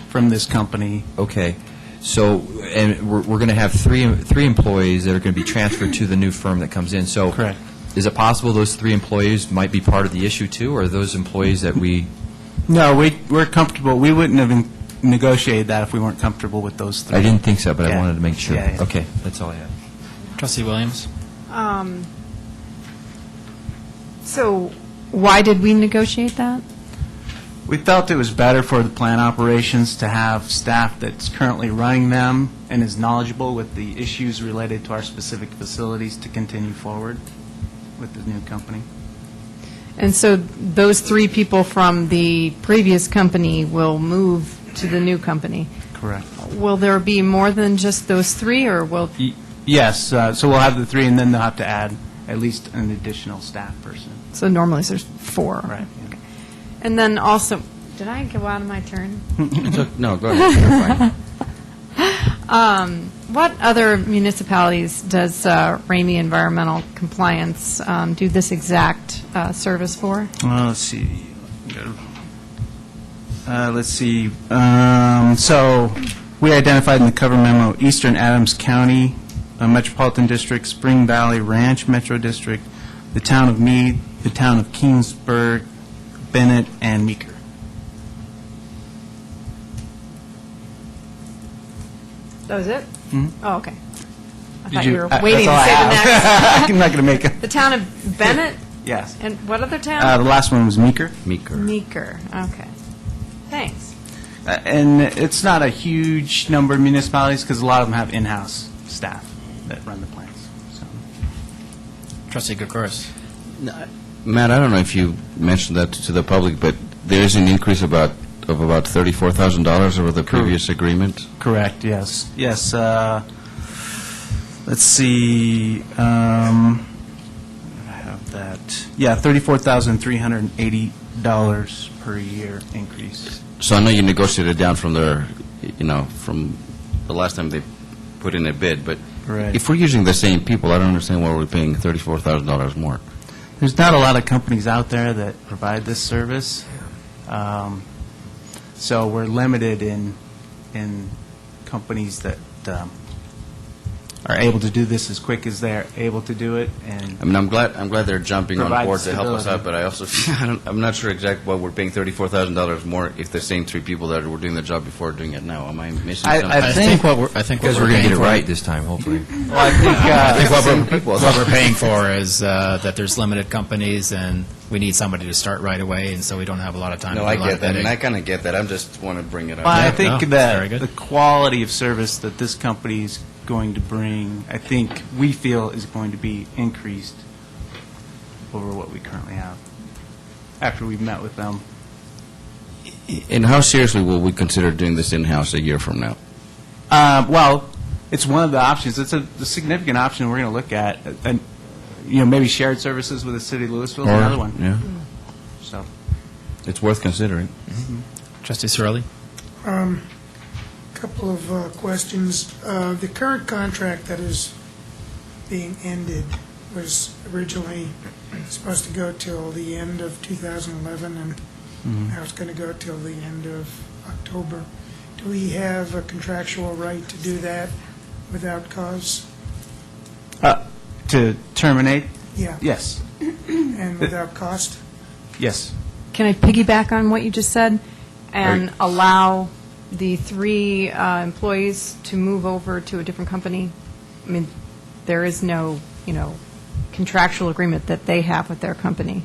from this company. Okay. So, and we're going to have three employees that are going to be transferred to the new firm that comes in. So, correct. Is it possible those 3 employees might be part of the issue too, or are those employees that we? No, we're comfortable. We wouldn't have negotiated that if we weren't comfortable with those 3. I didn't think so, but I wanted to make sure. Yeah. Okay, that's all I have. Trustee Williams? So why did we negotiate that? We felt it was better for the plant operations to have staff that's currently running them and is knowledgeable with the issues related to our specific facilities to continue forward with the new company. And so those 3 people from the previous company will move to the new company. Correct. Will there be more than just those 3, or will? Yes, so we'll have the 3, and then they'll have to add at least an additional staff person. So normally there's 4. Right. Okay. And then also, did I go out of my turn? No, go ahead. You're fine. What other municipalities does Ramey Environmental Compliance do this exact service for? Let's see. So we identified in the cover memo Eastern Adams County Metropolitan District, Spring Valley Ranch Metro District, the town of Meade, the town of Kingsburg, Bennett, and Meeker. That was it? Mm-hmm. Oh, okay. I Did thought you- you were that's waiting all to I say the have. next. I'm not going to make it. The town of Bennett? Yes. And what other town? The last one was Meeker. Meeker, okay. Thanks. And it's not a huge number of municipalities because a lot of them have in-house staff that run the plants. So. Trustee Gagos? Matt, I don't know if you mentioned that to the public, but there is an increase of about $34,000 over the previous agreement? Correct, yes. Yes. Let's see. I have that. Yeah, $34,380 per year increase. So I know you negotiated down from from the last time they put in a bid, but Right. if we're using the same people, I don't understand why we're paying $34,000 more. There's not a lot of companies out there that provide this service. So we're limited in companies that are able to do this as quick as they're able to do it, and I mean, I'm glad they're jumping on Provide board to help us stability. out, but I also, I'm not sure exactly why we're paying $34,000 more if the same three people that were doing the job before are doing it now. Am I missing something? I think what we're Because we're going to get it right this time, hopefully. well, I think, I think people. what we're paying for is that there's limited companies, and we need somebody to start right away, and so we don't have a lot of time No, to I do a lot get of that, and bidding. I kind of get that. I just want to bring it up. well, I Yeah, think no, very that good. the quality of service that this company is going to bring, I think we feel is going to be increased over what we currently have after we've met with them. And how seriously will we consider doing this in-house a year from now? Well, it's one of the options. It's a significant option we're going to look at. And, maybe shared services with the city of Louisville is another one. Yeah, So, it's worth considering. Trustee Cirilli? Couple of questions. The current contract that is being ended was originally supposed to go till the end of 2011, and now it's going to go till the end of October. Do we have a contractual right to do that without cause? to terminate? Yeah. Yes. And without cost? Yes. Can I piggyback on what you just said and allow the 3 employees to move over to a different company? I mean, there is no, contractual agreement that they have with their company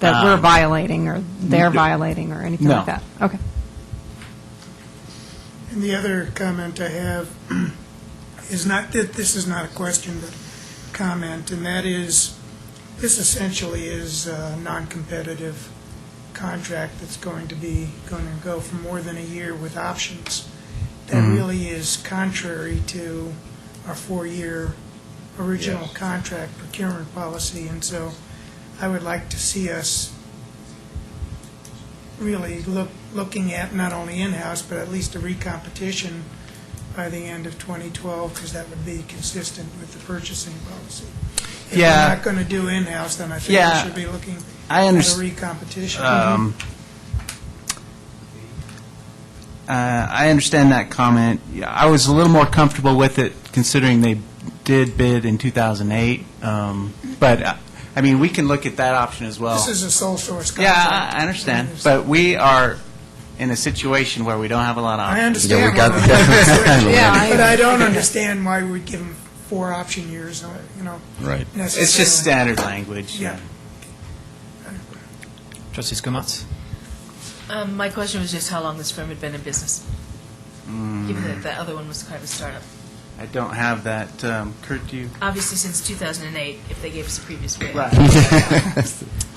that we're violating or they're violating or anything like No. that? Okay. And the other comment I have is not, that this is not a question, but comment, and that is, this essentially is a non-competitive contract that's going to go for more than a year with options. That really is contrary to our 4-year original contract procurement policy, and so I would like to see us really looking at not only in-house, but at least a recompetition by the end of 2012, because that would be consistent with the purchasing policy. If we're not going to do in-house, then I think we should be looking at a recompetition. I understand that comment. Yeah, I was a little more comfortable with it considering they did bid in 2008. But, I mean, we can look at that option as well. This is a sole source contract. Yeah, I understand. But we are in a situation where we don't have a lot of options. I understand. Yeah, we got the But I don't understand why we'd give them 4 option years, Right. necessarily. It's just standard language. Yeah. Trustee Skumatz? My question was just how long this firm had been in business, given that the other one was kind of a startup. I don't have that. Kurt, do you? Obviously, since 2008, if they gave us a previous bid. Right.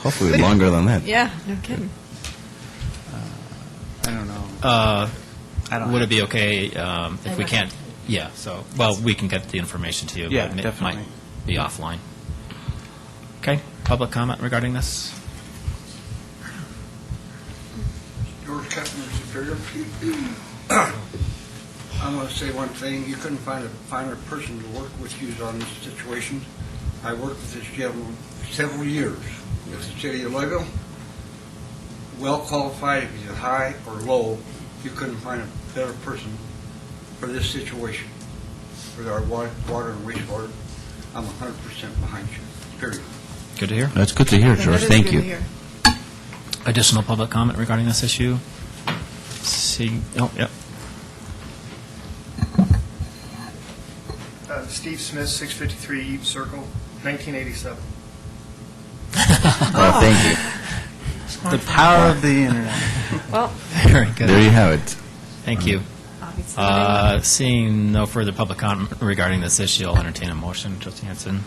Hopefully longer than that. Yeah, no kidding. I don't know. I don't Would have it be okay if we don't can't? Yeah, so, well, we can get the information to you. Yeah, but it definitely. might be offline. Okay, public comment regarding this? George Kepner, Superior. I'm going to say one thing. You couldn't find a finer person to work with you on this situation. I worked with this gentleman several years with the city of Louisville. Well qualified, if he's high or low, you couldn't find a better person for this situation. For our water and wastewater, I'm 100% behind you, period. Good to hear. That's good to hear, That George. is Thank good you. to hear. Additional public comment regarding this issue? Seeing, yep. Steve Smith, 653 Eve Circle, 1987. Oh, thank you. The power of the internet. Well, Very good. There you have it. Thank you. obviously. Seeing no further public comment regarding this issue, I'll entertain a motion. Trustee Hanson?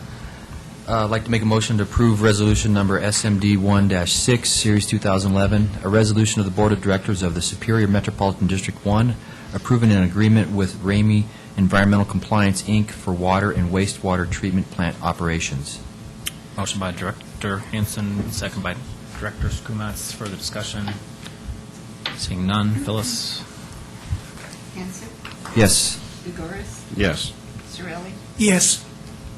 I'd like to make a motion to approve resolution number SMD 1-6, Series 2011, a resolution of the Board of Directors of the Superior Metropolitan District 1 approving an agreement with Ramey Environmental Compliance, Inc. for water and wastewater treatment plant operations. Motion by Director Hanson, second by Director Skumatz. Further discussion? Seeing none. Phyllis? Hanson, Yes. Ugoris, Yes. Cirelli, Yes.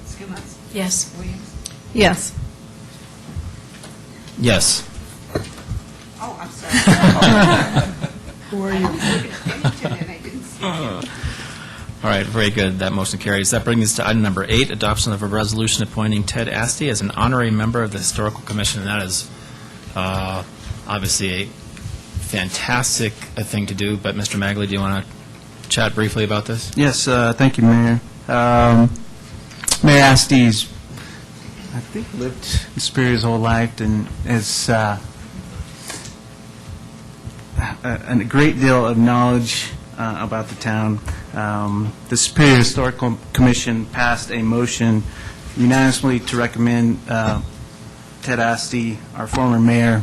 Skumatz, Yes. Williams. Yes. Yes. Oh, I'm sorry. Who are I you? was looking at Pennington and I didn't see him. All right, very good. That motion carries. That brings us to item number 8, adoption of a resolution appointing Ted Asti as an honorary member of the Historical Commission. And that is obviously a fantastic thing to do. But Mr. Magley, do you want to chat briefly about this? Yes, thank you, Mayor. Mayor Asti's, I think, lived in Superior his whole life and has a great deal of knowledge about the town. The Superior Historical Commission passed a motion unanimously to recommend Ted Asti, our former mayor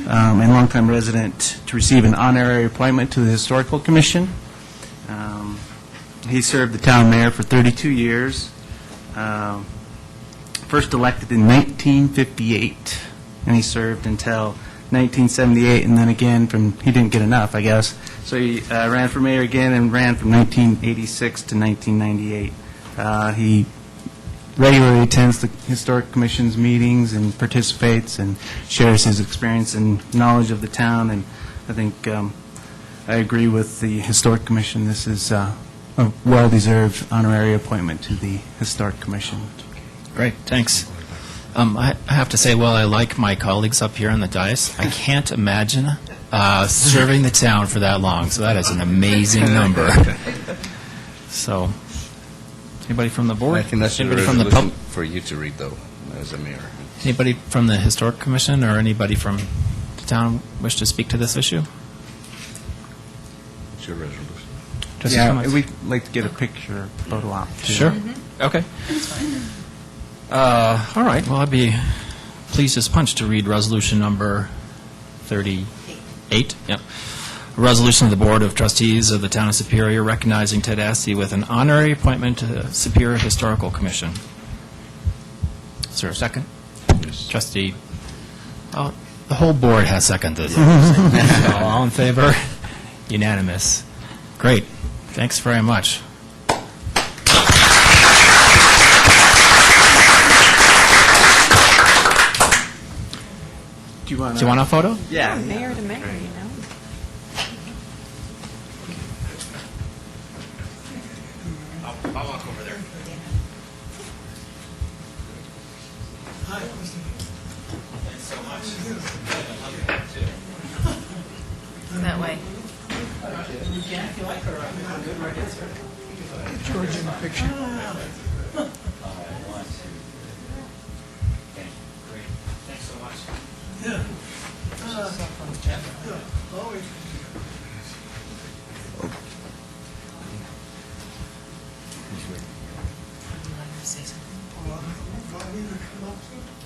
and longtime resident, to receive an honorary appointment to the Historical Commission. He served the town mayor for 32 years, first elected in 1958, and he served until 1978, and then again he didn't get enough, I guess. So he ran for mayor again and ran from 1986 to 1998. He regularly attends the Historic Commission's meetings and participates and shares his experience and knowledge of the town, and I think I agree with the Historic Commission. This is a well-deserved honorary appointment to the Historic Commission. Great, thanks. I have to say, while I like my colleagues up here on the dais, I can't imagine serving the town for that long, so that is an amazing number. So, anybody from the board? I think that's a Anybody from the resolution pub- for you to read, though, as a mayor. Anybody from the Historic Commission or anybody from the town wish to speak to this issue? It's your resolution. Trustee Yeah, Cummings? we'd like to get a picture, photo op, too. Sure. Okay. All right, well, I'd be pleased as punch to read resolution number 38. Yep. A resolution of the Board of Trustees of the Town of Superior recognizing Ted Asti with an honorary appointment to the Superior Historical Commission. Is there a second? Yes. Trustee, oh, the whole board has seconded. So, all in favor? Unanimous. Great. Thanks very much. Do you want a photo? Yeah. Mayor to mayor, you know? I'll walk over there. Thanks so much. That way. George in the picture. Thanks so much.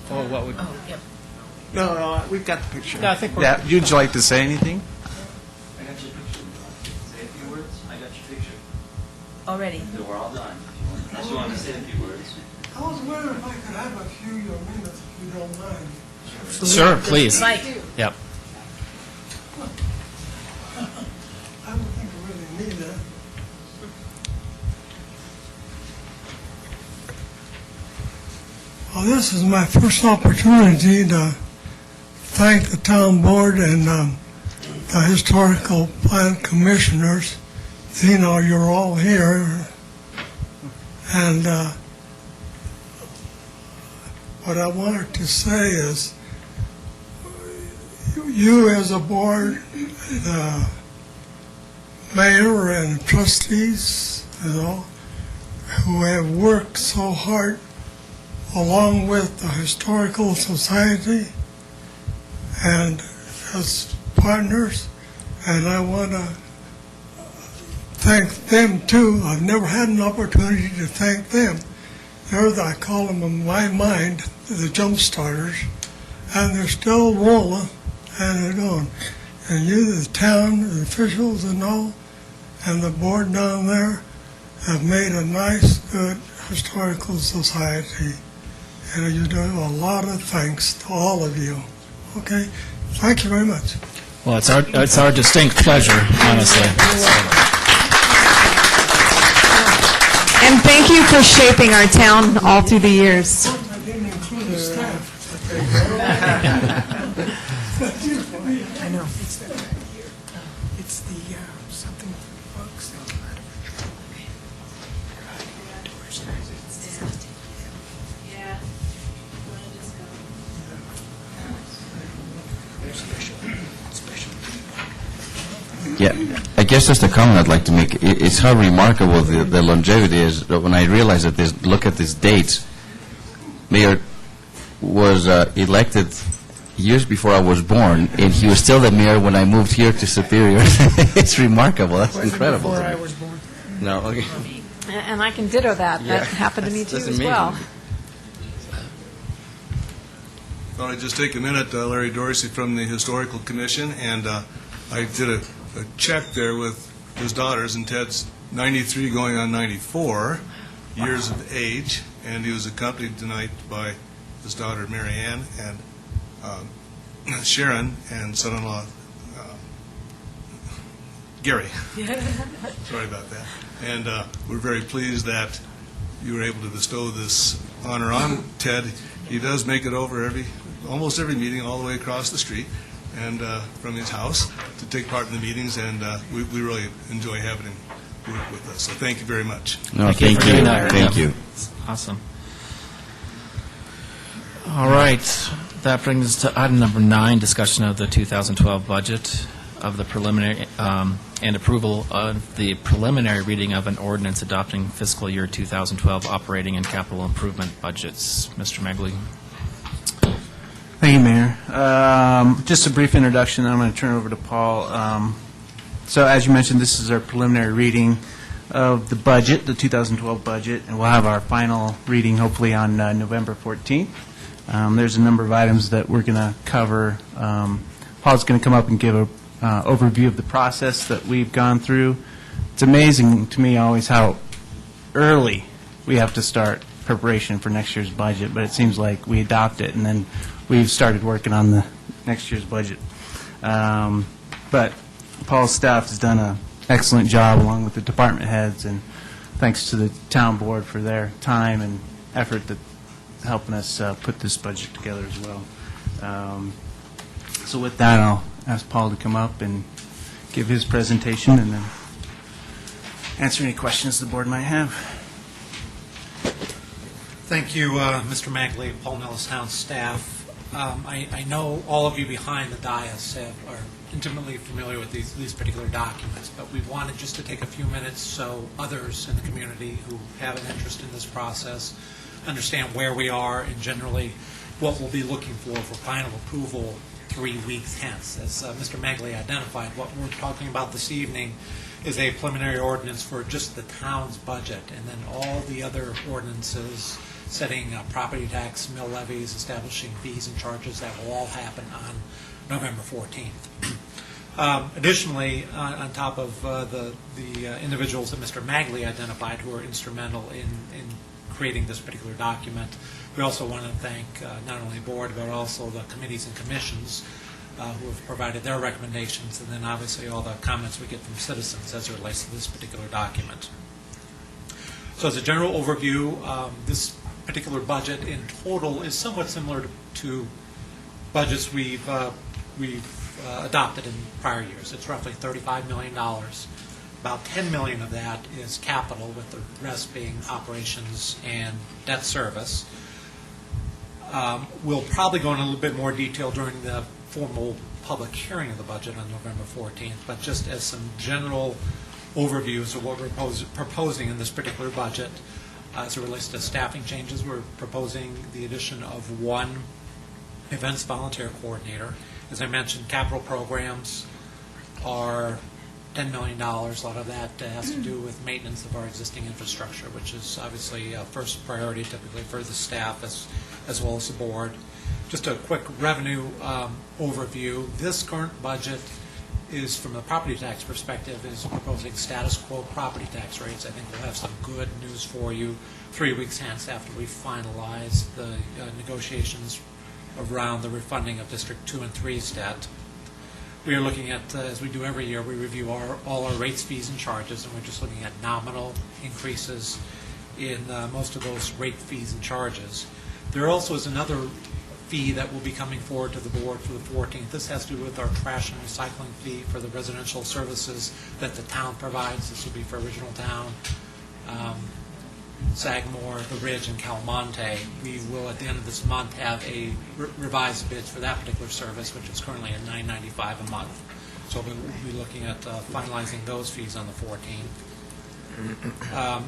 Oh, what would? Oh, yep. No, we've got the picture. Yeah, I think we're- Yeah, would you like to say anything? I got your picture. Say a few words. I got your picture. Already. So we're all done. Unless you want to say a few words. I was wondering if I could have a few minutes, if you don't mind. Sure, please. Mike. Yep. I don't think I really need that. Well, this is my first opportunity to thank the town board and the historical plant commissioners. You know, you're all here. And what I wanted to say is, you as a board, the mayor and trustees, you know, who have worked so hard along with the Historical Society and as partners, and I want to thank them too. I've never had an opportunity to thank them. They're I call them in my mind the jump starters, and they're still rolling and they're going. And you, the town, the officials and all, and the board down there have made a nice, good historical society. And you do a lot of thanks to all of you. Okay? Thank you very much. Well, it's our distinct pleasure, honestly. And thank you for shaping our town all through the years. I didn't include the staff. I know. It's that right here. It's the something bugs. guess that's the comment I'd like to make. It's how remarkable the longevity is. When I realized that look at these dates, Mayor was elected years before I was born, and he was still the mayor when I moved here to Superior. It's remarkable. That's incredible. Before I was born. No, okay. And I can ditto that. Yeah. That happened to me too That's as well. amazing. Thought I'd just take a minute, Larry Dorsey from the Historical Commission, and I did a check there with his daughters, and Ted's 93 going on 94 years of age, and he was accompanied tonight by his daughter Mary Ann and Sharon and son-in-law Gary. Sorry about that. And we're very pleased that you were able to bestow this honor on Ted. He does make it over almost every meeting all the way across the street and from his house to take part in the meetings, and we really enjoy having him work with us. So thank you very much. No, thank you. Thank you. Awesome. All right. That brings us to item number 9, discussion of the 2012 budget of the preliminary and approval of the preliminary reading of an ordinance adopting fiscal year 2012 operating and capital improvement budgets. Mr. Megley. Thank you, Mayor. Just a brief introduction, then I'm going to turn it over to Paul. So as you mentioned, this is our preliminary reading of the budget, the 2012 budget, and we'll have our final reading hopefully on November 14th. There's a number of items that we're going to cover. Paul's going to come up and give an overview of the process that we've gone through. It's amazing to me always how early we have to start preparation for next year's budget, but it seems like we adopt it and then we've started working on the next year's budget. But Paul's staff has done an excellent job along with the department heads, and thanks to the town board for their time and effort that helping us put this budget together as well. So with that, I'll ask Paul to come up and give his presentation and then answer any questions the board might have. Thank you, Mr. Magley, Paul Nellistown staff. I know all of you behind the dais are intimately familiar with these particular documents, but we wanted just to take a few minutes so others in the community who have an interest in this process understand where we are and generally what we'll be looking for final approval 3 weeks hence. As Mr. Magley identified, what we're talking about this evening is a preliminary ordinance for just the town's budget, and then all the other ordinances setting property tax, mill levies, establishing fees and charges, that will all happen on November 14th. Additionally, on top of the individuals that Mr. Magley identified who are instrumental in creating this particular document, we also want to thank not only the board but also the committees and commissions who have provided their recommendations, and then obviously all the comments we get from citizens as it relates to this particular document. So as a general overview, this particular budget in total is somewhat similar to budgets we've adopted in prior years. It's roughly $35 million. About $10 million of that is capital, with the rest being operations and debt service. We'll probably go into a little bit more detail during the formal public hearing of the budget on November 14th, but just as some general overviews of what we're proposing in this particular budget. As it relates to staffing changes, we're proposing the addition of one events volunteer coordinator. As I mentioned, capital programs are $10 million. A lot of that has to do with maintenance of our existing infrastructure, which is obviously first priority typically for the staff as well as the board. Just a quick revenue overview. This current budget is, from the property tax perspective, is proposing status quo property tax rates. I think we'll have some good news for you 3 weeks hence after we finalize the negotiations around the refunding of District 2 and 3's debt. We are looking at, as we do every year, we review all our rates, fees, and charges, and we're just looking at nominal increases in most of those rate, fees, and charges. There also is another fee that will be coming forward to the board for the 14th. This has to do with our trash and recycling fee for the residential services that the town provides. This will be for Original Town, Sagamore, The Ridge, and Calmonte. We will, at the end of this month, have a revised bids for that particular service, which is currently at $9.95 a month. So we'll be looking at finalizing those fees on the 14th.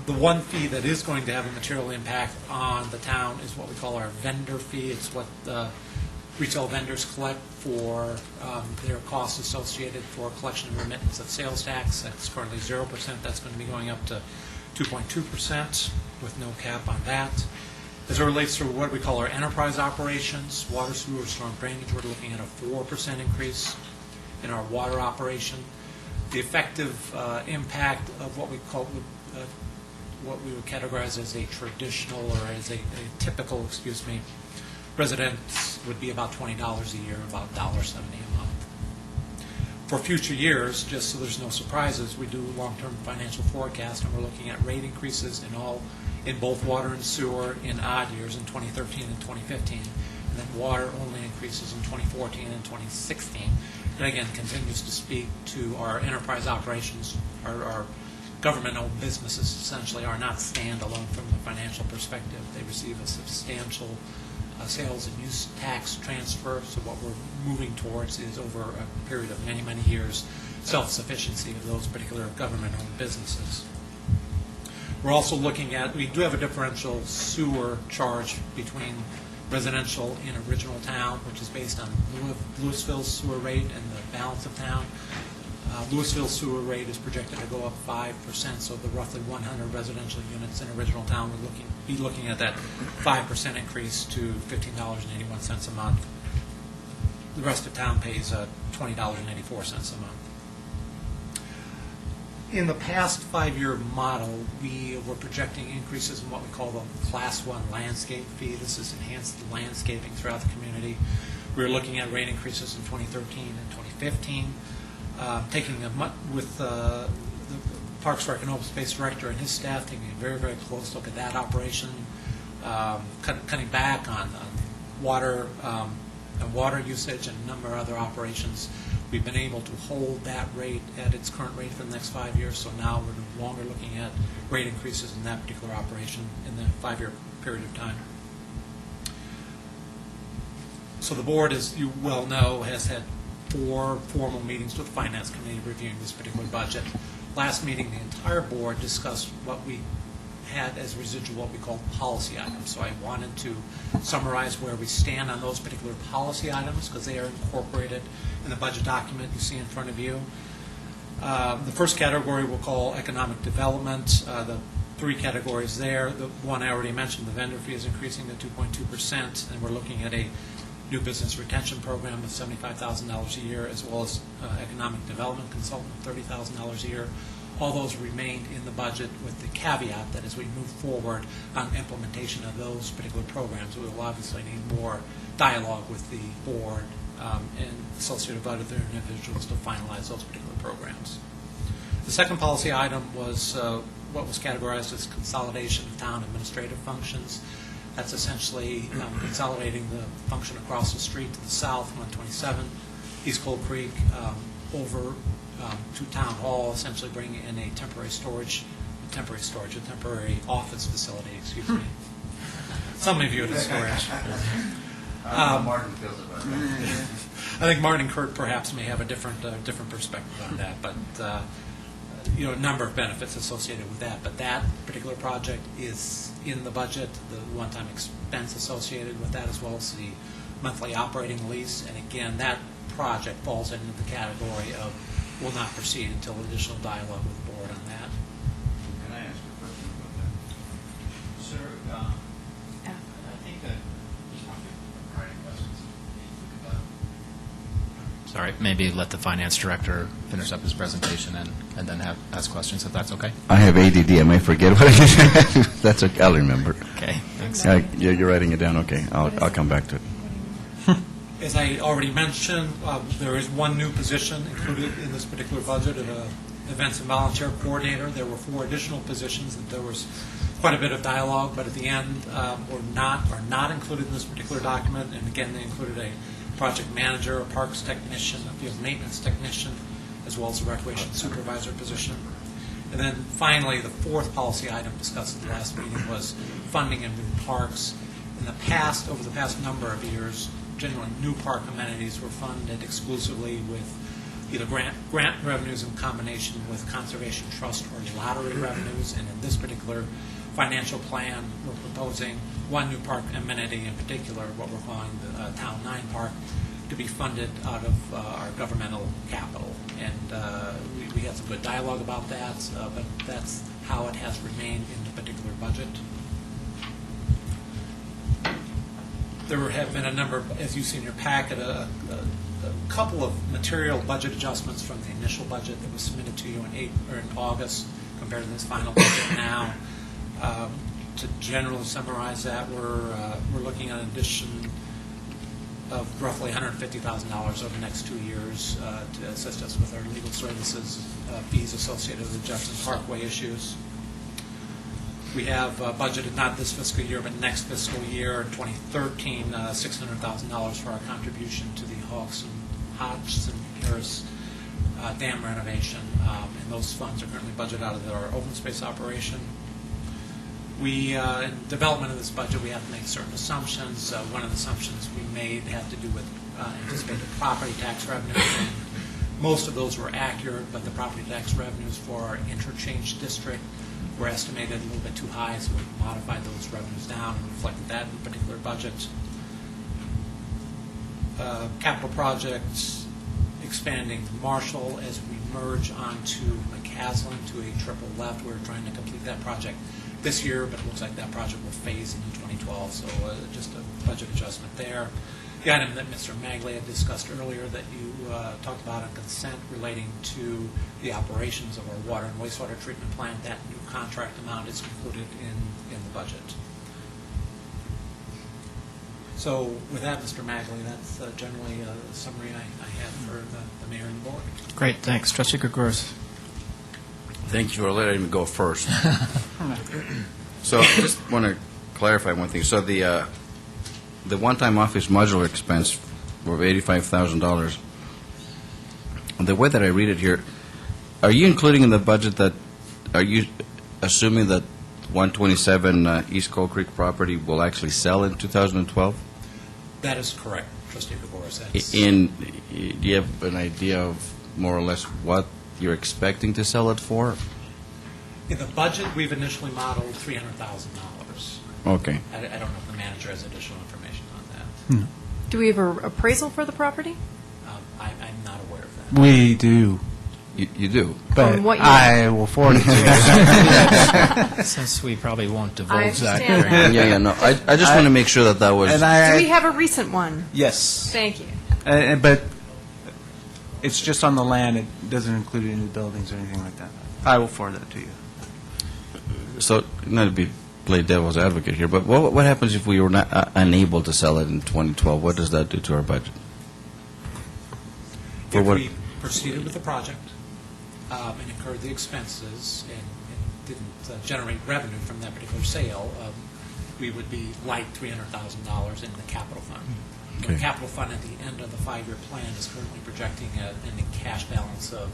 The one fee that is going to have a material impact on the town is what we call our vendor fee. It's what retail vendors collect for their costs associated for collection and remittance of sales tax. That's currently 0%. That's going to be going up to 2.2% with no cap on that. As it relates to what we call our enterprise operations, water, sewer, storm drainage, we're looking at a 4% increase in our water operation. The effective impact of what we call what we would categorize as a traditional or as a typical, residents would be about $20 a year, about $1.70 a month. For future years, just so there's no surprises, we do long-term financial forecast, and we're looking at rate increases in both water and sewer in odd years in 2013 and 2015, and then water only increases in 2014 and 2016. And again, continues to speak to our enterprise operations. Our government-owned businesses essentially are not standalone from the financial perspective. They receive a substantial sales and use tax transfer. So what we're moving towards is, over a period of many, many years, self-sufficiency of those particular government-owned businesses. We're also looking at, we do have a differential sewer charge between residential in original town, which is based on Louisville's sewer rate and the balance of town. Louisville's sewer rate is projected to go up 5%, so the roughly 100 residential units in original town would be looking at that 5% increase to $15.81 a month. The rest of town pays $20.84 a month. In the past 5-year model, we were projecting increases in what we call the Class 1 landscape fee. This is enhanced landscaping throughout the community. We were looking at rate increases in 2013 and 2015. With the Parks, Rec, and Open Space Director and his staff, taking a very, very close look at that operation, cutting back on water usage and a number of other operations. We've been able to hold that rate at its current rate for the next 5 years, so now we're no longer looking at rate increases in that particular operation in the 5-year period of time. So the board, as you well know, has had 4 formal meetings with the Finance Committee reviewing this particular budget. Last meeting, the entire board discussed what we had as residual, what we call policy items. So I wanted to summarize where we stand on those particular policy items, because they are incorporated in the budget document you see in front of you. The first category we'll call economic development. The 3 categories there. The one I already mentioned, the vendor fee, is increasing to 2.2%, and we're looking at a new business retention program of $75,000 a year, as well as economic development consultant of $30,000 a year. All those remained in the budget, with the caveat that as we move forward on implementation of those particular programs, we will obviously need more dialogue with the board and associated other individuals to finalize those particular programs. The second policy item was what was categorized as consolidation of town administrative functions. That's essentially consolidating the function across the street to the south, 127, East Cold Creek, over to Town Hall, essentially bringing in a temporary office facility, excuse me. Some may view it as storage. Martin feels about that. I think Martin and Kurt perhaps may have a different perspective on that, but a number of benefits associated with that. But that particular project is in the budget, the one-time expense associated with that, as well as the monthly operating lease. And again, that project falls into the category of will not proceed until additional dialogue with the board on that. Can I ask a question about that? Sir, I think that there's probably writing questions. Sorry, maybe let the finance director finish up his presentation and then ask questions, if that's okay. I have ADD. I may forget what it is. That's okay. I'll remember. Okay, thanks. You're writing it down. Okay, I'll come back to it. As I already mentioned, there is one new position included in this particular budget, an events and volunteer coordinator. There were 4 additional positions that there was quite a bit of dialogue, but at the end are not included in this particular document. And again, they included a project manager, a parks technician, a field maintenance technician, as well as a recreation supervisor position. And then finally, the 4th policy item discussed at the last meeting was funding and new parks. In the past, over the past number of years, generally new park amenities were funded exclusively with either grant revenues in combination with conservation trust or lottery revenues. And in this particular financial plan, we're proposing one new park amenity in particular, what we're calling the Town 9 Park, to be funded out of our governmental capital. And we had some good dialogue about that, but that's how it has remained in the particular budget. There have been a number, as you see in your packet, a couple of material budget adjustments from the initial budget that was submitted to you in August compared to this final budget now. To generally summarize that, we're looking at an addition of roughly $150,000 over the next 2 years to assist us with our legal services fees associated with the Jefferson Parkway issues. We have budgeted, not this fiscal year, but next fiscal year, 2013, $600,000 for our contribution to the Hodgson Harris dam renovation, and those funds are currently budgeted out of our open space operation. In development of this budget, we have to make certain assumptions. One of the assumptions we made had to do with anticipated property tax revenues. And most of those were accurate, but the property tax revenues for our interchange district were estimated a little bit too high, so we modified those revenues down and reflected that in the particular budget. Capital projects, expanding Marshall as we merge onto McCaslin to a triple left. We're trying to complete that project this year, but it looks like that project will phase into 2012, so just a budget adjustment there. The item that Mr. Magley had discussed earlier that you talked about on consent relating to the operations of our water and wastewater treatment plant, that new contract amount is included in the budget. So with that, Mr. Magley, that's generally the summary I have for the mayor and the board. Great, thanks. Trustee Gregoris. Thank you for letting me go first. So I just want to clarify one thing. So the one-time office modular expense of $85,000, the way that I read it here, are you including in the budget that, are you assuming that 127 East Coal Creek property will actually sell in 2012? That is correct, Trustee Gregoris. Do you have an idea of more or less what you're expecting to sell it for? In the budget, we've initially modeled $300,000. Okay. I don't know if the manager has additional information on that. Do we have an appraisal for the property? I'm not aware of that. We do. You do? But From what year? I will forward it to you. Since we probably won't I divulge that. understand Yeah, no. I just want to make sure that was. Do we have a recent one? Yes. Thank you. But it's just on the land. It doesn't include any buildings or anything like that. I will forward that to you. So, not to play devil's advocate here, but what happens if we were not unable to sell it in 2012? What does that do to our budget? If we proceeded with the project and incurred the expenses and didn't generate revenue from that particular sale, we would be light $300,000 in the capital fund. Okay. The capital fund at the end of the 5-year plan is currently projecting an ending cash balance of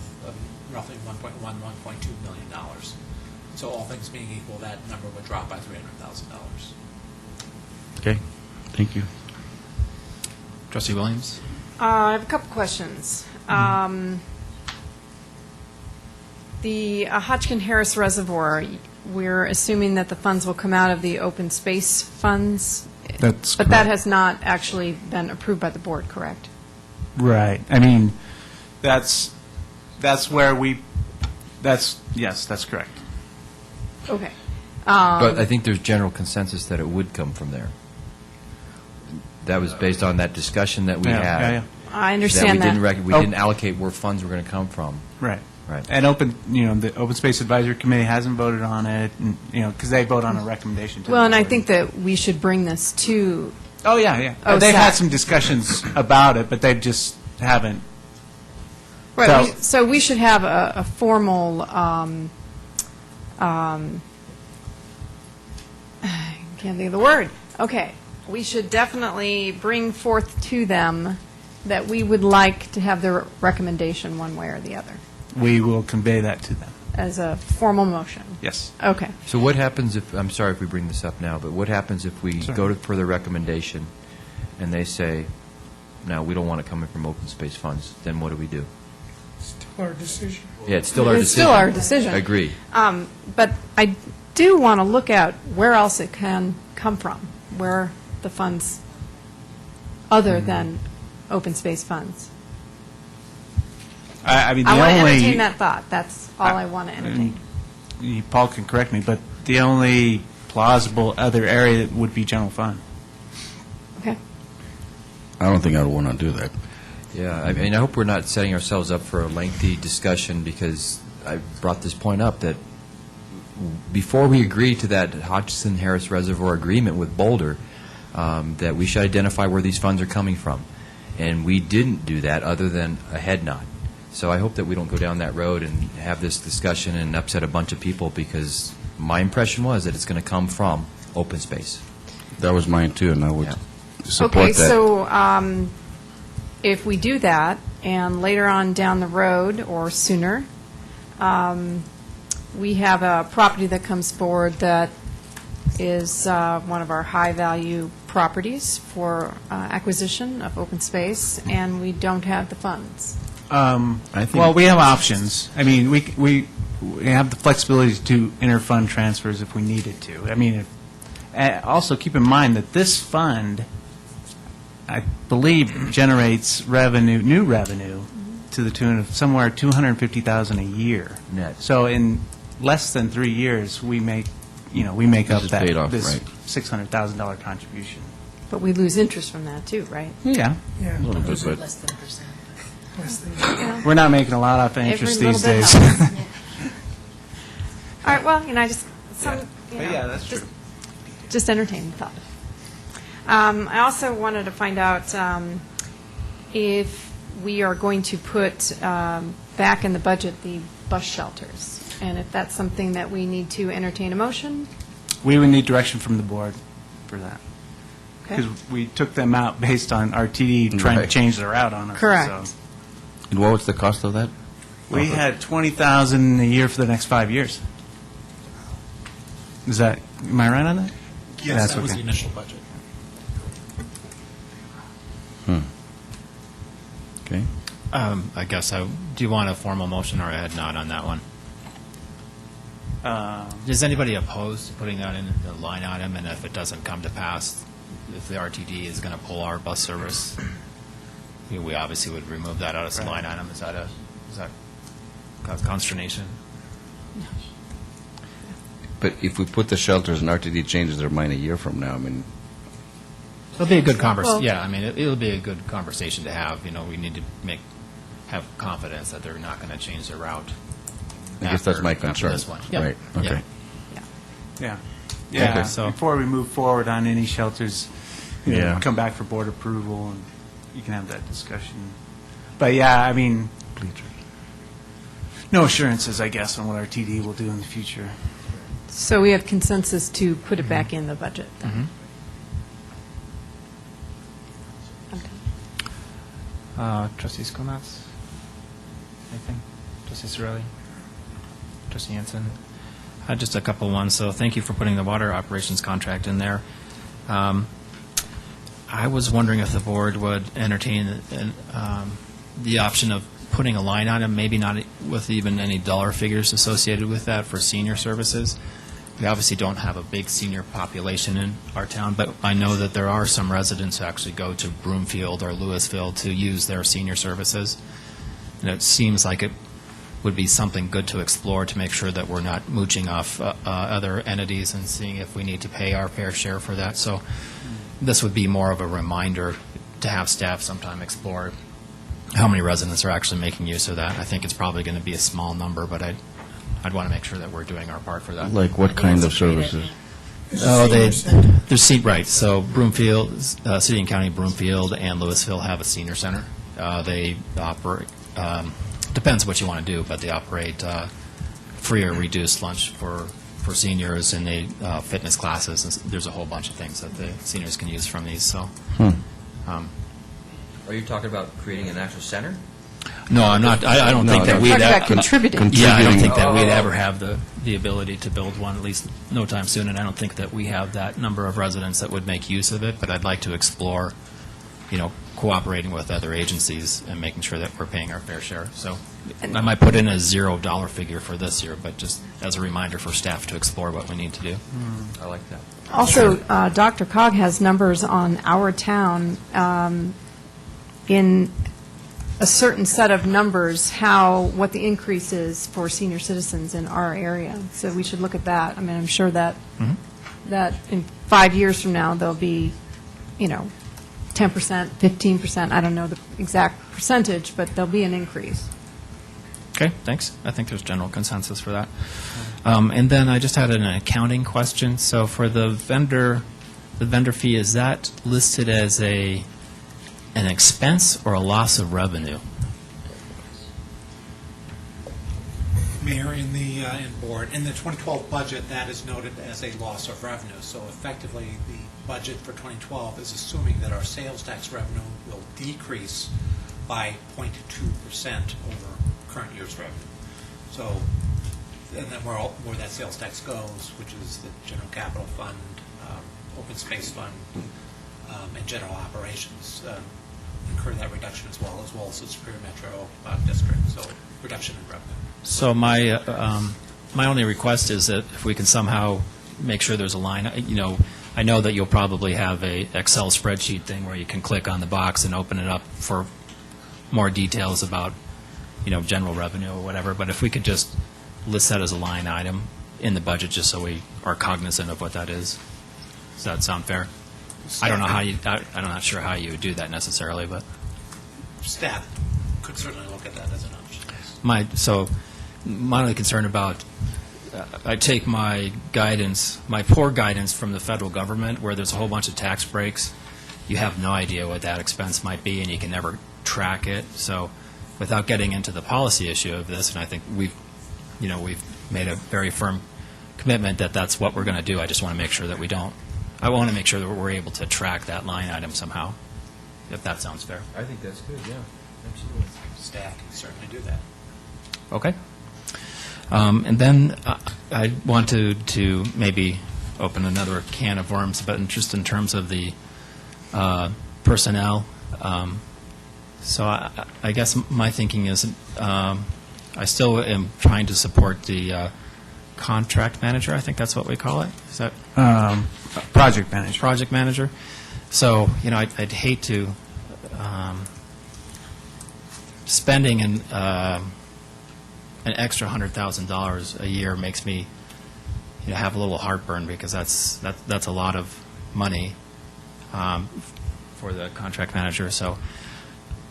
roughly $1.2 million. So all things being equal, that number would drop by $300,000. Okay, thank you. Trustee Williams? I have a couple questions. The Hodgkin Harris Reservoir, we're assuming that the funds will come out of the open space funds? That's But that correct. has not actually been approved by the board, correct? Right. I mean, that's where yes, that's correct. Okay. But I think there's general consensus that it would come from there. That was based on that discussion that we had. Yeah. I understand that. We didn't allocate where funds were going to come from. Right. Right. And the Open Space Advisory Committee hasn't voted on it, and, because they vote on a recommendation to Well, the and I board. think that we should bring this to, Oh, yeah. Oh, They've SAC. had some discussions about it, but they just haven't. right, so we should have a formal, I can't think of the word. Okay. We should definitely bring forth to them that we would like to have their recommendation one way or the other We will convey that to them. as a formal motion. Yes. Okay. So what happens if, I'm sorry if we bring this up now, but what happens if we Sorry. go to further recommendation and they say, no, we don't want it coming from open space funds, then what do we do? Still our decision. Yeah, it's still our It's decision. still our decision. Agree. But I do want to look at where else it can come from, where the funds, other than open space funds. I mean, the I want to only. entertain that thought. That's all I want to entertain. Paul can correct me, but the only plausible other area would be general fund. Okay. I don't think I would want to do that. Yeah, I mean, I hope we're not setting ourselves up for a lengthy discussion, because I brought this point up that before we agree to that Hodgson-Harris Reservoir agreement with Boulder, that we should identify where these funds are coming from. And we didn't do that other than a head nod. So I hope that we don't go down that road and have this discussion and upset a bunch of people, because my impression was that it's going to come from open space. That was mine too, and I would support Okay, that. so if we do that, and later on down the road, or sooner, we have a property that comes forward that is one of our high-value properties for acquisition of open space, and we don't have the funds. Well, we have options. I mean, we have the flexibility to inter-fund transfers if we needed to. I mean, also keep in mind that this fund, I believe, generates revenue, new revenue, to the tune of somewhere $250,000 a year. Net. So in less than 3 years, we make up is that paid off, this right. $600,000 contribution. But we lose interest from that, too, right? Yeah. Yeah. A little bit, but Less than a percent. Less than- We're not making a lot off interest Every these little bit days. helps. All right, well, I just, But yeah, that's true. just entertaining thought. I also wanted to find out if we are going to put back in the budget the bus shelters, and if that's something that we need to entertain a motion. We would need direction from the board for that. Okay. Because we took them out based on RTD trying to Right. change their route on us. Correct. So and what was the cost of that? we had $20,000 a year for the next 5 years. Is that, am I right on that? Yes, That's that was okay. the initial budget. Okay. I guess, do you want a formal motion or a head nod on that one? Is anybody opposed to putting that in the line item, and if it doesn't come to pass, if the RTD is going to pull our bus service, we obviously would remove that out as a line item. Is that cause consternation? But if we put the shelters and RTD changes their mind a year from now, I mean, It'll be a good Well- conversation. Yeah, I mean, it'll be a good conversation to have. We need to have confidence that they're not going to change their route. I guess that's my after concern. this one. Yeah. Right, okay. Yeah. Yeah, Okay, so- before we move forward on any shelters, Yeah. come back for board approval, and you can have that discussion. But yeah, I mean, no assurances, I guess, on what RTD will do in the future. So we have consensus to put it back in the budget, then? Mhm. Trustee Skolnats? Anything? Trustee Cirelli? Trustee Hanson? Just a couple ones. So thank you for putting the water operations contract in there. I was wondering if the board would entertain the option of putting a line item, maybe not with even any dollar figures associated with that, for senior services. We obviously don't have a big senior population in our town, but I know that there are some residents who actually go to Broomfield or Louisville to use their senior services. And it seems like it would be something good to explore to make sure that we're not mooching off other entities and seeing if we need to pay our fair share for that. So this would be more of a reminder to have staff sometime explore how many residents are actually making use of that. I think it's probably going to be a small number, but I'd want to make sure that we're doing our part for that. like what kind of services? Oh, There's right. So Broomfield, City and County Broomfield and Louisville have a senior center. They operate, depends what you want to do, but they operate free or reduced lunch for seniors, and they fitness classes. And there's a whole bunch of things that the seniors can use from these. So, Are you talking about creating an actual center? no, I'm not. I don't think that We're we'd. talking about contributing. Yeah, I don't think that we'd ever have the ability to build one, at least no time soon, and I don't think that we have that number of residents that would make use of it, but I'd like to explore cooperating with other agencies and making sure that we're paying our fair share. So I might put in a $0 figure for this year, but just as a reminder for staff to explore what we need to do. I like that. Also, Dr. Cog has numbers on our town in a certain set of numbers, what the increase is for senior citizens in our area. So we should look at that. I mean, I'm sure that that in 5 years from now, there'll be, 10%, 15%, I don't know the exact percentage, but there'll be an increase. Okay, thanks. I think there's general consensus for that. And then I just had an accounting question. So for the vendor fee, is that listed as an expense or a loss of revenue? Mayor, in the board, in the 2012 budget, that is noted as a loss of revenue. So effectively, the budget for 2012 is assuming that our sales tax revenue will decrease by 0.2% over current year's revenue. So, and then where that sales tax goes, which is the general capital fund, open space fund, and general operations, incur that reduction as well as the Superior Metro District. So reduction in revenue. So my only request is that if we can somehow make sure there's a line, I know that you'll probably have a Excel spreadsheet thing where you can click on the box and open it up for more details about, general revenue or whatever, but if we could just list that as a line item in the budget, just so we are cognizant of what that is. Does that sound fair? I don't know how I'm not sure how you would do that necessarily, but. Staff could certainly look at that as an option. My only concern about, I take my poor guidance from the federal government, where there's a whole bunch of tax breaks. You have no idea what that expense might be, and you can never track it. So without getting into the policy issue of this, and I think we've made a very firm commitment that that's what we're going to do. I just want to make sure that I want to make sure that we're able to track that line item somehow, if that sounds fair. I think that's good, yeah, absolutely. Staff can certainly do that. Okay. And then I wanted to maybe open another can of worms, but just in terms of the personnel. So I guess my thinking is I still am trying to support the contract manager. I think that's what we call it. Is that project manager? Project manager. So I'd hate to spending an extra $100,000 a year makes me have a little heartburn, because that's a lot of money for the contract manager. So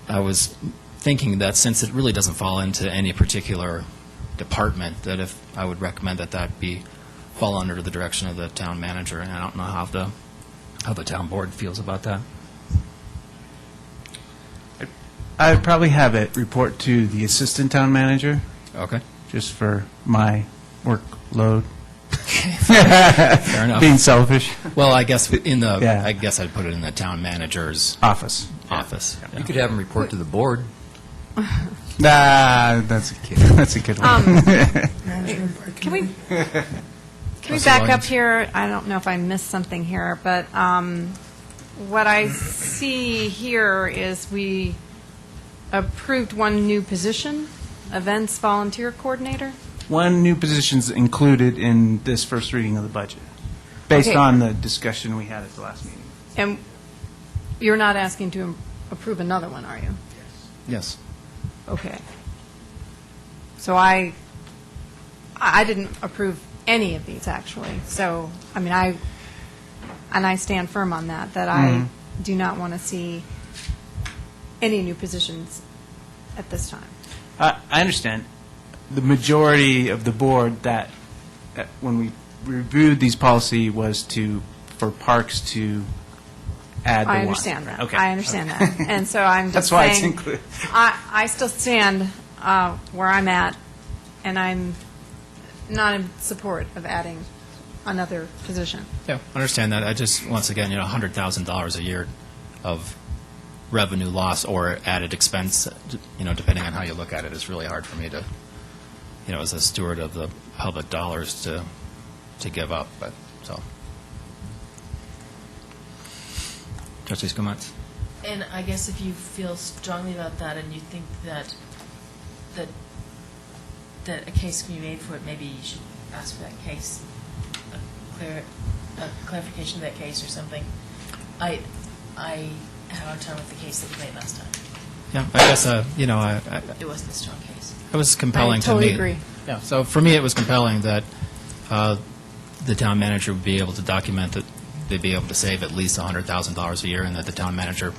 I was thinking that since it really doesn't fall into any particular department, that if I would recommend that fall under the direction of the town manager, and I don't know how the town board feels about that. I would probably have it report to the assistant town manager. Okay. Just for my workload. Fair enough. Being selfish. Well, I guess I guess I'd put it in the town manager's office. Yeah. You could have them report to the board. That's a good one. Can we back up here? I don't know if I missed something here, but what I see here is we approved one new position, events volunteer coordinator. One new position's included in this first reading of the budget, based on the discussion we had at the last meeting. And you're not asking to approve another one, are you? Yes. Okay. So I didn't approve any of these, actually. So, I mean, I stand firm on that I do not want to see any new positions at this time. I understand. The majority of the board that when we reviewed these policy was for parks to add the one. I understand that. Okay. I understand that. And so I'm just That's why it's saying, included. I still stand where I'm at, and I'm not in support of adding another position. Yeah, I understand that. I just, once again, $100,000 a year of revenue loss or added expense, depending on how you look at it, is really hard for me to, as a steward of the public dollars to give up. But so, Trustee Skumatz. And I guess if you feel strongly about that and you think that a case can be made for it, maybe you should ask for that case, a clarification of that case or something. I had a hard time with the case that we made last time. Yeah, I guess, It wasn't a strong case. it was compelling to me. I totally agree. Yeah, so for me, it was compelling that the town manager would be able to document that they'd be able to save at least $100,000 a year, and that the town manager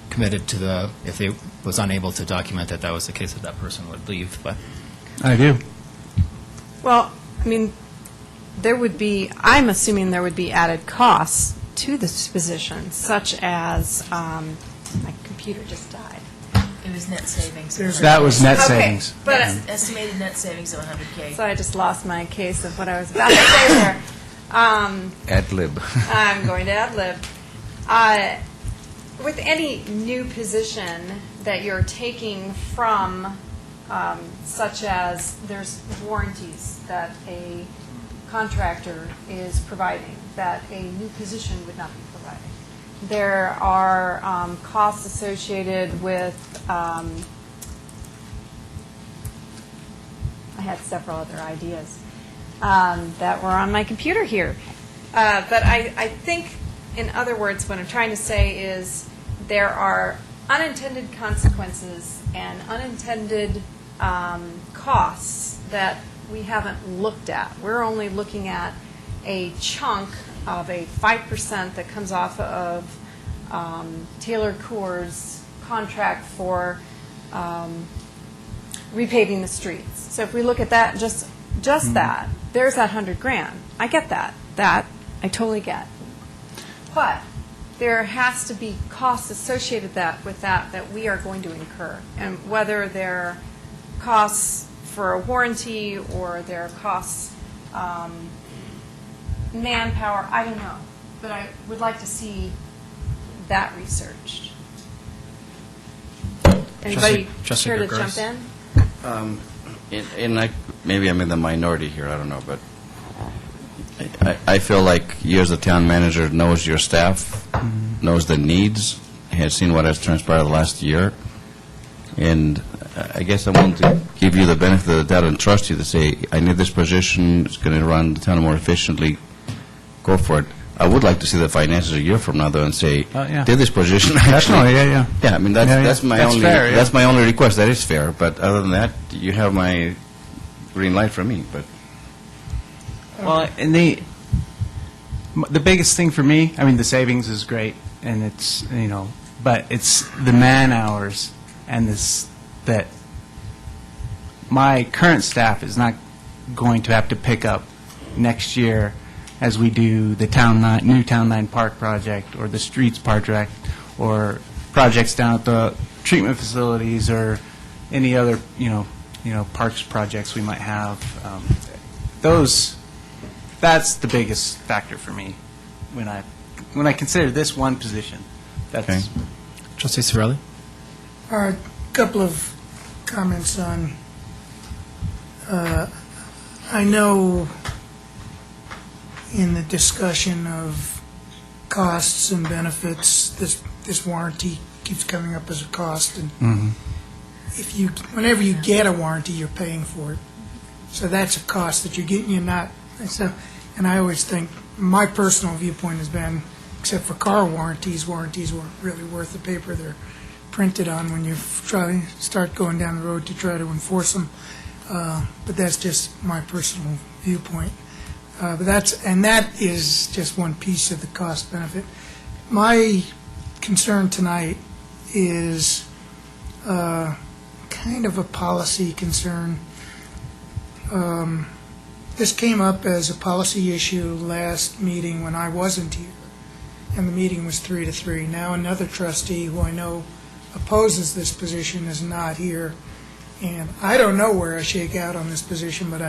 committed to if they was unable to document that was the case, that person would leave. But I do. Well, I mean, I'm assuming there would be added costs to this position, such as, my computer just died. It was net savings. That was net Okay, savings. but Estimated net savings of $100K. So I just lost my case of what I was about to say there. Ad lib. I'm going to ad lib. With any new position that you're taking from, such as there's warranties that a contractor is providing, that a new position would not be providing. There are costs associated with, I had several other ideas that were on my computer here. But I think, in other words, what I'm trying to say is there are unintended consequences and unintended costs that we haven't looked at. We're only looking at a chunk of a 5% that comes off of Taylor Coors' contract for repaving the streets. So if we look at that, just that, there's that $100,000. I get that. That I totally get. But there has to be costs associated with that we are going to incur. And whether they're costs for a warranty or they're costs manpower, I don't know. But I would like to see that researched. Anybody Trustee care to Gregorius? jump in? Maybe I'm in the minority here, I don't know, but I feel like you as the town manager knows your staff, knows the needs, has seen what has transpired the last year, and I guess I want to give you the benefit of the doubt and trust you to say, I need this position, it's going to run the town more efficiently, go for it. I would like to see the finances a year from now, though, and say, yeah. did this position actually... Definitely, yeah. Yeah, I mean, that's my That's only... fair, yeah. That's my only request, that is fair, but other than that, you have my green light from me, but... Well, and the biggest thing for me, I mean, the savings is great, and it's, but it's the man hours and that my current staff is not going to have to pick up next year as we do the new Town 9 Park project or the Streets project or projects down at the treatment facilities or any other, parks projects we might have. That's the biggest factor for me when I consider this one position. That's Okay. Trustee Sorelli? A couple of comments on, I know in the discussion of costs and benefits, this warranty keeps coming up as a cost, and whenever you get a warranty, you're paying for it. So that's a cost that you're getting, and I always think, my personal viewpoint has been, except for car warranties weren't really worth the paper they're printed on when you start going down the road to try to enforce them. But that's just my personal viewpoint. But that is just one piece of the cost benefit. My concern tonight is kind of a policy concern. This came up as a policy issue last meeting when I wasn't here, and the meeting was 3-3. Now another trustee who I know opposes this position is not here, and I don't know where I shake out on this position, but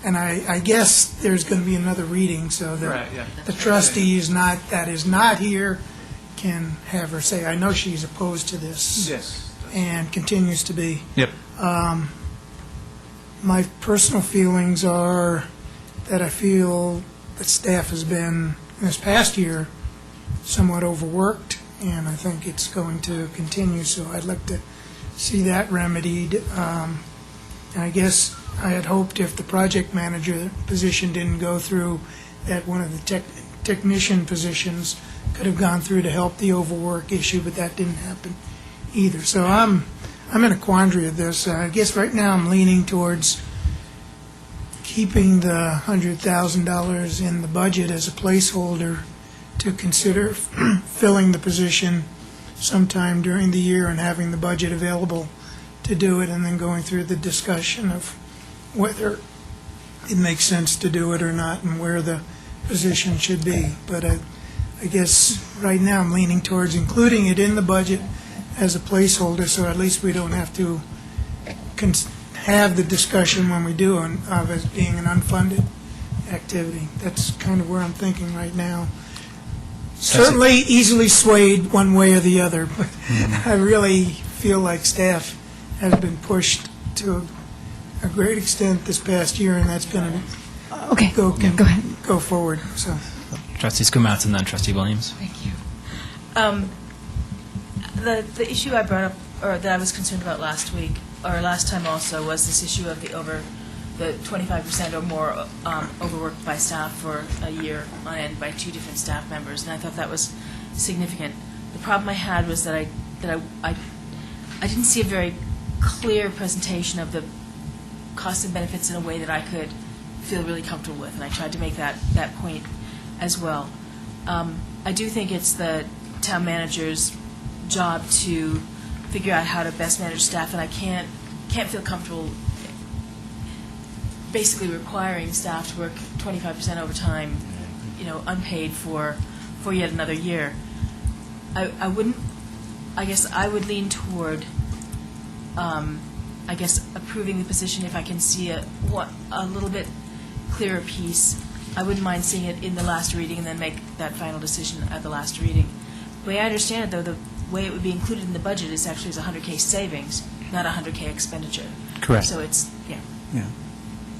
I guess there's going to be another reading, so that the trustee that is not here can have her say. I know she's opposed to this. Yes. And continues to be. Yep. My personal feelings are that I feel that staff has been this past year, somewhat overworked, and I think it's going to continue, so I'd like to see that remedied. And I guess I had hoped if the project manager position didn't go through, that one of the technician positions could have gone through to help the overwork issue, but that didn't happen either. So I'm in a quandary of this. I guess right now I'm leaning towards keeping the $100,000 in the budget as a placeholder to consider filling the position sometime during the year and having the budget available to do it, and then going through the discussion of whether it makes sense to do it or not and where the position should be. But I guess right now I'm leaning towards including it in the budget as a placeholder, so at least we don't have to have the discussion when we do of it being an unfunded activity. That's kind of where I'm thinking right now. Certainly easily swayed one way or the other, but I really feel like staff has been pushed to a great extent this past year, and that's going to go forward. So, Trustee Skumatz and then Trustee Williams. Thank you. The issue I brought up, or that I was concerned about last week, or last time also, was this issue of the 25% or more overworked by staff for a year on end by two different staff members, and I thought that was significant. The problem I had was that I didn't see a very clear presentation of the costs and benefits in a way that I could feel really comfortable with, and I tried to make that point as well. I do think it's the town manager's job to figure out how to best manage staff, and I can't feel comfortable basically requiring staff to work 25% overtime, unpaid for yet another year. I guess I would lean toward, approving the position if I can see a little bit clearer piece. I wouldn't mind seeing it in the last reading and then make that final decision at the last reading. The way I understand it, though, the way it would be included in the budget is actually as $100K savings, not $100K expenditure. Correct. So it's, Yeah.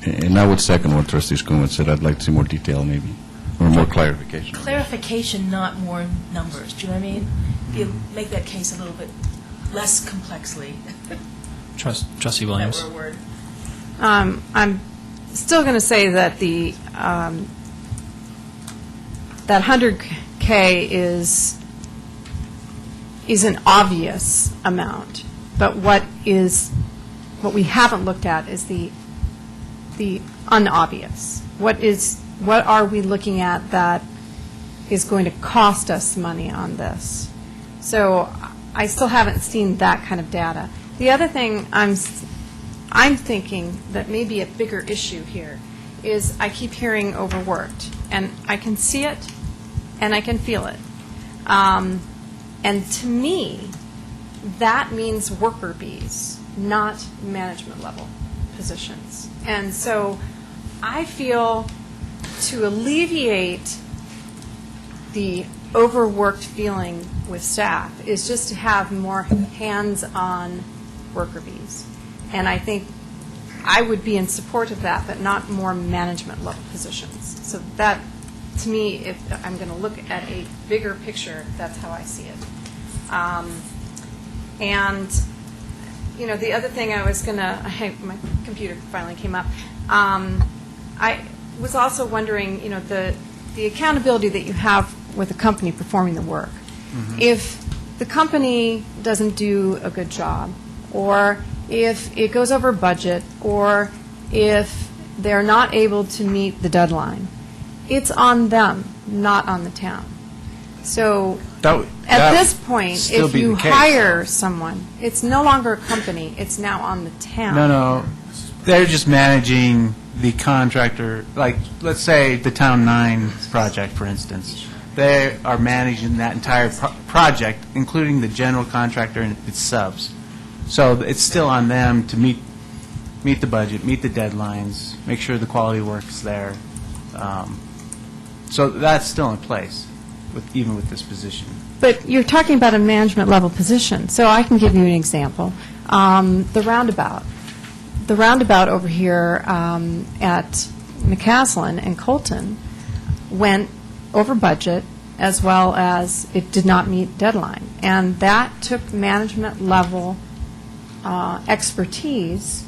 And I would second what Trustee Skumatz said. I'd like to see more detail, maybe, or more clarification. Clarification, not more numbers. Do you know what I mean? You make that case a little bit less complexly. Trustee Williams. That were a word. I'm still going to say that that 100K is an obvious amount, but what we haven't looked at is the unobvious. What are we looking at that is going to cost us money on this? So I still haven't seen that kind of data. The other thing I'm thinking that may be a bigger issue here is I keep hearing overworked, and I can see it and I can feel it. And to me, that means worker bees, not management level positions. And so I feel to alleviate the overworked feeling with staff is just to have more hands-on worker bees. And I think I would be in support of that, but not more management level positions. So that, to me, if I'm going to look at a bigger picture, that's how I see it. And the other thing I was going to, my computer finally came up. I was also wondering, the accountability that you have with a company performing the work. Mm-hmm. If the company doesn't do a good job, or if it goes over budget, or if they're not able to meet the deadline, it's on them, not on the town. So at this point, if you hire someone, it's no longer a company, it's now on the town. No. They're just managing the contractor, like, let's say the Town 9 project, for instance. They are managing that entire project, including the general contractor and its subs. So it's still on them to meet the budget, meet the deadlines, make sure the quality work's there. So that's still in place, even with this position. But you're talking about a management level position, so I can give you an example. The roundabout. The roundabout over here at McCaslin and Colton went over budget, as well as it did not meet deadline. And that took management level expertise,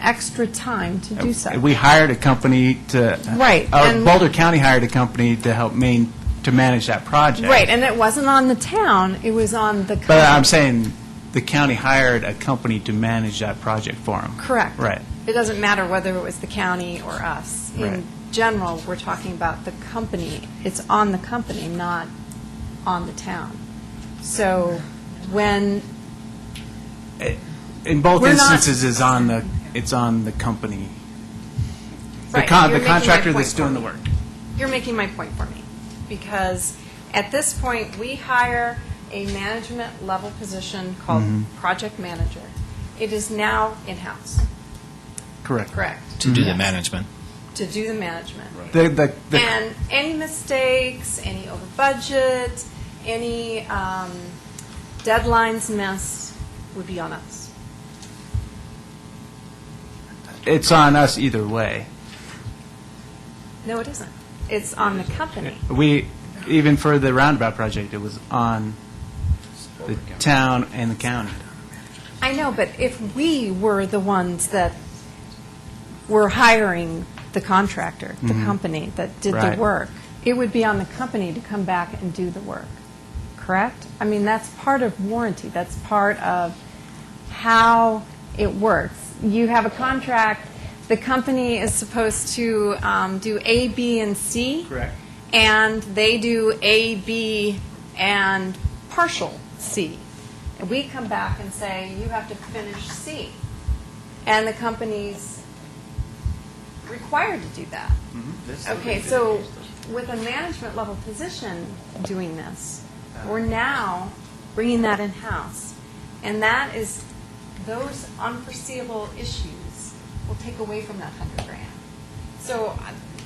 extra time to do so. We hired a company to. Right, and- Boulder County hired a company to help to manage that project. Right, and it wasn't on the town, it was on the company. But I'm saying the county hired a company to manage that project for them. Correct. Right. It doesn't matter whether it was the county or us. Right. In general, we're talking about the company. It's on the company, not on the town. So when, In both We're not- instances, it's on the company. The Right, con- you're the making my contractor point that's for doing me. the work. You're making my point for me, because at this point, we hire a management level position called project manager. It is now in-house. Correct. Correct. To do the management. To do the management. The And any mistakes, any over budget, any deadlines missed would be on us. It's on us either way. No, it isn't. It's on the company. Even for the roundabout project, it was on the town and the county. I know, but if we were the ones that were hiring the contractor, the company that did Right. the work, it would be on the company to come back and do the work, correct? I mean, that's part of warranty. That's part of how it works. You have a contract, the company is supposed to do A, B, and C. Correct. And they do A, B, and partial C. And we come back and say, you have to finish C. And the company's required to do that. Okay, so with a management level position doing this, we're now bringing that in-house. And that is, those unforeseeable issues will take away from that $100,000. So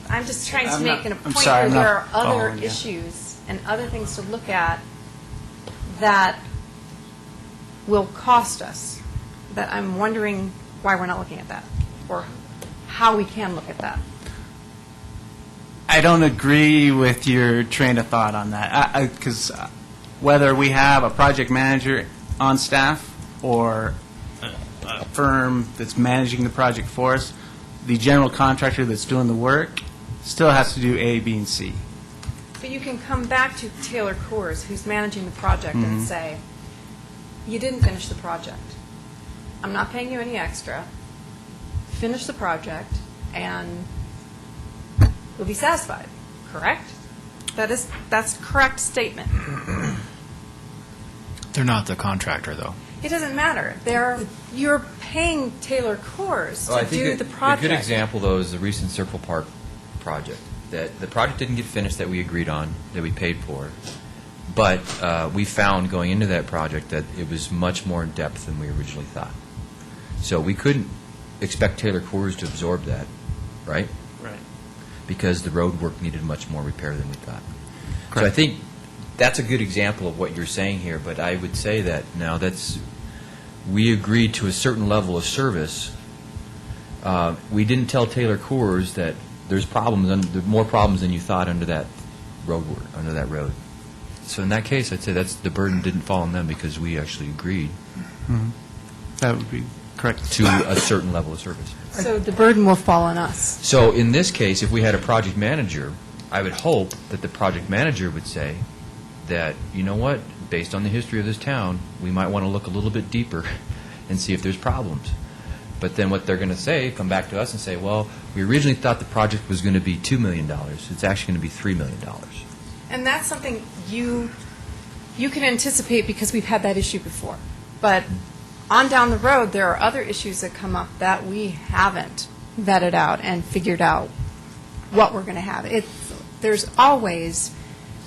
I'm just trying to I'm make not- a I'm point sorry, where I'm there not are other following you. issues and other things to look at that will cost us, that I'm wondering why we're not looking at that, or how we can look at that. I don't agree with your train of thought on that, because whether we have a project manager on staff or a firm that's managing the project for us, the general contractor that's doing the work still has to do A, B, and C. But you can come back to Taylor Coors, who's managing the project, and say, you didn't finish the project. I'm not paying you any extra. Finish the project, and you'll be satisfied, correct? That's a correct statement. They're not the contractor, though. It doesn't matter. You're paying Taylor Coors Well, I to think do a- the project. A good example, though, is the recent Circle Park project. That the project didn't get finished that we agreed on, that we paid for, but we found going into that project that it was much more in depth than we originally thought. So we couldn't expect Taylor Coors to absorb that, right? Right. Because the road work needed much more repair than we thought. So I think that's a good example of what you're saying here, but I would say that now we agreed to a certain level of service. We didn't tell Taylor Coors that there's more problems than you thought under that road. So in that case, I'd say the burden didn't fall on them because we actually agreed That would be correct. to a certain level of service. So the burden will fall on us. So in this case, if we had a project manager, I would hope that the project manager would say that, you know what, based on the history of this town, we might want to look a little bit deeper and see if there's problems. But then what they're going to say, come back to us and say, well, we originally thought the project was going to be $2 million. It's actually going to be $3 million. And that's something you can anticipate because we've had that issue before. But on down the road, there are other issues that come up that we haven't vetted out and figured out what we're going to have. There's always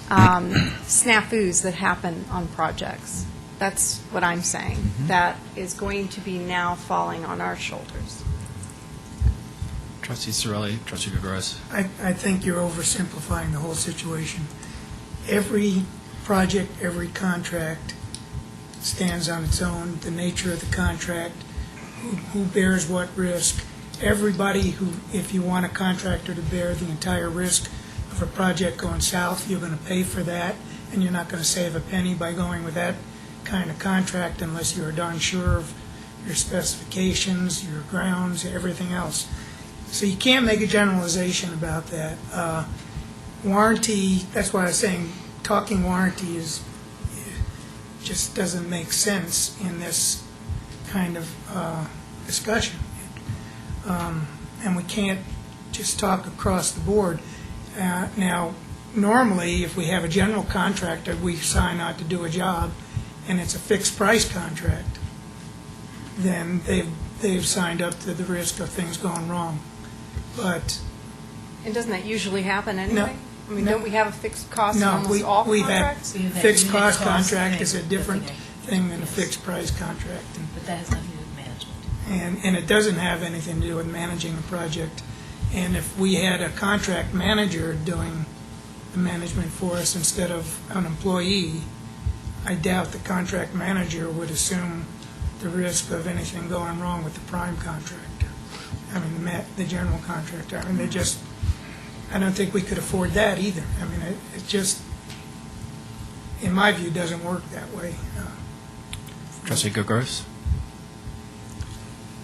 snafus that happen on projects. That's what I'm saying. That is going to be now falling on our shoulders. Trustee Sorelli, Trustee Gregores. I think you're oversimplifying the whole situation. Every project, every contract stands on its own, the nature of the contract, who bears what risk. Everybody if you want a contractor to bear the entire risk of a project going south, you're going to pay for that, and you're not going to save a penny by going with that kind of contract unless you're darn sure of your specifications, your grounds, everything else. So you can't make a generalization about that. Warranty, that's why I was saying, talking warranty just doesn't make sense in this kind of discussion. And we can't just talk across the board. Now, normally, if we have a general contractor, we sign out to do a job, and it's a fixed price contract, then they've signed up to the risk of things going wrong. But And doesn't that usually happen anyway? I mean, No. don't we have a fixed cost in no, almost all we've had contracts? fixed cost contract is a different thing than a fixed price contract. But that has nothing to do with management. And it doesn't have anything to do with managing a project. And if we had a contract manager doing the management for us instead of an employee, I doubt the contract manager would assume the risk of anything going wrong with the prime contractor. I mean, the general contractor. I mean, I don't think we could afford that either. I mean, it just, in my view, doesn't work that way. Trustee Gregorus?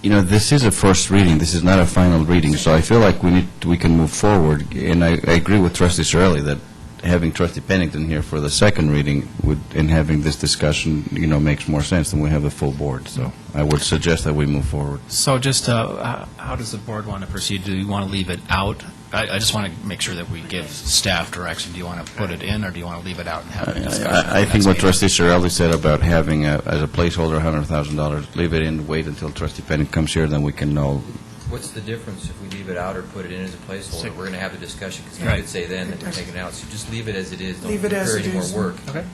You know, this is a first reading, this is not a final reading, so I feel like we can move forward, and I agree with Trustee Sorelli that having Trustee Pennington here for the second reading and having this discussion, makes more sense than we have the full board, so I would suggest that we move forward. So just, how does the board want to proceed? Do you want to leave it out? I just want to make sure that we give staff direction. Do you want to put it in, or do you want to leave it out and have a discussion? I think what Trustee Sorelli said about having, as a placeholder, $100,000, leave it in, wait until Trustee Pennington comes here, then we can know. What's the difference if we leave it out or put it in as a placeholder? We're going to have the discussion, because you Right. could say then that we're taking it out. So just leave it as it is. Don't Leave it as incur it any more is. work. Okay.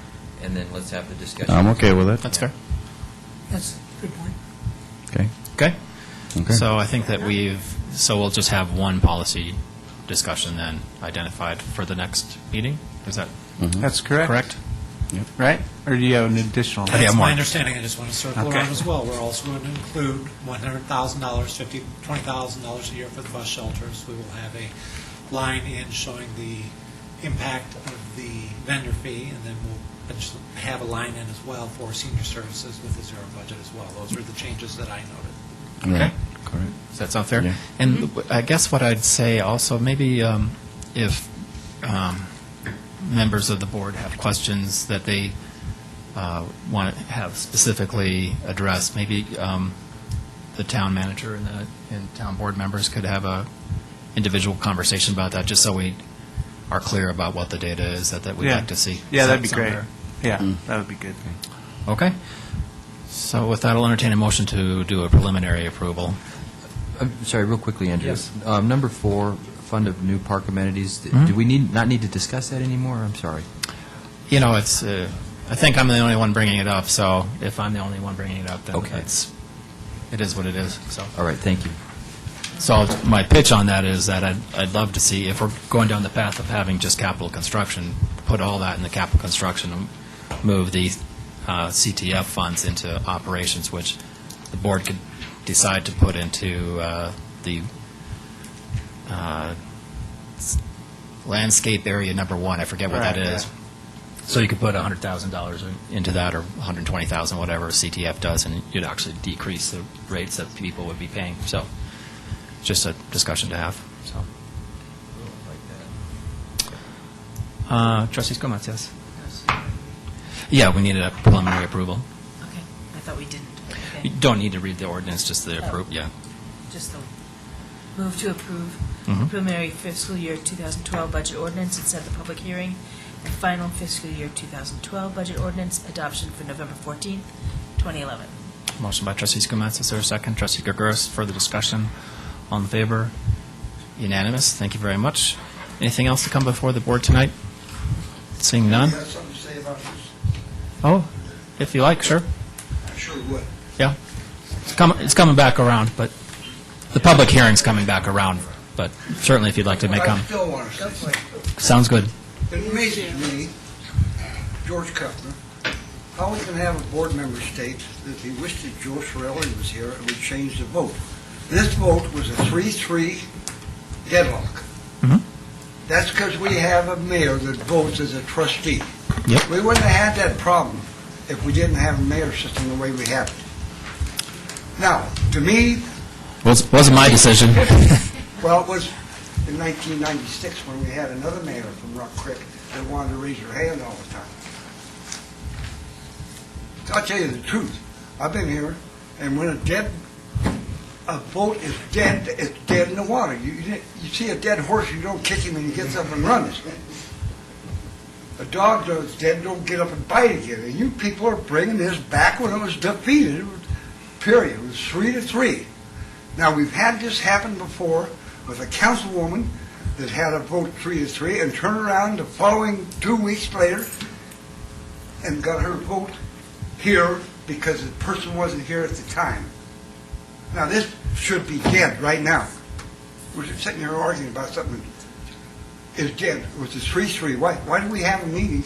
And then let's have the discussion. I'm okay with that. That's fair. That's a good point. Okay. Okay? Okay. So I think that we'll just have one policy discussion then identified for the next meeting? Is that That's correct. correct? Right? Or do you have an additional? Yeah, That's more. my understanding. I just want to circle Okay. around as well. We're also going to include $100,000, $20,000 a year for the bus shelters. We will have a line in showing the impact of the vendor fee, and then we'll potentially have a line in as well for senior services with the zero budget as well. Those are the changes that I noted. Okay. Correct. Does that sound fair? Yeah. And I guess what I'd say also, maybe if members of the board have questions that they want to have specifically addressed, maybe the town manager and town board members could have a individual conversation about that, just so we are clear about what the data is that we'd Yeah. like to see. Yeah, that'd be Sound great. fair? Yeah, that would be good. Okay. So with that, I'll entertain a motion to do a preliminary approval. I'm sorry, real quickly, Andrew. Yes. Number 4, fund of new park amenities. Mhm. Do we not need to discuss that anymore? I'm sorry. It's, I think I'm the only one bringing it up, so if I'm the only one bringing it up, then Okay. it is what it is, so. All right, thank you. So my pitch on that is that I'd love to see, if we're going down the path of having just capital construction, put all that in the capital construction, and move the CTF funds into operations, which the board could decide to put into the landscape area number 1. I forget what that Right, is. So you could put $100,000 into that, or $120,000, whatever CTF does, and you'd actually decrease the rates that people would be paying. So just a discussion to have, so. Trustees Gomez, yes? Yeah, we needed a preliminary approval. Okay, I thought we didn't. You Okay. don't need to read the ordinance, just the approve, yeah. Just the move to approve Mhm. preliminary fiscal year 2012 budget ordinance and set the public hearing, and final fiscal year 2012 budget ordinance adoption for November 14th, 2011. Motion by trustees Gomez, is there a second? Trustee Gregorus, further discussion? All in favor? Unanimous, thank you very much. Anything else to come before the board tonight? Seeing none? You got something to say about this? Oh, if you like, sure. I sure would. Yeah. It's coming back around, but the public hearing's coming back around, but certainly if you'd like to make I comment. still want to say something. Sounds good. It amazes me, George Kuffner, how we can have a board member state that if he wished that Joe Sorelli was here, it would change the vote. This vote was a 3-3 deadlock. Mhm. That's because we have a mayor that votes as a trustee. Yep. We wouldn't have had that problem if we didn't have a mayor system the way we have it. Now, to me, Wasn't my decision. well, it was in 1996 when we had another mayor from Rock Creek that wanted to raise her hand all the time. So I'll tell you the truth. I've been here, and when a vote is dead, it's dead in the water. You see a dead horse, you don't kick him and he gets up and runs. A dog that's dead don't get up and bite again. And you people are bringing this back when it was defeated. It was, period. It was 3-3. Now, we've had this happen before with a councilwoman that had a vote 3-3 and turned around the following 2 weeks later and got her vote here because the person wasn't here at the time. Now, this should be dead right now. We're just sitting here arguing about something that is dead. It was a 3-3. Why do we have a meeting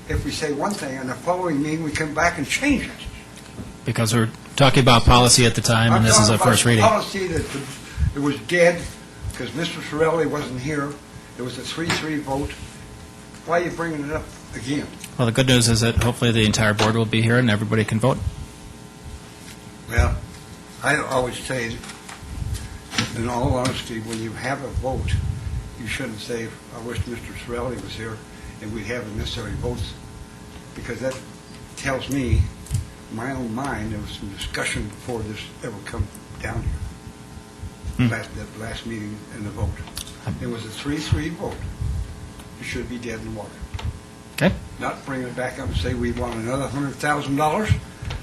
if we say one thing and the following meeting we come back and change it? Because we're talking about policy at the time, and this is a first reading. I'm talking about policy that it was dead because Mr. Sorelli wasn't here. It was a 3-3 vote. Why are you bringing it up again? Well, the good news is that hopefully the entire board will be here and everybody can vote. Well, I always say, in all honesty, when you have a vote, you shouldn't say, I wish Mr. Sorelli was here and we'd have the necessary votes, because that tells me, in my own mind, there was some discussion before this ever come down here. That last meeting and the vote. It was a 3-3 vote. It should be dead in the water. Okay. Not bring it back up and say we want another $100,000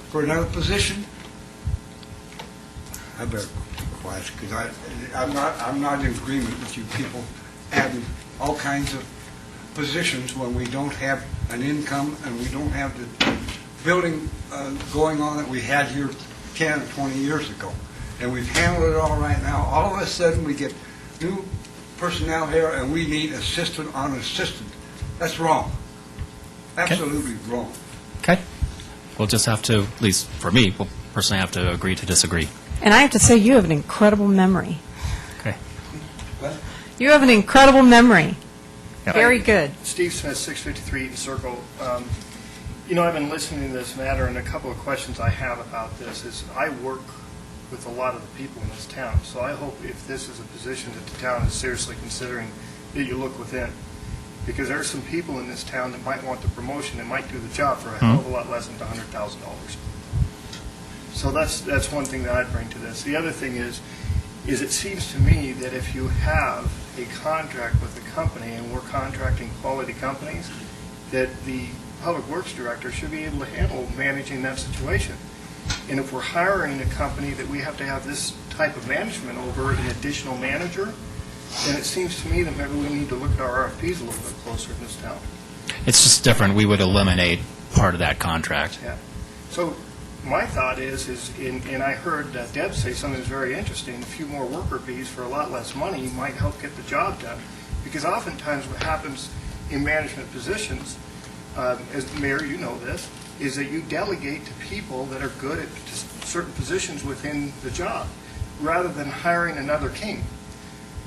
for another position. I better be quiet, because I'm not in agreement with you people adding all kinds of positions when we don't have an income and we don't have the building going on that we had here 10 or 20 years ago. And we've handled it all right now. All of a sudden, we get new personnel here and we need assistant on assistant. That's wrong. Absolutely wrong. Okay. We'll just have to, at least for me, we'll personally have to agree to disagree. And I have to say, you have an incredible memory. Okay. What? You have an incredible memory. Yep. Very good. Steve Smith, 653 Eden Circle. I've been listening to this matter, and a couple of questions I have about this is I work with a lot of the people in this town, so I hope if this is a position that the town is seriously considering, that you look within. Because there are some people in this town that might want the promotion and might do the job for a hell of a lot less than $100,000. So that's one thing that I'd bring to this. The other thing is it seems to me that if you have a contract with a company, and we're contracting quality companies, that the Public Works Director should be able to handle managing that situation. And if we're hiring a company that we have to have this type of management over, an additional manager, then it seems to me that maybe we need to look at our RFPs a little bit closer in this town. It's just different. We would eliminate part of that contract. Yeah. So my thought is and I heard Deb say something that's very interesting, a few more worker bees for a lot less money might help get the job done. Because oftentimes what happens in management positions, as Mayor, you know this, is that you delegate to people that are good at certain positions within the job, rather than hiring another king.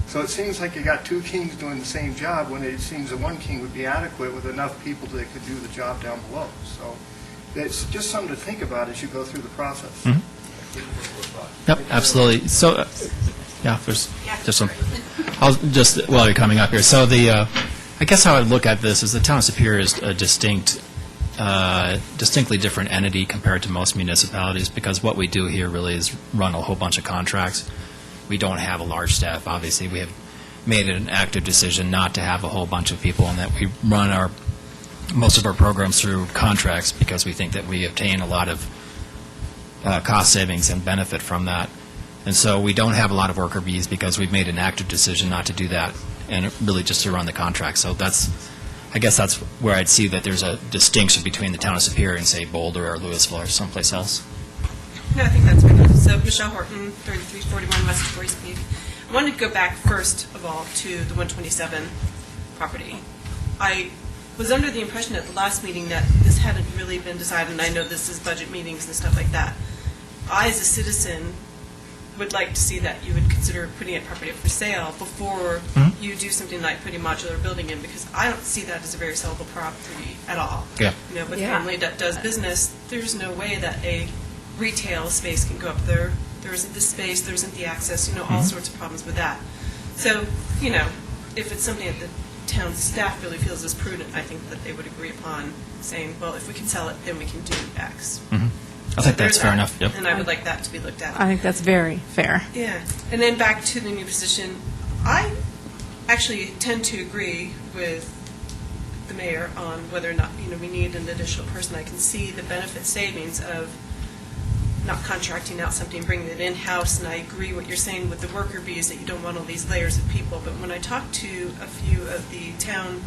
So it seems like you got two kings doing the same job when it seems that one king would be adequate with enough people that could do the job down below. So it's just something to think about as you go through the process. Mm-hmm. Yep, absolutely. So, there's just some. I'll just while you're coming up here. So I guess how I look at this is the town of Superior is a distinctly different entity compared to most municipalities, because what we do here really is run a whole bunch of contracts. We don't have a large staff. Obviously, we have made it an active decision not to have a whole bunch of people, and that we run most of our programs through contracts because we think that we obtain a lot of cost savings and benefit from that. And so we don't have a lot of worker bees because we've made an active decision not to do that, and really just to run the contract. So I guess that's where I'd see that there's a distinction between the town of Superior and, say, Boulder or Louisville or someplace else. Yeah, I think that's good. So Michelle Horton, 3341 West Torrey's Peak. I wanted to go back first of all to the 127 property. I was under the impression at the last meeting that this hadn't really been decided, and I know this is budget meetings and stuff like that. I, as a citizen would like to see that you would consider putting a property up for sale before you do something like putting a modular building in, because I don't see that as a very sellable property at all. Yeah. You know, with a family that does business, there's no way that a retail space can go up there. There isn't the space, there isn't the access, you know, all sorts of problems with that. So, you know, if it's something that the town staff really feels is prudent, I think that they would agree upon saying, well, if we can sell it, then we can do X. I think that's fair enough. Yep. And I would like that to be looked at. I think that's very fair. Yeah. And then back to the new position, I actually tend to agree with the mayor on whether or not, you know, we need an additional person. I can see the benefit savings of not contracting out something, bringing it in-house, and I agree what you're saying with the worker bees, that you don't want all these layers of people. But when I talked to a few of the town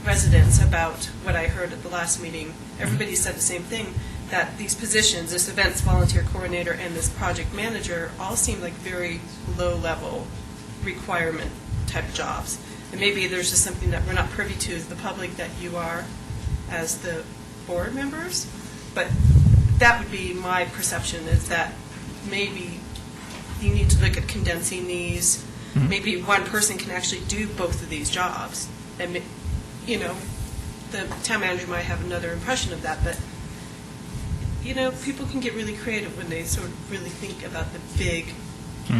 residents about what I heard at the last meeting, everybody said the same thing, that these positions, this events volunteer coordinator and this project manager, all seem like very low-level requirement type of jobs. And maybe there's just something that we're not privy to as the public that you are as the board members. But that would be my perception, is that maybe you need to look at condensing these. Maybe one person can actually do both of these jobs. And, you know, the town manager might have another impression of that, but you know, people can get really creative when they sort of really think about the big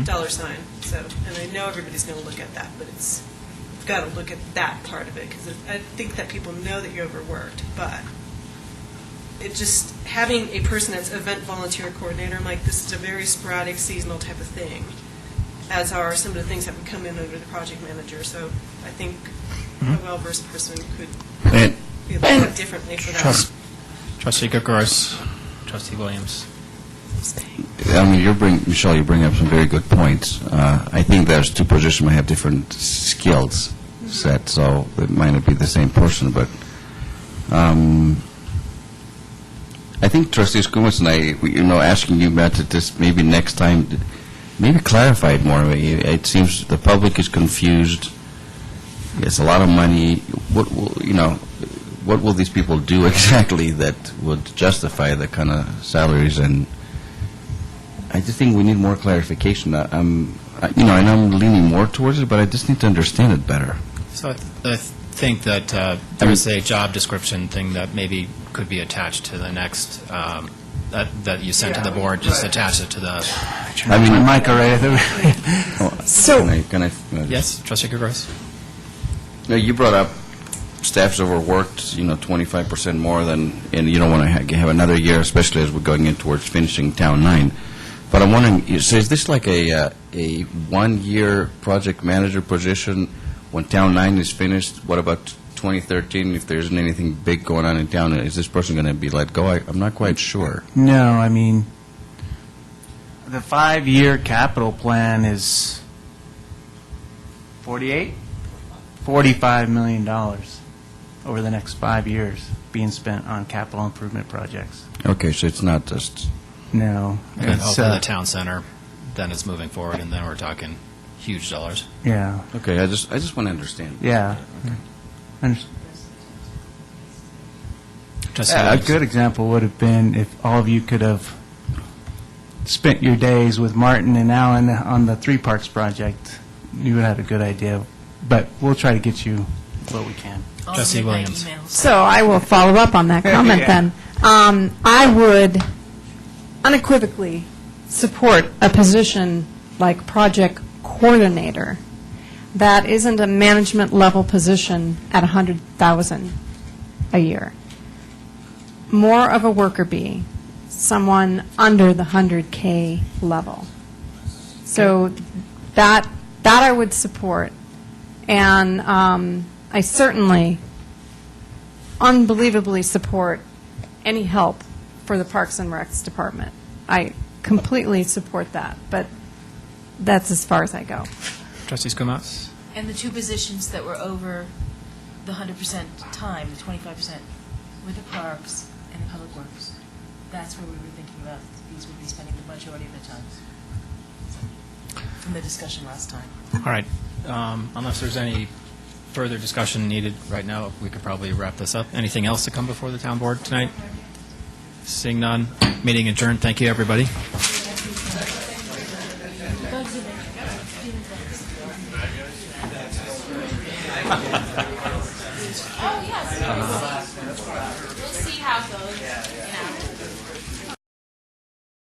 dollar sign. So, and I know everybody's going to look at that, but you've got to look at that part of it, because I think that people know that you're overworked, but it just, having a person that's event volunteer coordinator, I'm like, this is a very sporadic, seasonal type of thing, as are some of the things that would come in under the project manager. So I think a well-versed person could be looked at differently for that. Trustee Gagos, Trustee Williams. I mean, Michelle, you bring up some very good points. I think there's two positions that have different skills set, so it might not be the same person, but I think Trustee Skumas and I, asking you, Matt, to just maybe next time, maybe clarify it more. It seems the public is confused. It's a lot of money. What will these people do exactly that would justify the kind of salaries? And I just think we need more clarification. I'm leaning more towards it, but I just need to understand it better. So I think that there is a job description thing that maybe could be attached to the next, that you sent to the board, just attach it to the... Mike already. Can I Yes, Trustee Gagos? No, you brought up staff's overworked, 25% more than, and you don't want to have another year, especially as we're going in towards finishing Town 9. But I'm wondering, so is this like a one-year project manager position when Town 9 is finished? What about 2013, if there isn't anything big going on in town? Is this person going to be let go? I'm not quite sure. No, I mean, the 5-year capital plan is $45 million over the next 5 years being spent on capital improvement projects. Okay, so it's not just... No. And hopefully the town center then is moving forward, and then we're talking huge dollars. Yeah. Okay, I just want to understand. Yeah. Okay. A good example would have been if all of you could have spent your days with Martin and Alan on the 3 Parks project. You would have a good idea. But we'll try to get you what we can. Trustee Williams. So I will follow up on that comment then. I would unequivocally support a position like project coordinator that isn't a management level position at $100,000 a year. More of a worker bee, someone under the 100K level. So that I would support. And I certainly unbelievably support any help for the Parks and Recs Department. I completely support that, but that's as far as I go. Trustee Skumas? And the 2 positions that were over the 100% time, the 25%, were the parks and the public works. That's where we were thinking about these would be spending the majority of the time, from the discussion last time. All right. Unless there's any further discussion needed right now, we could probably wrap this up. Anything else to come before the town board tonight? Seeing none, meeting adjourned. Thank you, everybody. Oh, yes.